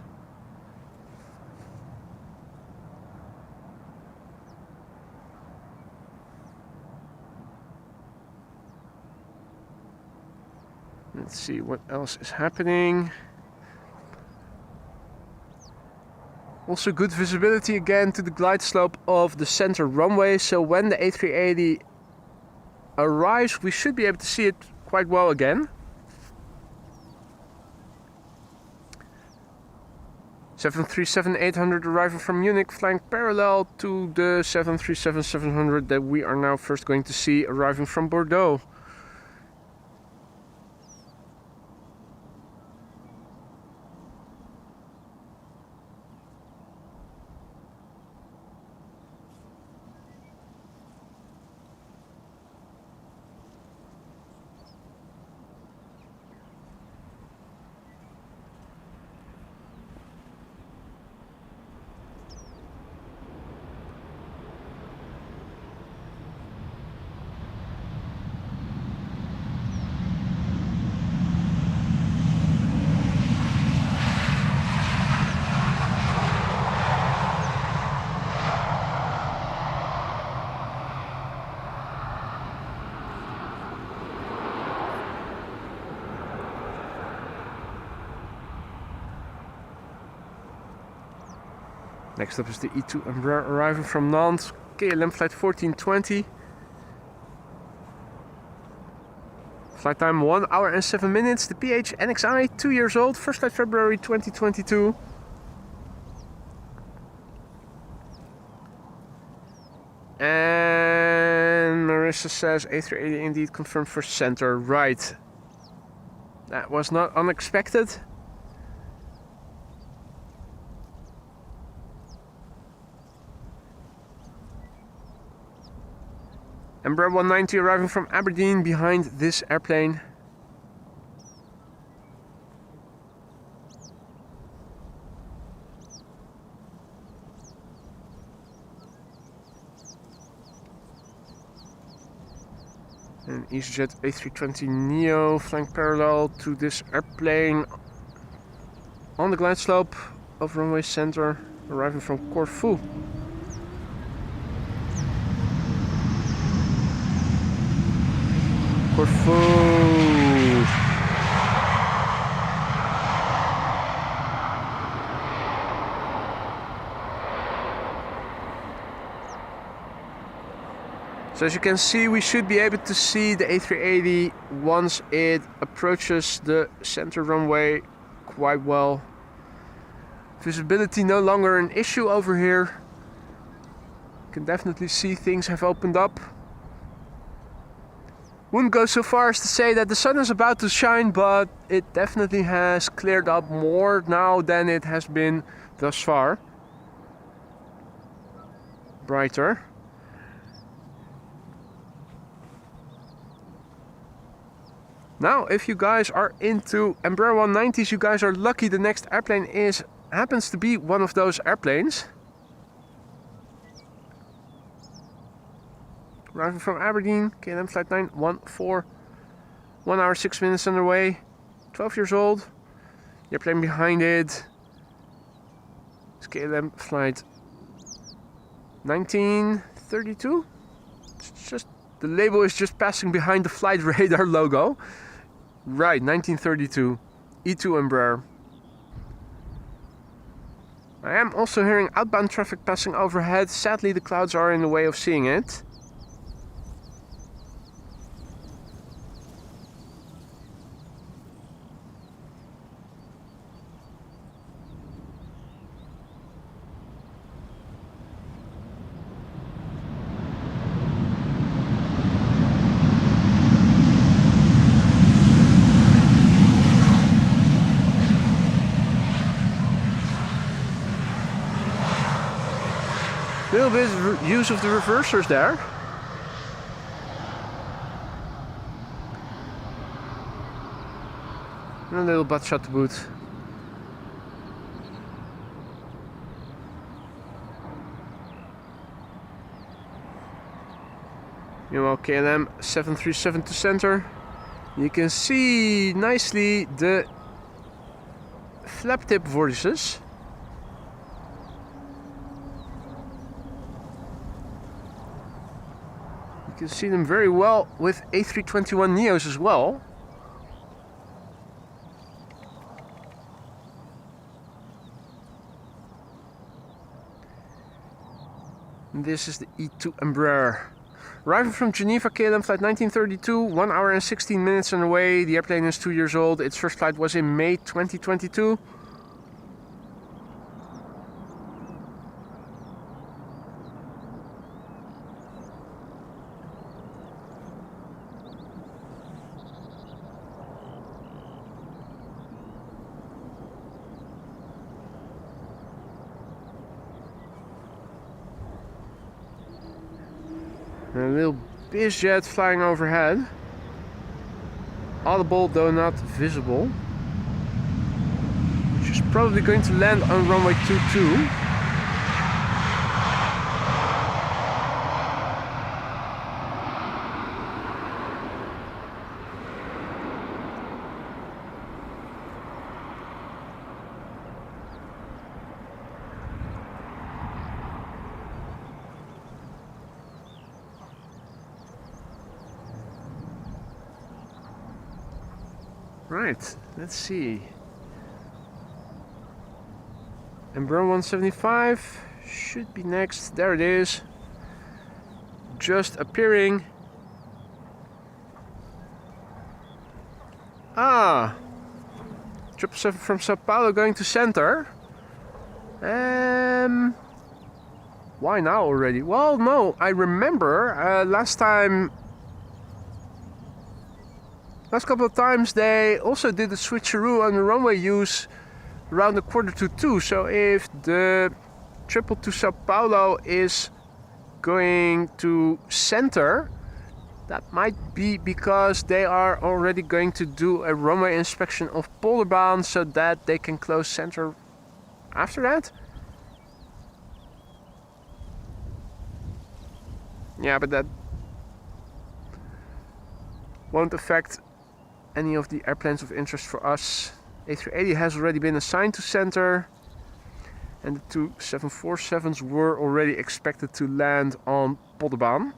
Let's see what else is happening. Also good visibility again to the glide slope of the center runway. So when the A380 arrives, we should be able to see it quite well again. 737-800 arriving from Munich, flying parallel to the 737-700 that we are now first going to see arriving from Bordeaux. Next up is the E2 Embraer arriving from Nantes, KLM flight 1420. Flight time 1 hour and 7 minutes. The PH NXI, 2 years old, first flight February 2022. And Marissa says A380 indeed confirmed for center right. That was not unexpected. Embraer 190 arriving from Aberdeen behind this airplane. And EasyJet A320neo flying parallel to this airplane on the glide slope of runway center, arriving from Corfu. Corfu. So as you can see, we should be able to see the A380 once it approaches the center runway quite well. Visibility no longer an issue over here. You can definitely see things have opened up. Wouldn't go so far as to say that the sun is about to shine, but it definitely has cleared up more now than it has been thus far. Brighter. Now, if you guys are into Embraer 190s, you guys are lucky. The next airplane happens to be one of those airplanes. Arriving from Aberdeen, KLM flight 914, 1 hour 6 minutes underway, 12 years old. The airplane behind it is KLM flight 1932. It's just the label is just passing behind the flight radar logo. Right, 1932, E2 Embraer. I am also hearing outbound traffic passing overhead. Sadly, the clouds are in the way of seeing it. Little bit of use of the reversers there. And a little butt shot to boot. Meanwhile, KLM 737 to center. You can see nicely the flap tip vortices. You can see them very well with A321 Neos as well. And this is the E2 Embraer. Arriving from Geneva, KLM flight 1932, 1 hour and 16 minutes on the way. The airplane is 2 years old. Its first flight was in May 2022. A little bizjet flying overhead. Audible though not visible. Which is probably going to land on runway 22. Right, let's see. Embraer 175 should be next. There it is. Just appearing. Ah! 777 from Sao Paulo going to center. Why now already? Well, no, I remember last couple of times they also did a switcheroo on the runway use around the 1:45. So if the triple to Sao Paulo is going to center, that might be because they are already going to do a runway inspection of Polderbaan so that they can close center after that. Yeah, but that won't affect any of the airplanes of interest for us. A380 has already been assigned to center, and the two 747s were already expected to land on Polderbaan.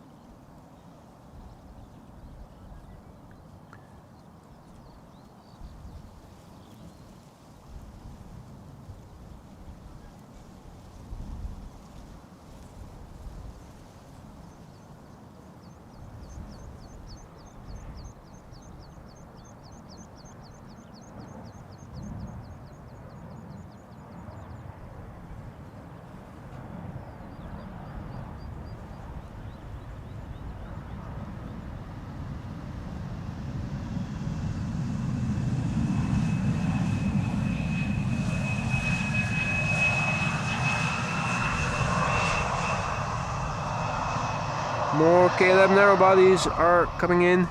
More KLM narrow bodies are coming in.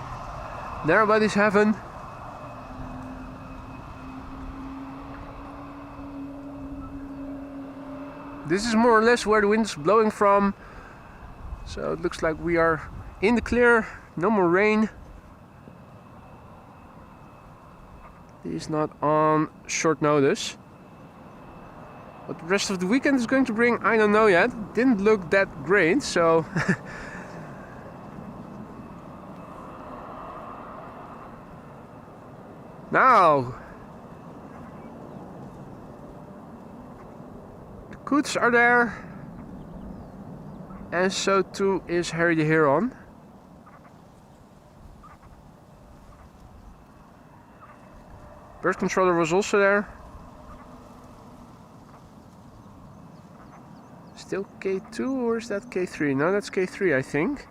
Narrow bodies heaven. This is more or less where the wind is blowing from. So it looks like we are in the clear. No more rain. It is not on short notice. What the rest of the weekend is going to bring, I don't know yet. Didn't look that great, so now the Coots are there, and so too is Harry the Heron. Bird controller was also there. Still K2 or is that K3? No, that's K3 I think.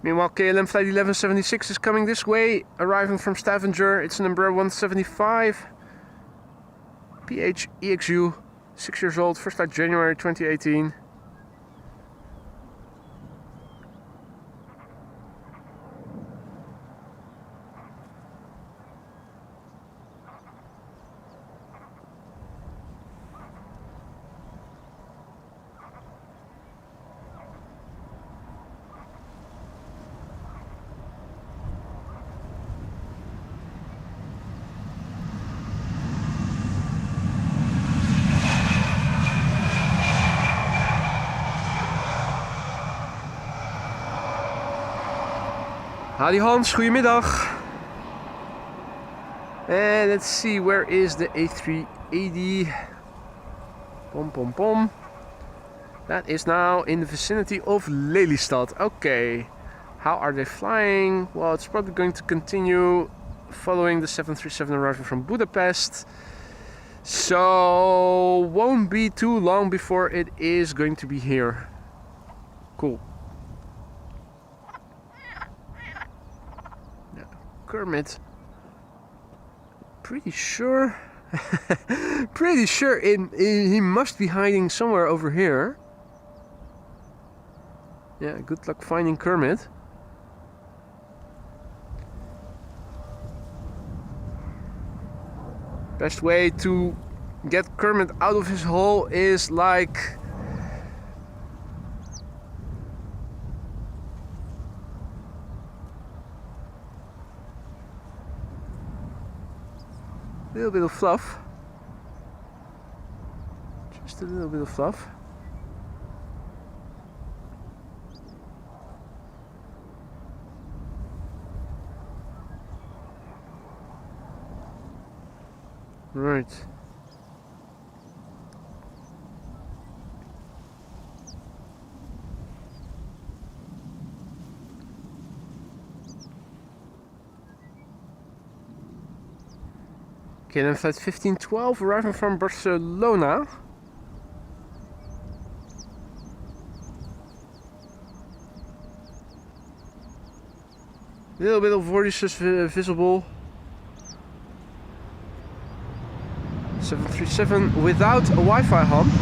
Meanwhile, KLM flight 1176 is coming this way, arriving from Stavanger. It's number 175. PHEXU, 6 years old, first flight January 2018. Howdy Hans, goedemiddag. And let's see, where is the A380? Pom pom pom. That is now in the vicinity of Lelystad. Okay, how are they flying? Well, it's probably going to continue following the 737 arriving from Budapest. So, won't be too long before it is going to be here. Cool. Kermit, pretty sure he must be hiding somewhere over here. Yeah, good luck finding Kermit. Best way to get Kermit out of his hole is like a little bit of fluff. Just a little bit of fluff. Right. KLM flight 1512 arriving from Barcelona. A little bit of vortices visible. 737 without a Wi-Fi hump.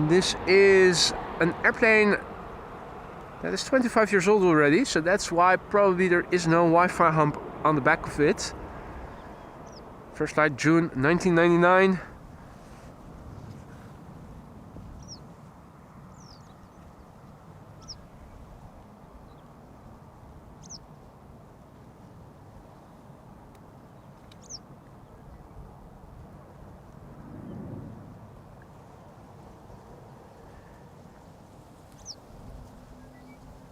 This is an airplane that is 25 years old already, so that's why probably there is no Wi-Fi hump on the back of it. First flight June 1999.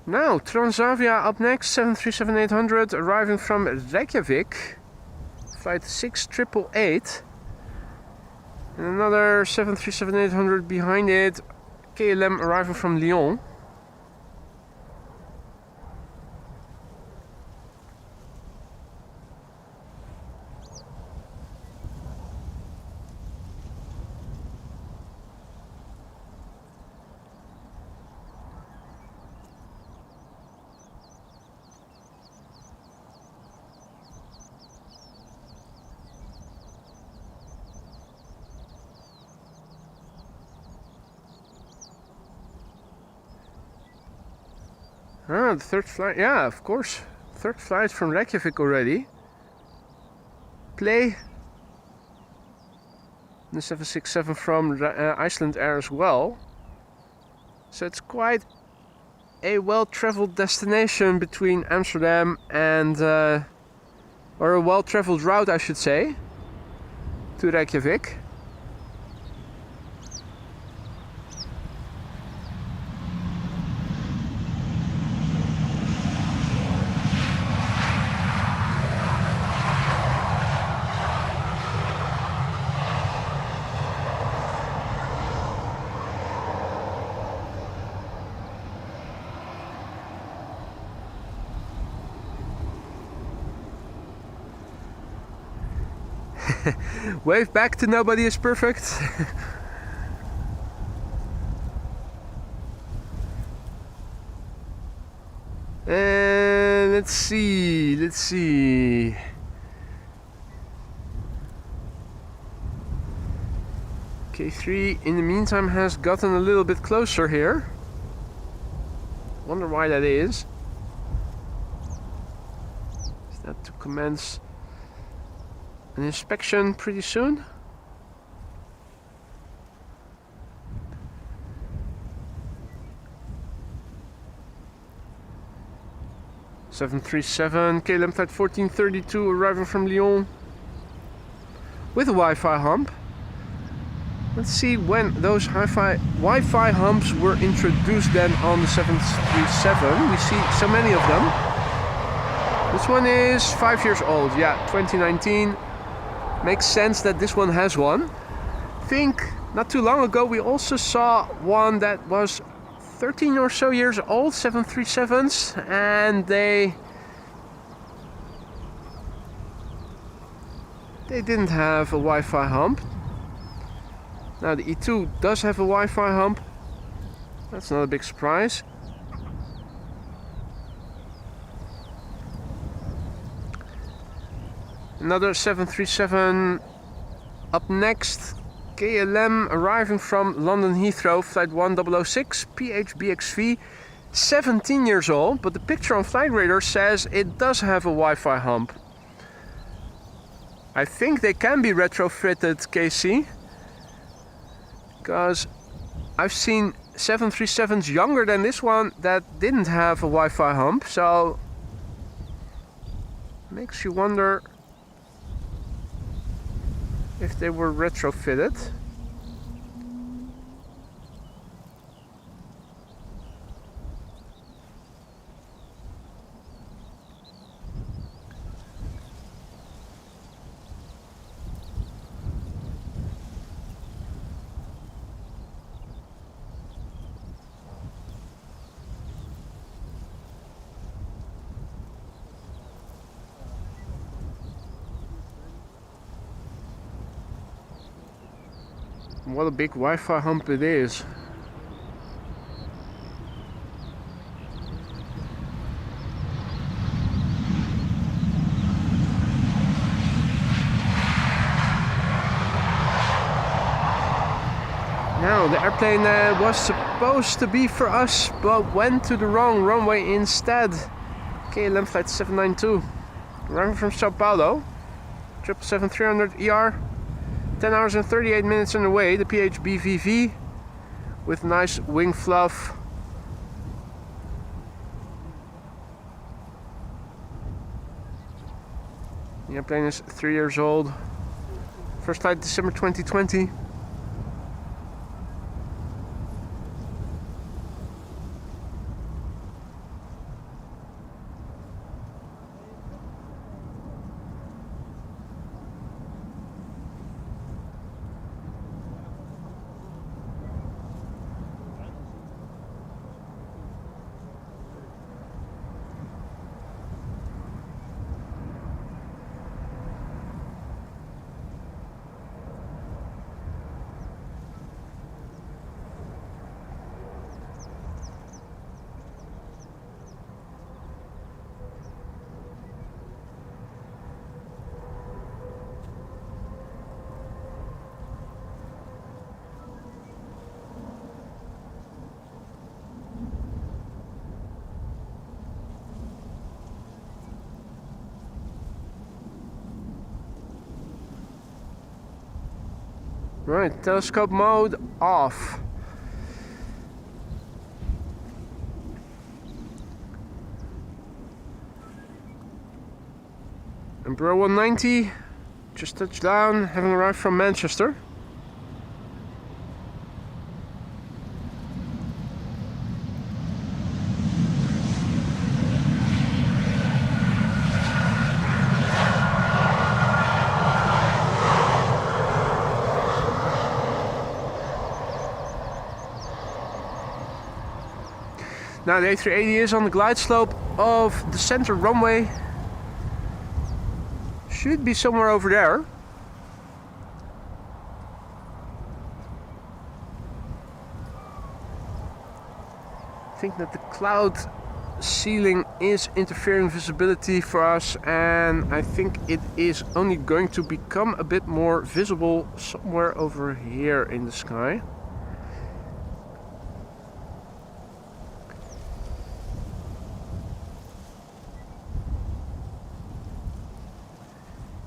Now, Transavia up next, 737-800, arriving from Reykjavik, flight 6888, and another 737-800 behind it, KLM arriving from Lyon. Ah, the third flight, yeah, of course. Third flight from Reykjavik already. Play. The 767 from Icelandair as well. So it's quite a well-traveled destination between Amsterdam and, or a well-traveled route, I should say, to Reykjavik. Wave back to nobody is perfect. And let's see. K3 in the meantime has gotten a little bit closer here. Wonder why that is. Is that to commence an inspection pretty soon? (737) KLM Flight 1432 arriving from Lyon with a Wi-Fi hump. Let's see when those Wi-Fi humps were introduced then on the 737. We see so many of them. This one is 5 years old, yeah, 2019. Makes sense that this one has one. I think not too long ago we also saw one that was 13 or so years old, 737s, and they didn't have a Wi-Fi hump. Now the E2 does have a Wi-Fi hump. That's not a big surprise. Another 737 up next. KLM arriving from London Heathrow, flight 1006, PHBXV, 17 years old, but the picture on Flight Radar says it does have a Wi-Fi hump. I think they can be retrofitted, KC, because I've seen 737s younger than this one that didn't have a Wi-Fi hump, so makes you wonder if they were retrofitted. What a big Wi-Fi hump it is. Now the airplane was supposed to be for us, but went to the wrong runway instead. KLM Flight 792, arriving from Sao Paulo, 777-300 ER. 10 hours and 38 minutes on the way, the PHBVV with nice wing fluff. The airplane is 3 years old. First flight December 2020. Right, telescope mode off. Embraer 190 just touched down, having arrived from Manchester. Now the A380 is on the glide slope of the center runway. Should be somewhere over there. think that the cloud ceiling is interfering visibility for us, and I think it is only going to become a bit more visible somewhere over here in the sky.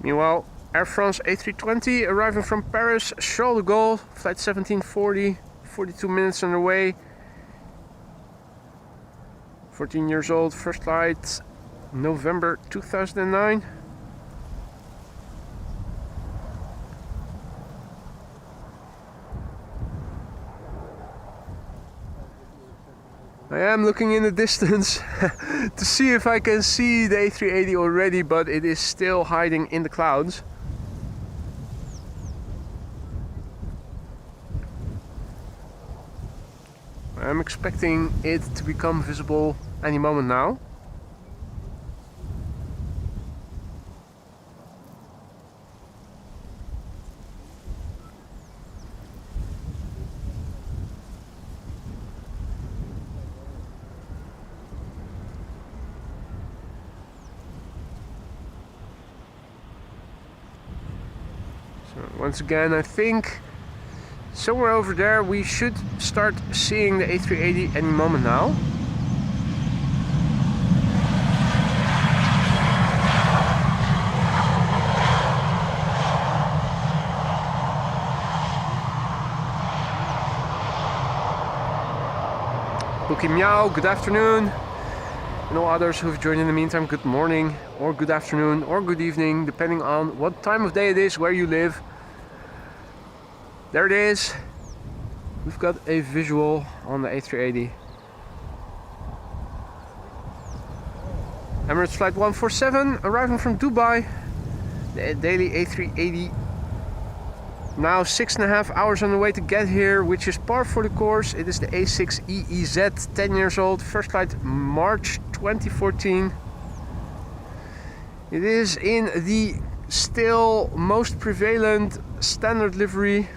Meanwhile, Air France A320 arriving from Paris, Charles de Gaulle, flight 1740, 42 minutes on the way. 14 years old, first flight, November 2009. I am looking in the distance to see if I can see the A380 already, but it is still hiding in the clouds. I'm expecting it to become visible any moment now. Once again, I think somewhere over there we should start seeing the A380 any moment now. Bookie Meow, good afternoon. And all others who have joined in the meantime, good morning, or good afternoon, or good evening, depending on what time of day it is, where you live. There it is. We've got a visual on the A380. Emirates flight 147 arriving from Dubai. The daily A380. Now 6.5 hours on the way to get here, which is par for the course. It is the A6EEZ, 10 years old, first flight March 2014. It is in the still most prevalent standard livery.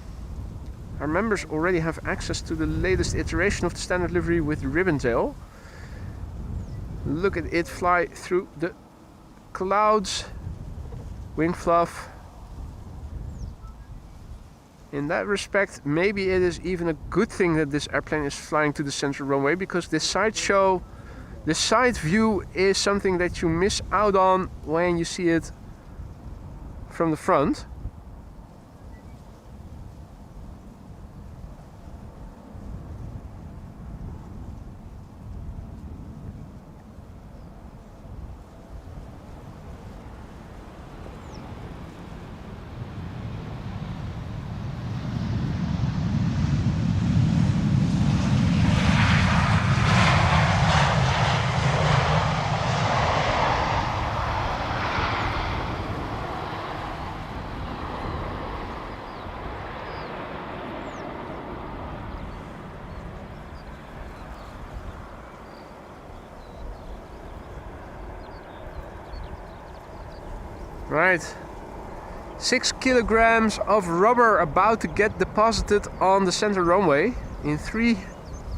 Our members already have access to the latest iteration of the standard livery with ribbon tail. Look at it fly through the clouds. Wing fluff. In that respect, maybe it is even a good thing that this airplane is flying to the central runway, because this side view is something that you miss out on when you see it from the front. Right, 6 kilograms of rubber about to get deposited on the center runway in 3,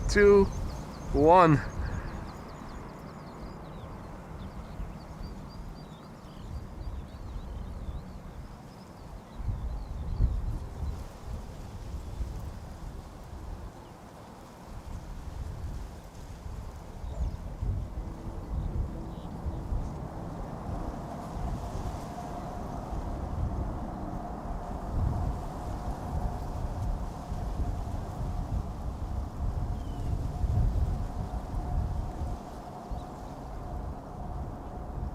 2, 1.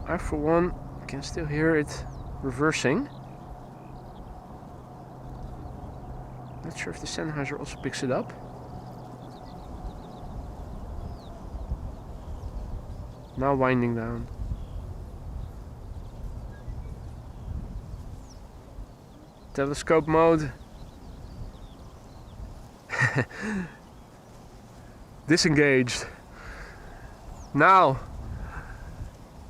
I, for one, can still hear it reversing. Not sure if the Sennheiser also picks it up. Now winding down. Telescope mode. Disengaged. Now,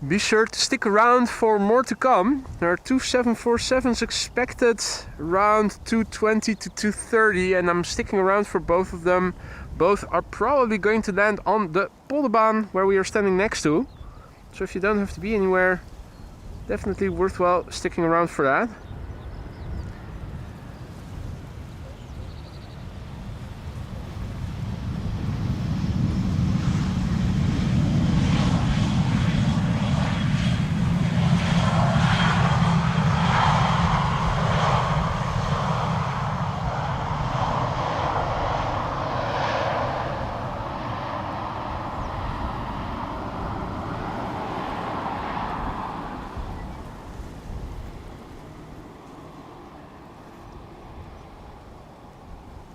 be sure to stick around for more to come. There are two 747s expected around 2:20 to 2:30, and I'm sticking around for both of them. Both are probably going to land on the Polderbaan where we are standing next to. So if you don't have to be anywhere, definitely worthwhile sticking around for that.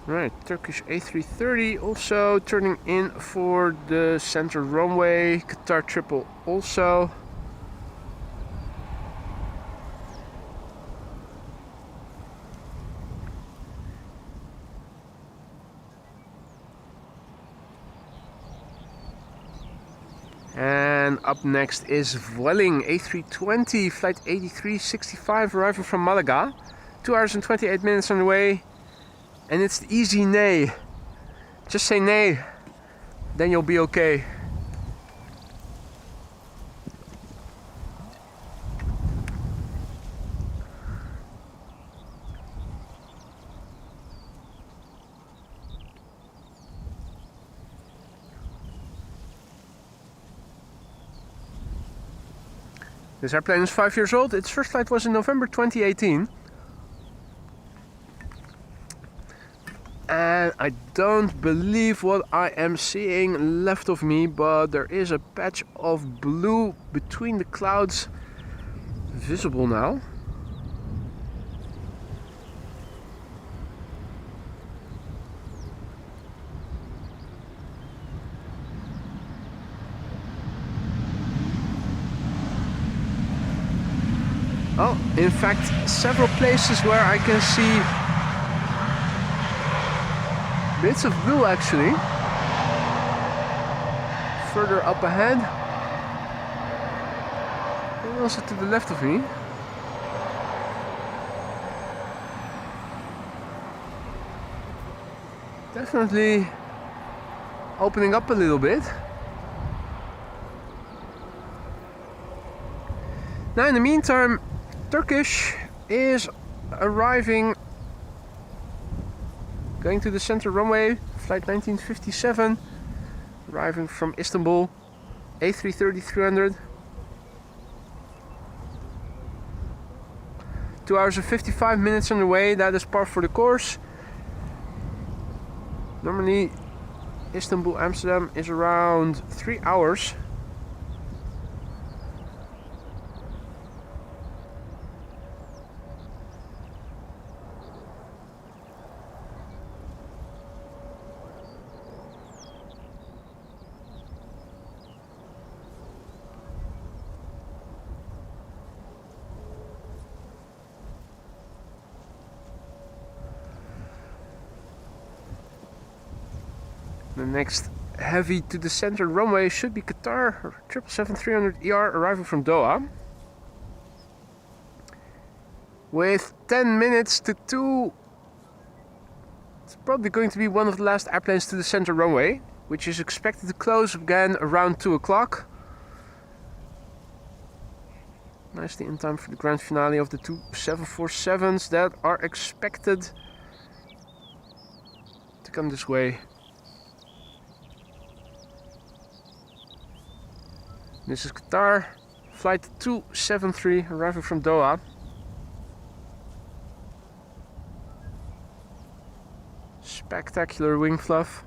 Right, Turkish A330 also turning in for the center runway. Qatar triple also. And up next is Vueling A320 flight 8365 arriving from Malaga. 2 hours and 28 minutes on the way. And it's the easy nay. Just say nay, then you'll be okay. This airplane is 5 years old. Its first flight was in November 2018. And I don't believe what I am seeing left of me, but there is a patch of blue between the clouds visible now. Oh, in fact, several places where I can see bits of blue actually. Further up ahead. And also to the left of me. Definitely opening up a little bit. Now in the meantime, Turkish is arriving, going to the center runway, flight 1957, arriving from Istanbul, A330-300. 2 hours and 55 minutes on the way, that is par for the course. Normally Istanbul, Amsterdam is around 3 hours. The next heavy to the center runway should be Qatar 777-300ER arriving from Doha. With 10 minutes to 2, it's probably going to be one of the last airplanes to the center runway, which is expected to close again around 2 o'clock. Nicely in time for the grand finale of the two 747s that are expected to come this way. This is Qatar, flight 273, arriving from Doha. Spectacular wing fluff.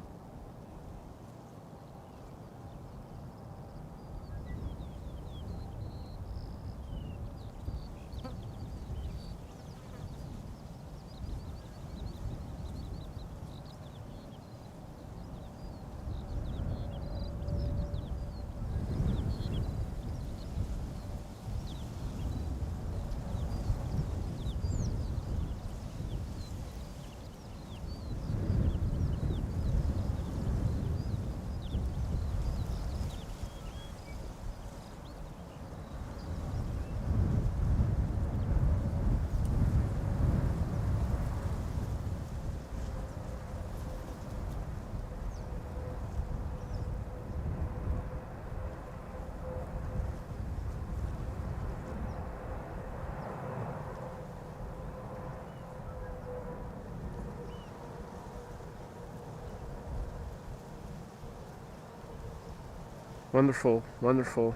Wonderful, wonderful.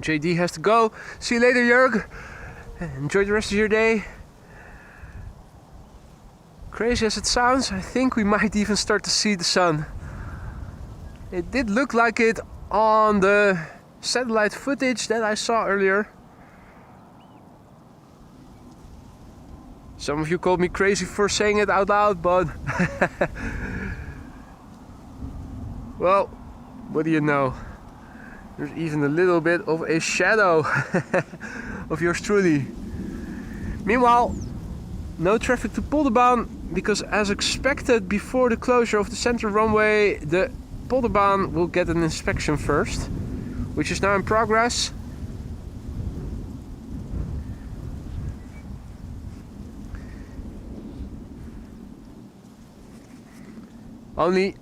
JD has to go. See you later, Jörg. Enjoy the rest of your day. Crazy as it sounds, I think we might even start to see the sun. It did look like it on the satellite footage that I saw earlier. Some of you called me crazy for saying it out loud, but well, what do you know? There's even a little bit of a shadow of yours truly. Meanwhile, no traffic to Polderbaan, because as expected before the closure of the central runway, the Polderbaan will get an inspection first, which is now in progress. Only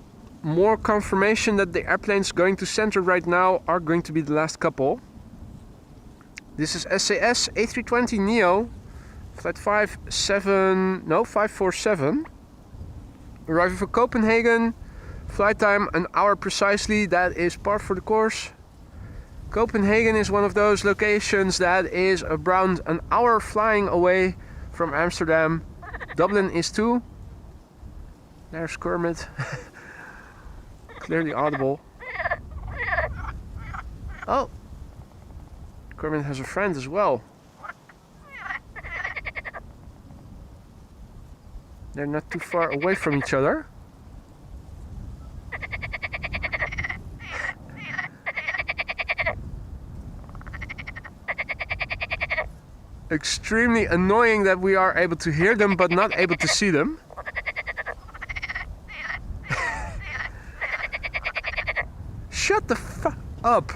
more confirmation that the airplanes going to center right now are going to be the last couple. This is SAS A320 Neo, flight 547, arriving for Copenhagen, flight time an hour precisely, that is par for the course. Copenhagen is one of those locations that is around an hour flying away from Amsterdam. Dublin is too. There's Kermit. Clearly audible. Oh! Kermit has a friend as well. They're not too far away from each other. Extremely annoying that we are able to hear them but not able to see them. Shut the fuck up!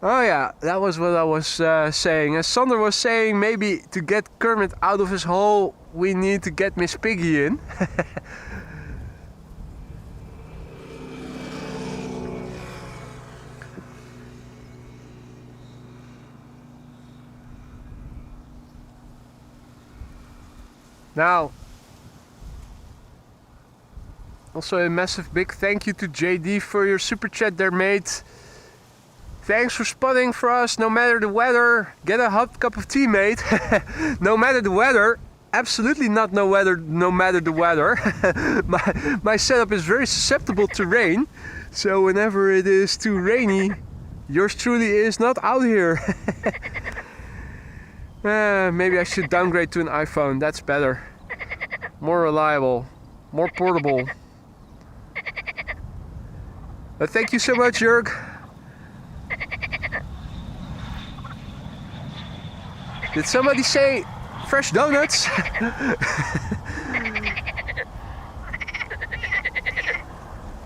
Oh yeah, that was what I was saying. As Sander was saying, maybe to get Kermit out of his hole, we need to get Miss Piggy in. Now, also a massive big thank you to JD for your super chat there, mate. Thanks for spotting for us, no matter the weather. Get a hot cup of tea, mate. No matter the weather. Absolutely not no matter the weather. my setup is very susceptible to rain. So whenever it is too rainy, yours truly is not out here. Maybe I should downgrade to an iPhone, that's better. More reliable, more portable. But thank you so much, Jörg. Did somebody say fresh donuts?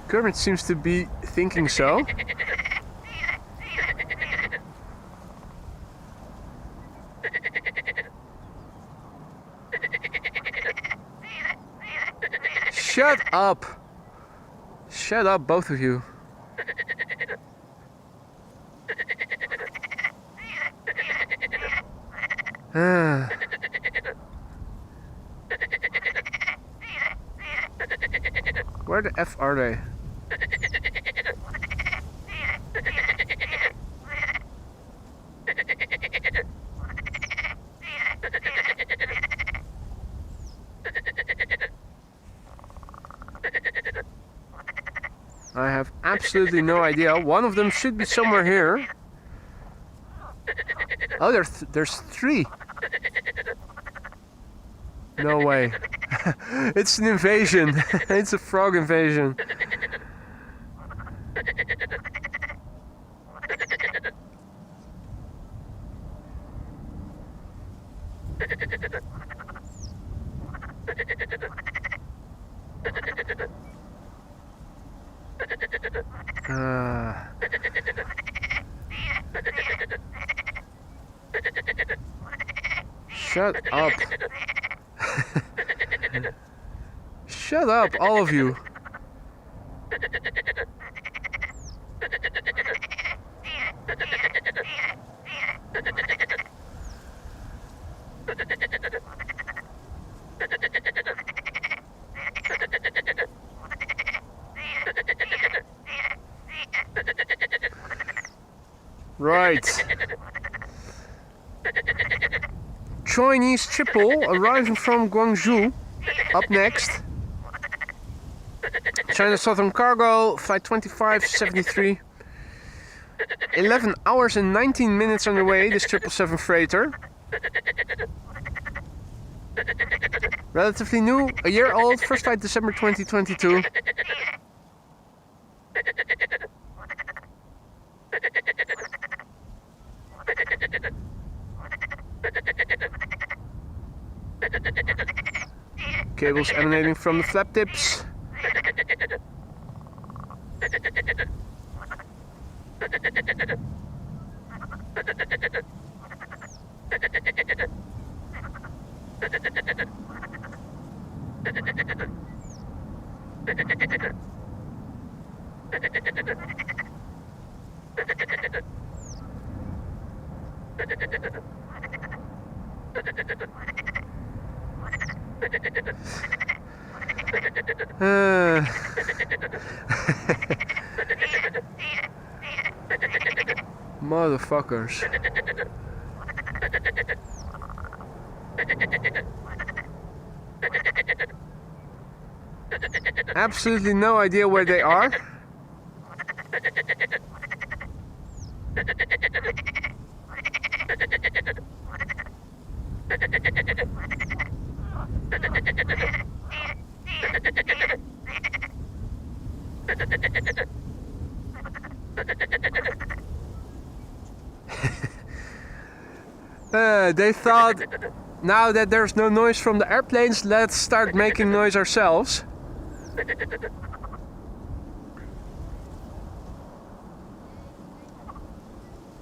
Kermit seems to be thinking so. Shut up! Shut up, both of you. Where the F are they? I have absolutely no idea. One of them should be somewhere here. Oh, there's three. No way. It's an invasion. It's a frog invasion. Shut up. Shut up, all of you. Right. Chinese Schiphol arriving from Guangzhou. Up next. China Southern Cargo, flight 2573. 11 hours and 19 minutes on the way, this 777 freighter. Relatively new, a year old, first flight December 2022. Cables emanating from the flap tips. Motherfuckers. Absolutely no idea where they are. They thought, now that there's no noise from the airplanes, let's start making noise ourselves.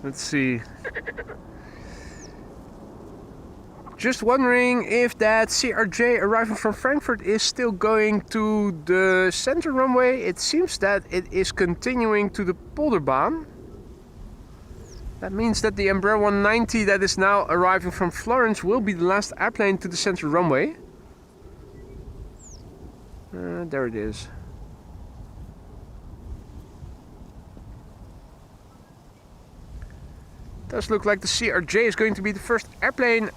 Let's see. Just wondering if that CRJ arriving from Frankfurt is still going to the center runway. It seems that it is continuing to the Polderbaan. That means that the Embraer 190 that is now arriving from Florence will be the last airplane to the center runway. There it is. Does look like the CRJ is going to be the first airplane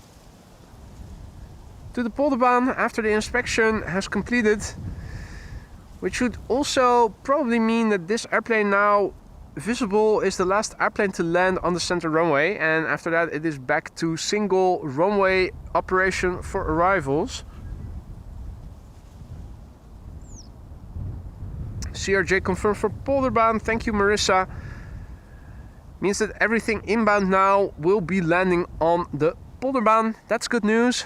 to the Polderbaan after the inspection has completed. Which should also probably mean that this airplane now visible is the last airplane to land on the center runway, and after that it is back to single runway operation for arrivals. CRJ confirmed for Polderbaan, thank you Marissa. Means that everything inbound now will be landing on the Polderbaan. That's good news.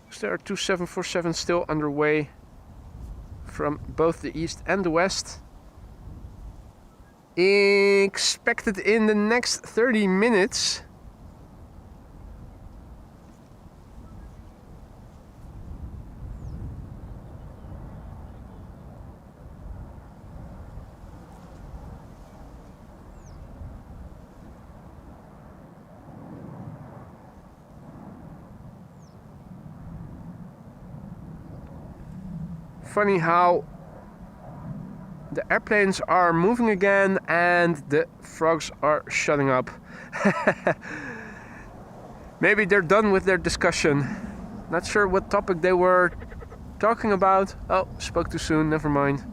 So there are two 747s still underway from both the east and the west. Expected in the next 30 minutes. Funny how the airplanes are moving again and the frogs are shutting up. Maybe they're done with their discussion. Not sure what topic they were talking about. Oh, spoke too soon, never mind.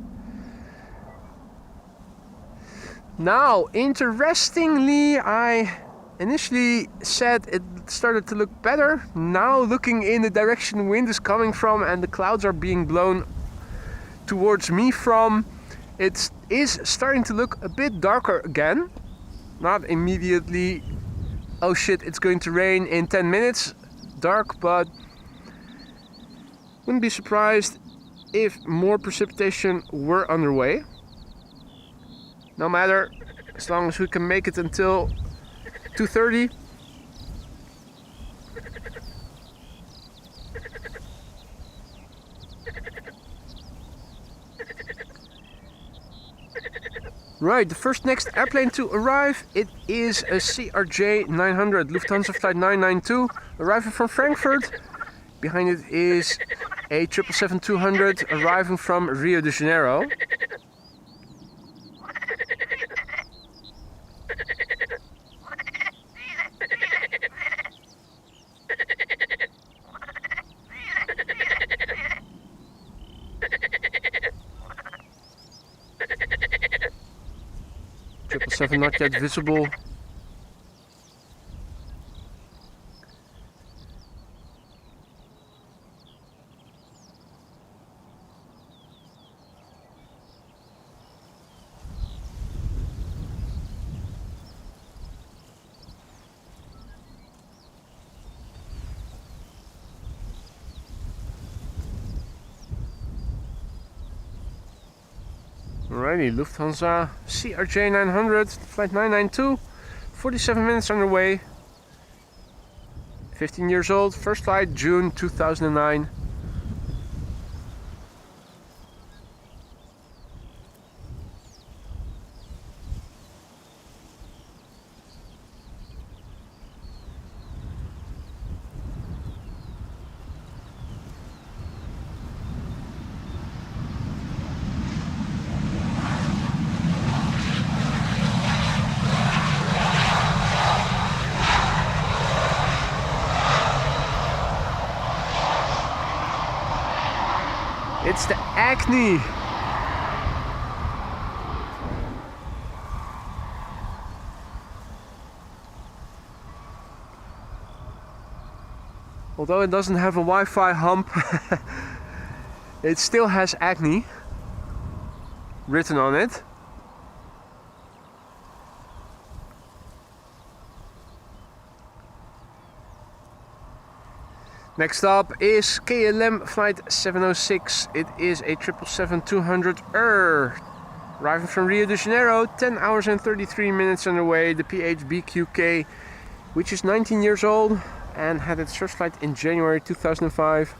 Now, interestingly, I initially said it started to look better. Now, looking in the direction wind is coming from and the clouds are being blown towards me from, it is starting to look a bit darker again. Not immediately, oh shit, it's going to rain in 10 minutes, dark, but wouldn't be surprised if more precipitation were underway. No matter, as long as we can make it until 2:30. Right, the first next airplane to arrive, it is a CRJ900, Lufthansa flight 992, arriving from Frankfurt. Behind it is a 777-200 arriving from Rio de Janeiro. 777 not yet visible. Alrighty, Lufthansa CRJ900, flight 992, 47 minutes underway, 15 years old, first flight June 2009. It's the Acne. Although it doesn't have a Wi-Fi hump, it still has Acne written on it. Next up is KLM flight 706. It is a 777-200 arriving from Rio de Janeiro, 10 hours and 33 minutes underway. The PHBQK, which is 19 years old and had its first flight in January 2005.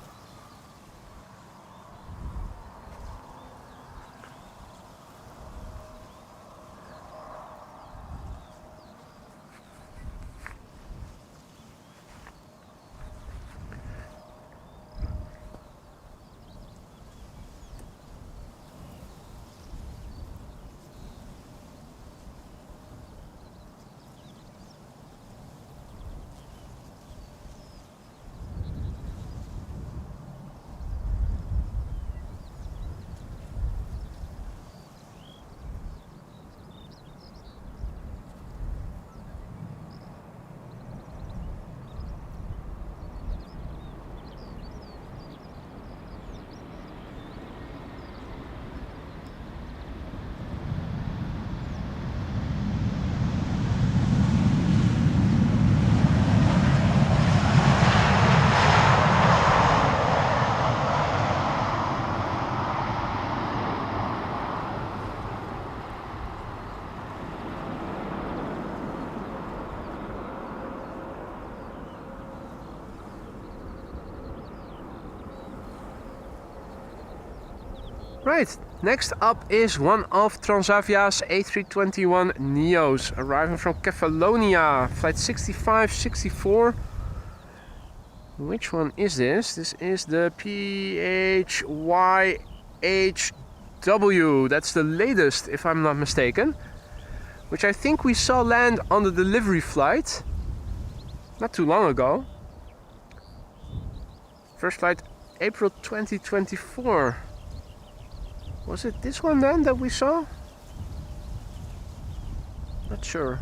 Right, next up is one of Transavia's A321 Neos, arriving from Kefalonia, flight 6564. Which one is this? This is the PHYHW, that's the latest if I'm not mistaken, which I think we saw land on the delivery flight not too long ago. First flight April 2024. Was it this one then that we saw? Not sure.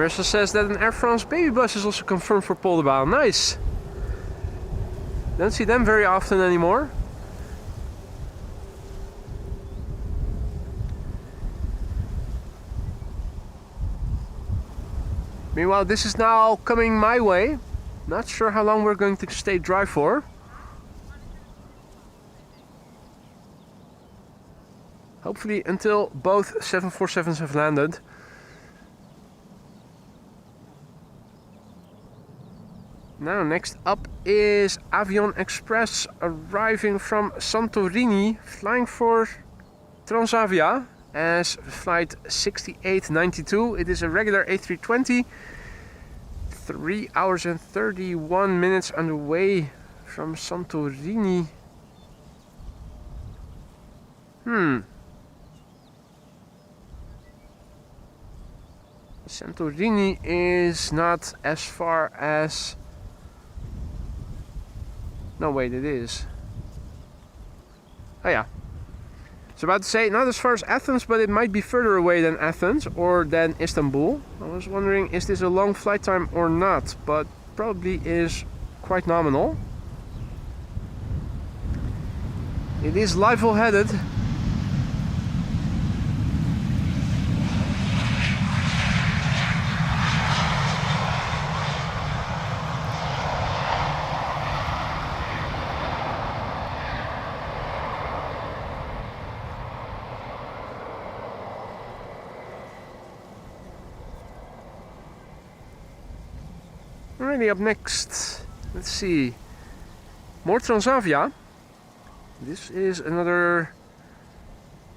Marissa says that an Air France baby bus is also confirmed for Polderbaan. Nice! Don't see them very often anymore. Meanwhile, this is now coming my way. Not sure how long we're going to stay dry for. Hopefully until both 747s have landed. Now next up is Avion Express arriving from Santorini, flying for Transavia as flight 6892. It is a regular A320. 3 hours and 31 minutes underway from Santorini. Santorini is not as far as... No, wait, it is. Oh yeah. I was about to say, not as far as Athens, but it might be further away than Athens or than Istanbul. I was wondering, is this a long flight time or not? But probably is quite nominal. It is level headed. Alrighty, up next, let's see, more Transavia. This is another,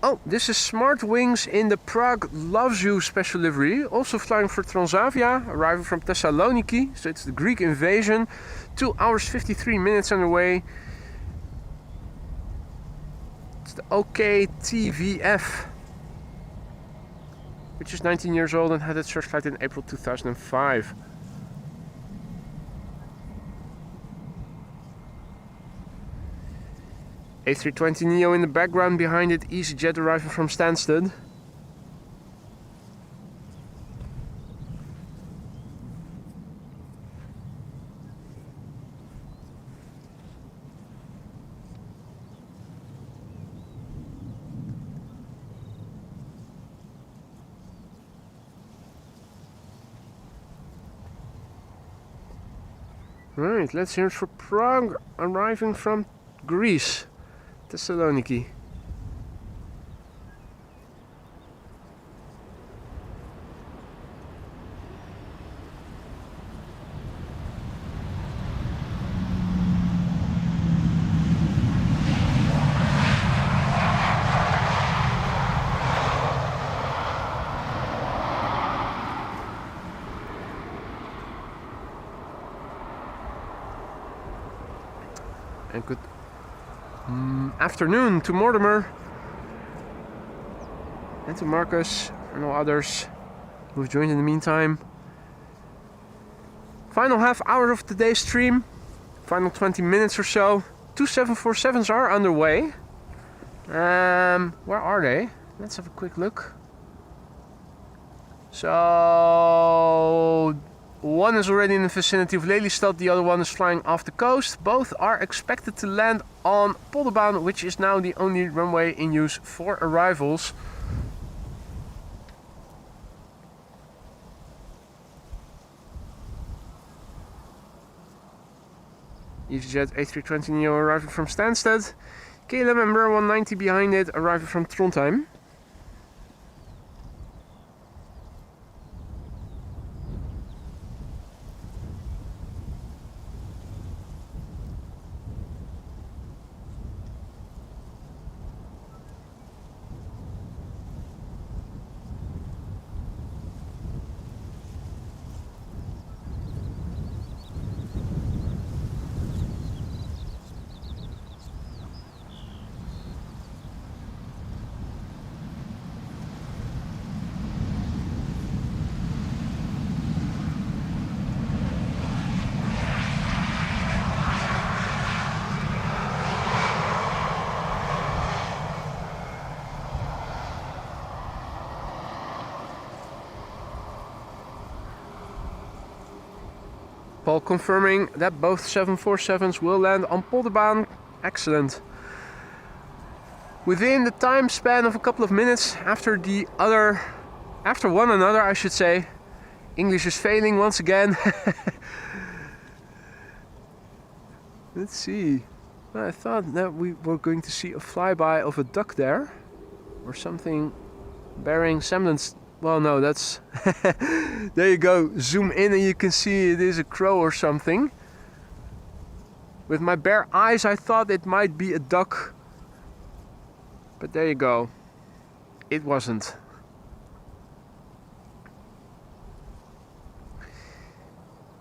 oh, this is Smartwings in the Prague Loves You special livery, also flying for Transavia, arriving from Thessaloniki, so it's the Greek invasion, 2 hours 53 minutes underway. It's the OKTVF, which is 19 years old and had its first flight in April 2005. A320neo in the background, behind it EasyJet arriving from Stansted. Right, let's hear it for Prague, arriving from Greece. Thessaloniki. And good afternoon to Mortimer and to Marcus and all others who've joined in the meantime. Final half hour of today's stream, final 20 minutes or so. 2 747s are underway. Where are they? Let's have a quick look. So one is already in the vicinity of Lelystad, the other one is flying off the coast. Both are expected to land on Polderbaan, which is now the only runway in use for arrivals. EasyJet A320neo arriving from Stansted. KLM Embraer 190 behind it, arriving from Trondheim. Paul confirming that both 747s will land on Polderbaan. Excellent. Within the time span of a couple of minutes after one another, I should say, English is failing once again. Let's see. I thought that we were going to see a flyby of a duck there. Or something bearing semblance. Well, no, that's... There you go. Zoom in and you can see it is a crow or something. With my bare eyes I thought it might be a duck. But there you go. It wasn't.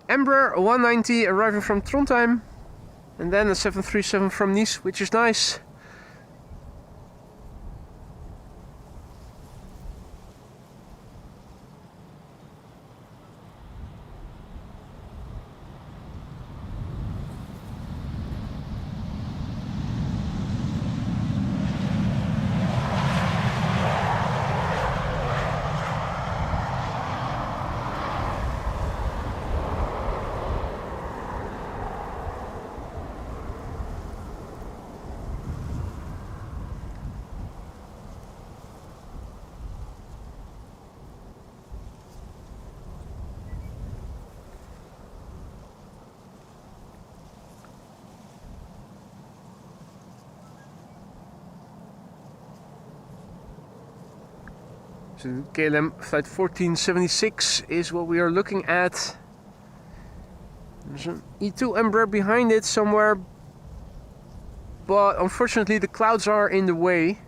Embraer 190 arriving from Trondheim. And then a 737 from Nice, which is nice. So KLM flight 1476 is what we are looking at. There's an E2 Embraer behind it somewhere, but unfortunately the clouds are in the way.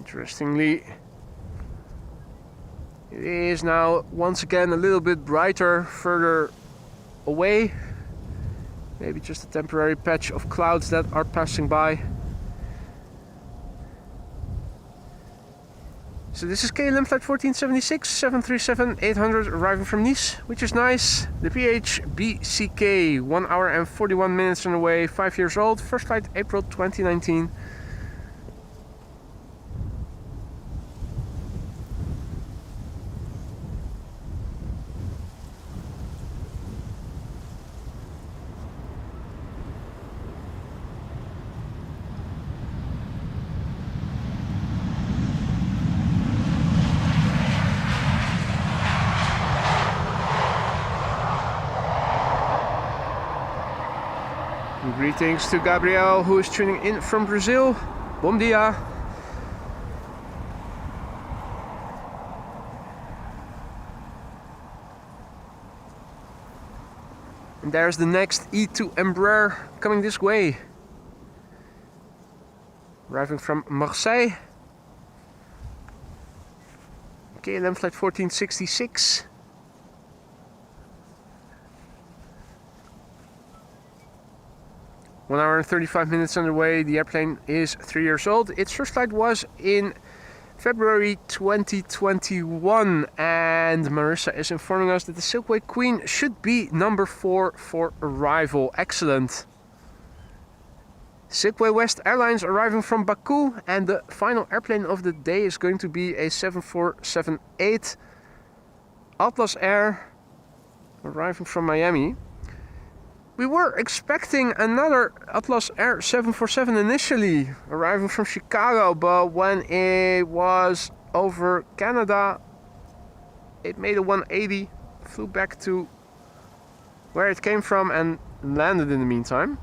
Interestingly, it is now once again a little bit brighter further away. Maybe just a temporary patch of clouds that are passing by. So this is KLM flight 1476, 737-800 arriving from Nice, which is nice. The PH-BCK, 1 hour and 41 minutes on the way, 5 years old, first flight April 2019. Greetings to Gabriel, who is tuning in from Brazil. Bom dia. And there's the next E2 Embraer coming this way. Arriving from Marseille. KLM flight 1466. 1 hour and 35 minutes underway. The airplane is 3 years old. Its first flight was in February 2021, and Marissa is informing us that the Silkway Queen should be number 4 for arrival. Excellent. Silkway West Airlines arriving from Baku, and the final airplane of the day is going to be a 7478 Atlas Air arriving from Miami. We were expecting another Atlas Air 747 initially, arriving from Chicago, but when it was over Canada, it made a 180, flew back to where it came from and landed in the meantime.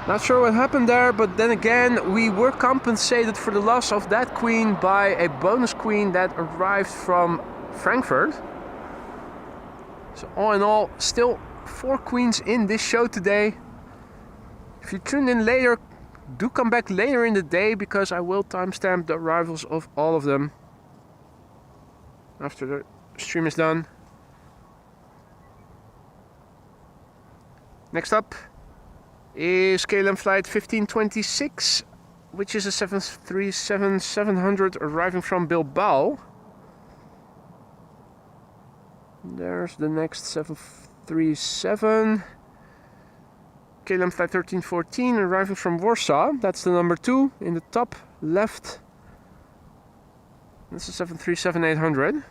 Not sure what happened there, but then again we were compensated for the loss of that queen by a bonus queen that arrived from Frankfurt. So all in all, still 4 queens in this show today. If you tuned in later, do come back later in the day, because I will timestamp the arrivals of all of them after the stream is done. Next up is KLM flight 1526, which is a 737-700 arriving from Bilbao. There's the next 737. KLM Flight 1314 arriving from Warsaw. That's the number 2 in the top left. This is 737-800.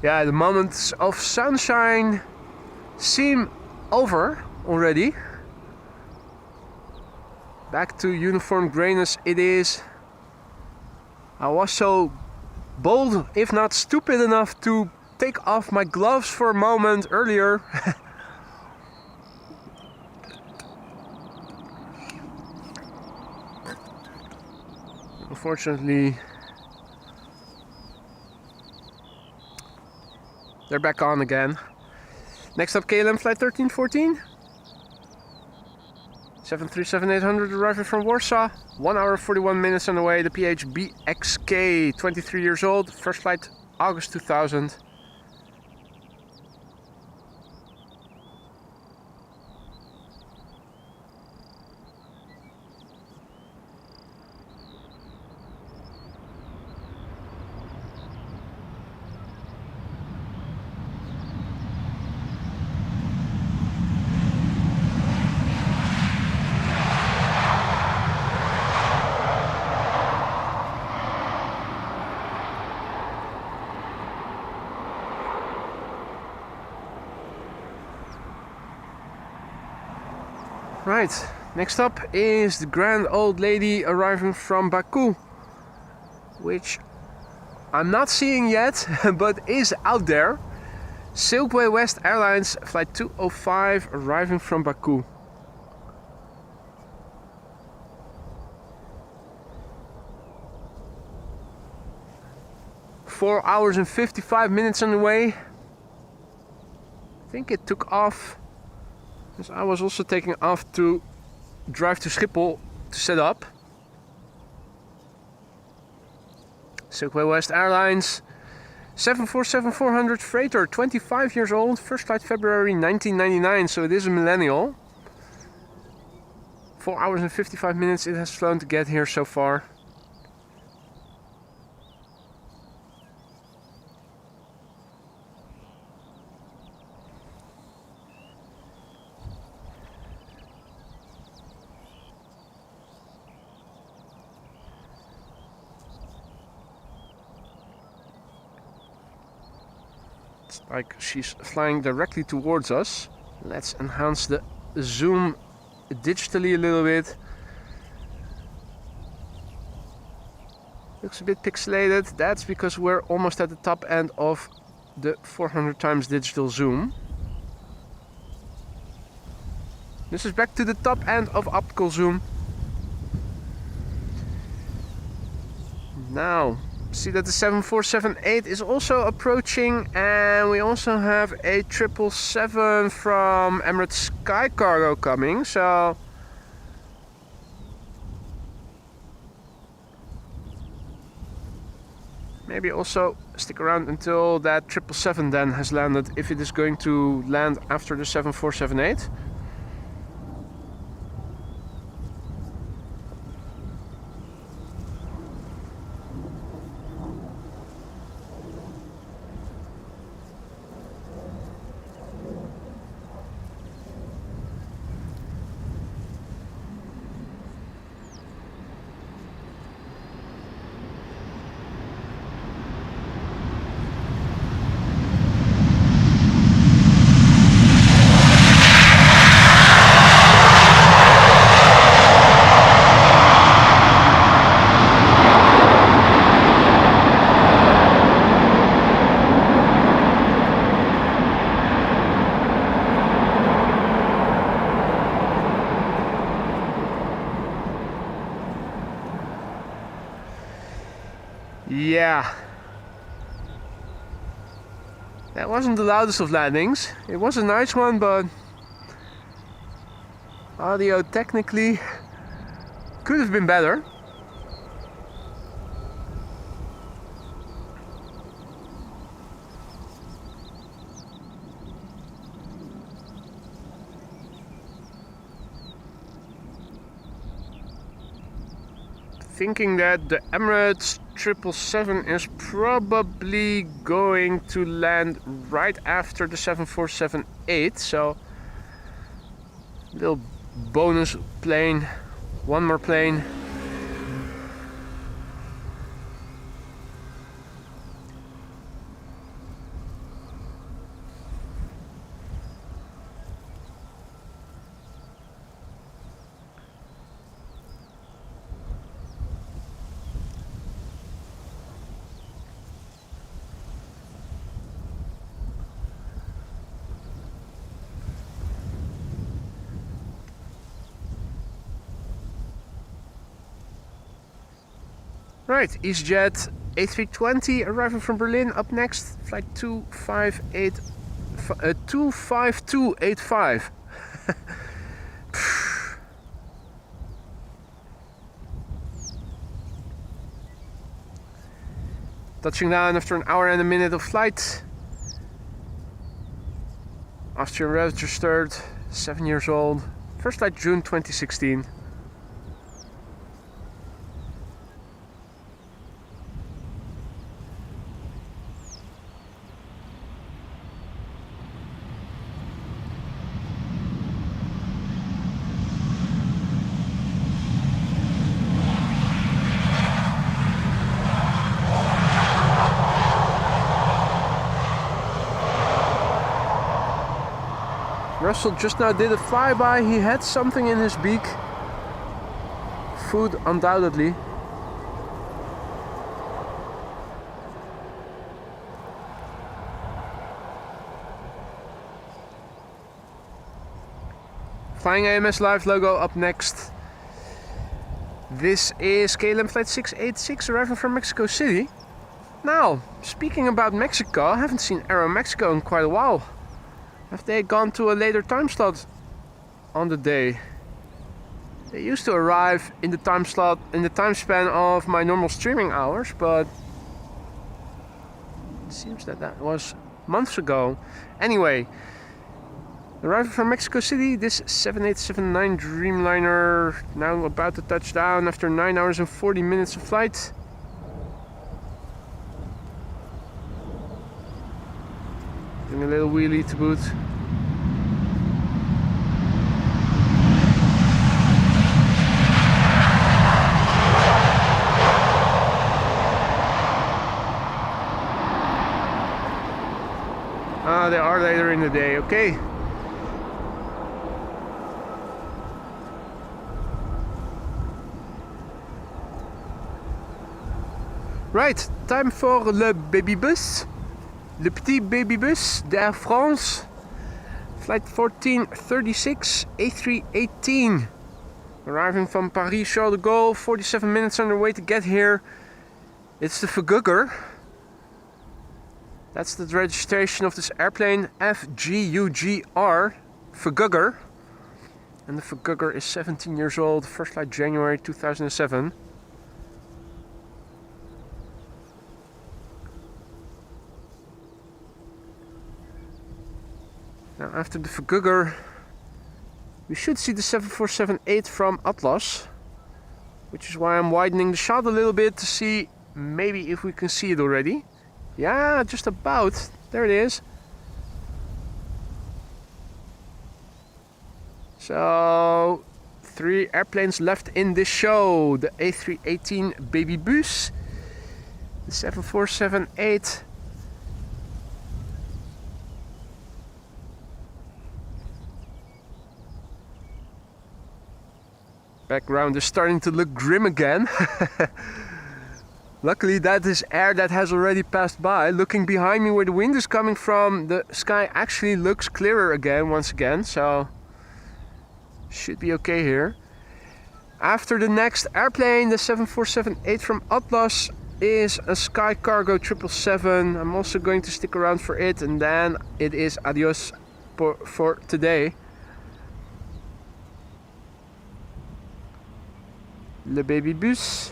Yeah, the moments of sunshine seem over already. Back to uniform grayness it is. I was so bold, if not stupid enough, to take off my gloves for a moment earlier. Unfortunately, they're back on again. Next up, KLM Flight 1314. 737-800 arriving from Warsaw. 1 hour 41 minutes on the way. The PHBXK, 23 years old. First flight August 2000. Right, next up is the grand old lady arriving from Baku, which I'm not seeing yet, but is out there. Silkway West Airlines Flight 205 arriving from Baku. Four hours and 55 minutes on the way. I think it took off. Because I was also taking off to drive to Schiphol to set up. Silkway West Airlines 747-400 freighter, 25 years old, first flight February 1999, so it is a millennial. 4 hours and 55 minutes it has flown to get here so far. Like she's flying directly towards us. Let's enhance the zoom digitally a little bit. Looks a bit pixelated. That's because we're almost at the top end of the 400 times digital zoom. This is back to the top end of optical zoom. Now, see that the 747-8 is also approaching, and we also have a 777 from Emirates Sky Cargo coming, so maybe also stick around until that 777 then has landed, if it is going to land after the 747-8. Yeah. That wasn't the loudest of landings. It was a nice one, but audio technically could have been better. Thinking that the Emirates 777 is probably going to land right after the 747-8, so little bonus plane, one more plane. Right, EasyJet A320 arriving from Berlin. Up next, flight 25285. Touching down after an hour and a minute of flight. Austrian registered, 7 years old. First flight June 2016. Russell just now did a flyby. He had something in his beak. Food, undoubtedly. Flying AMS Live logo up next. This is KLM flight 686 arriving from Mexico City. Now, speaking about Mexico, I haven't seen Aero Mexico in quite a while. Have they gone to a later time slot on the day? They used to arrive in the time slot, in the time span of my normal streaming hours, but it seems that that was months ago. Anyway, arriving from Mexico City, this 7879 Dreamliner now about to touch down after 9 hours and 40 minutes of flight. Doing a little wheelie to boot. Ah, they are later in the day, okay. Right, time for le baby bus. Le petit baby bus d'Air France, flight 1436 A318, arriving from Paris Charles de Gaulle, 47 minutes on their way to get here. It's the Vergugger. That's the registration of this airplane, FGUGR, Vergugger. And the Vergugger is 17 years old, first flight January 2007. Now after the Vergugger, we should see the 747-8 from Atlas, which is why I'm widening the shot a little bit to see maybe if we can see it already. Yeah, just about. There it is. So, 3 airplanes left in this show. The A318 baby bus, the 747-8, background is starting to look grim again. Luckily that is air that has already passed by. Looking behind me where the wind is coming from, the sky actually looks clearer again once again, so should be okay here. After the next airplane, the 747-8 from Atlas, is a Sky Cargo 777. I'm also going to stick around for it, and then it is adios for today. Le baby bus.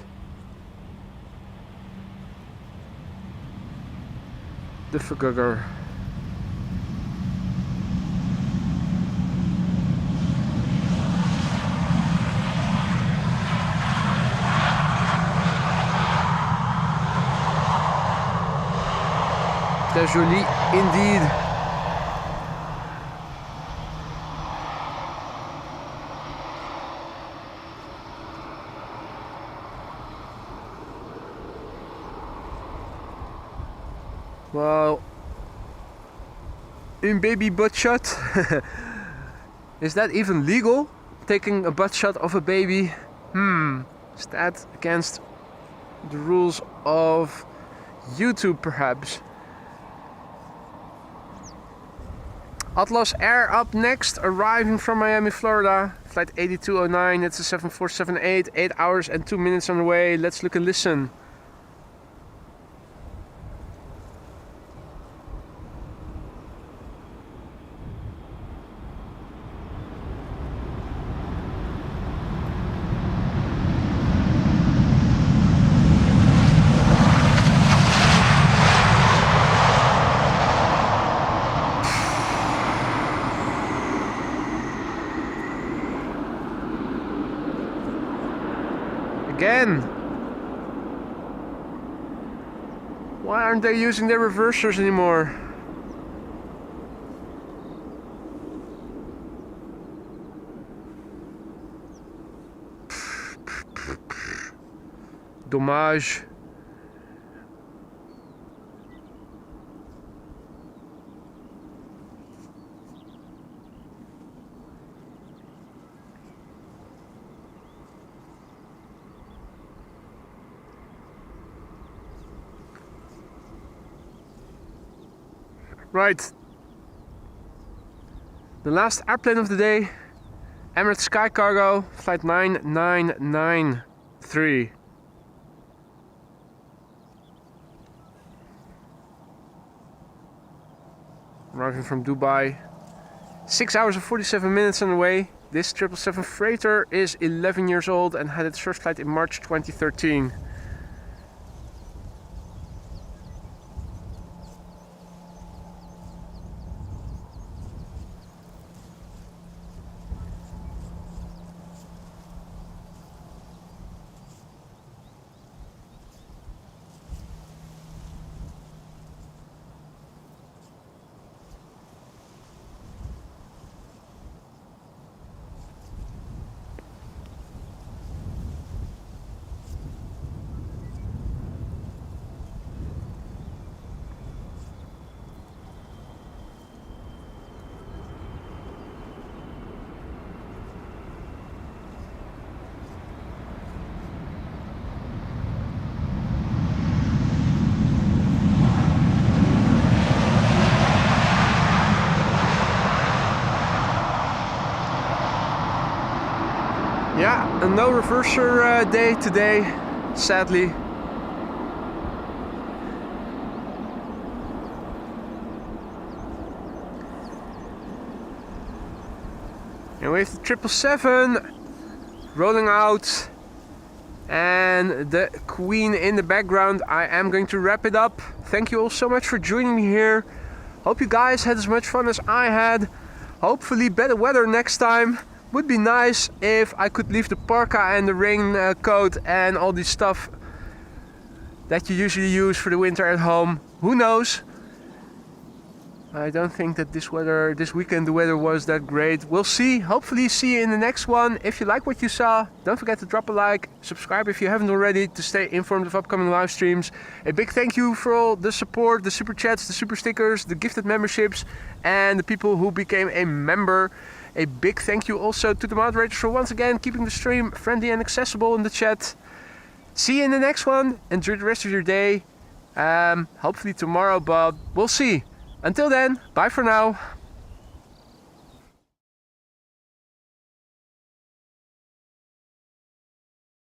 De vergugger. Très joli indeed. Well, een baby butt shot. Is that even legal? Taking a butt shot of a baby? Is that against the rules of YouTube perhaps? Atlas Air up next, arriving from Miami, Florida. Flight 8209, it's a 7478, 8 hours and 2 minutes on the way. Let's look and listen. Again. Why aren't they using their reversers anymore? Dommage. Right, the last airplane of the day, Emirates Sky Cargo, flight 9993. Arriving from Dubai, 6 hours and 47 minutes on the way. This 777 freighter is 11 years old and had its first flight in March 2013. Yeah, a no reverser day today, sadly. And we have the 777 rolling out and the Queen in the background. I am going to wrap it up. Thank you all so much for joining me here. Hope you guys had as much fun as I had. Hopefully better weather next time. Would be nice if I could leave the parka and the rain coat and all this stuff that you usually use for the winter at home. Who knows? I don't think that this weekend the weather was that great. We'll see. Hopefully see you in the next one. If you like what you saw, don't forget to drop a like, subscribe if you haven't already to stay informed of upcoming live streams. A big thank you for all the support, the super chats, the super stickers, the gifted memberships, and the people who became a member. A big thank you also to the moderators for once again keeping the stream friendly and accessible in the chat. See you in the next one. Enjoy the rest of your day. Hopefully tomorrow, but we'll see. Until then, bye for now.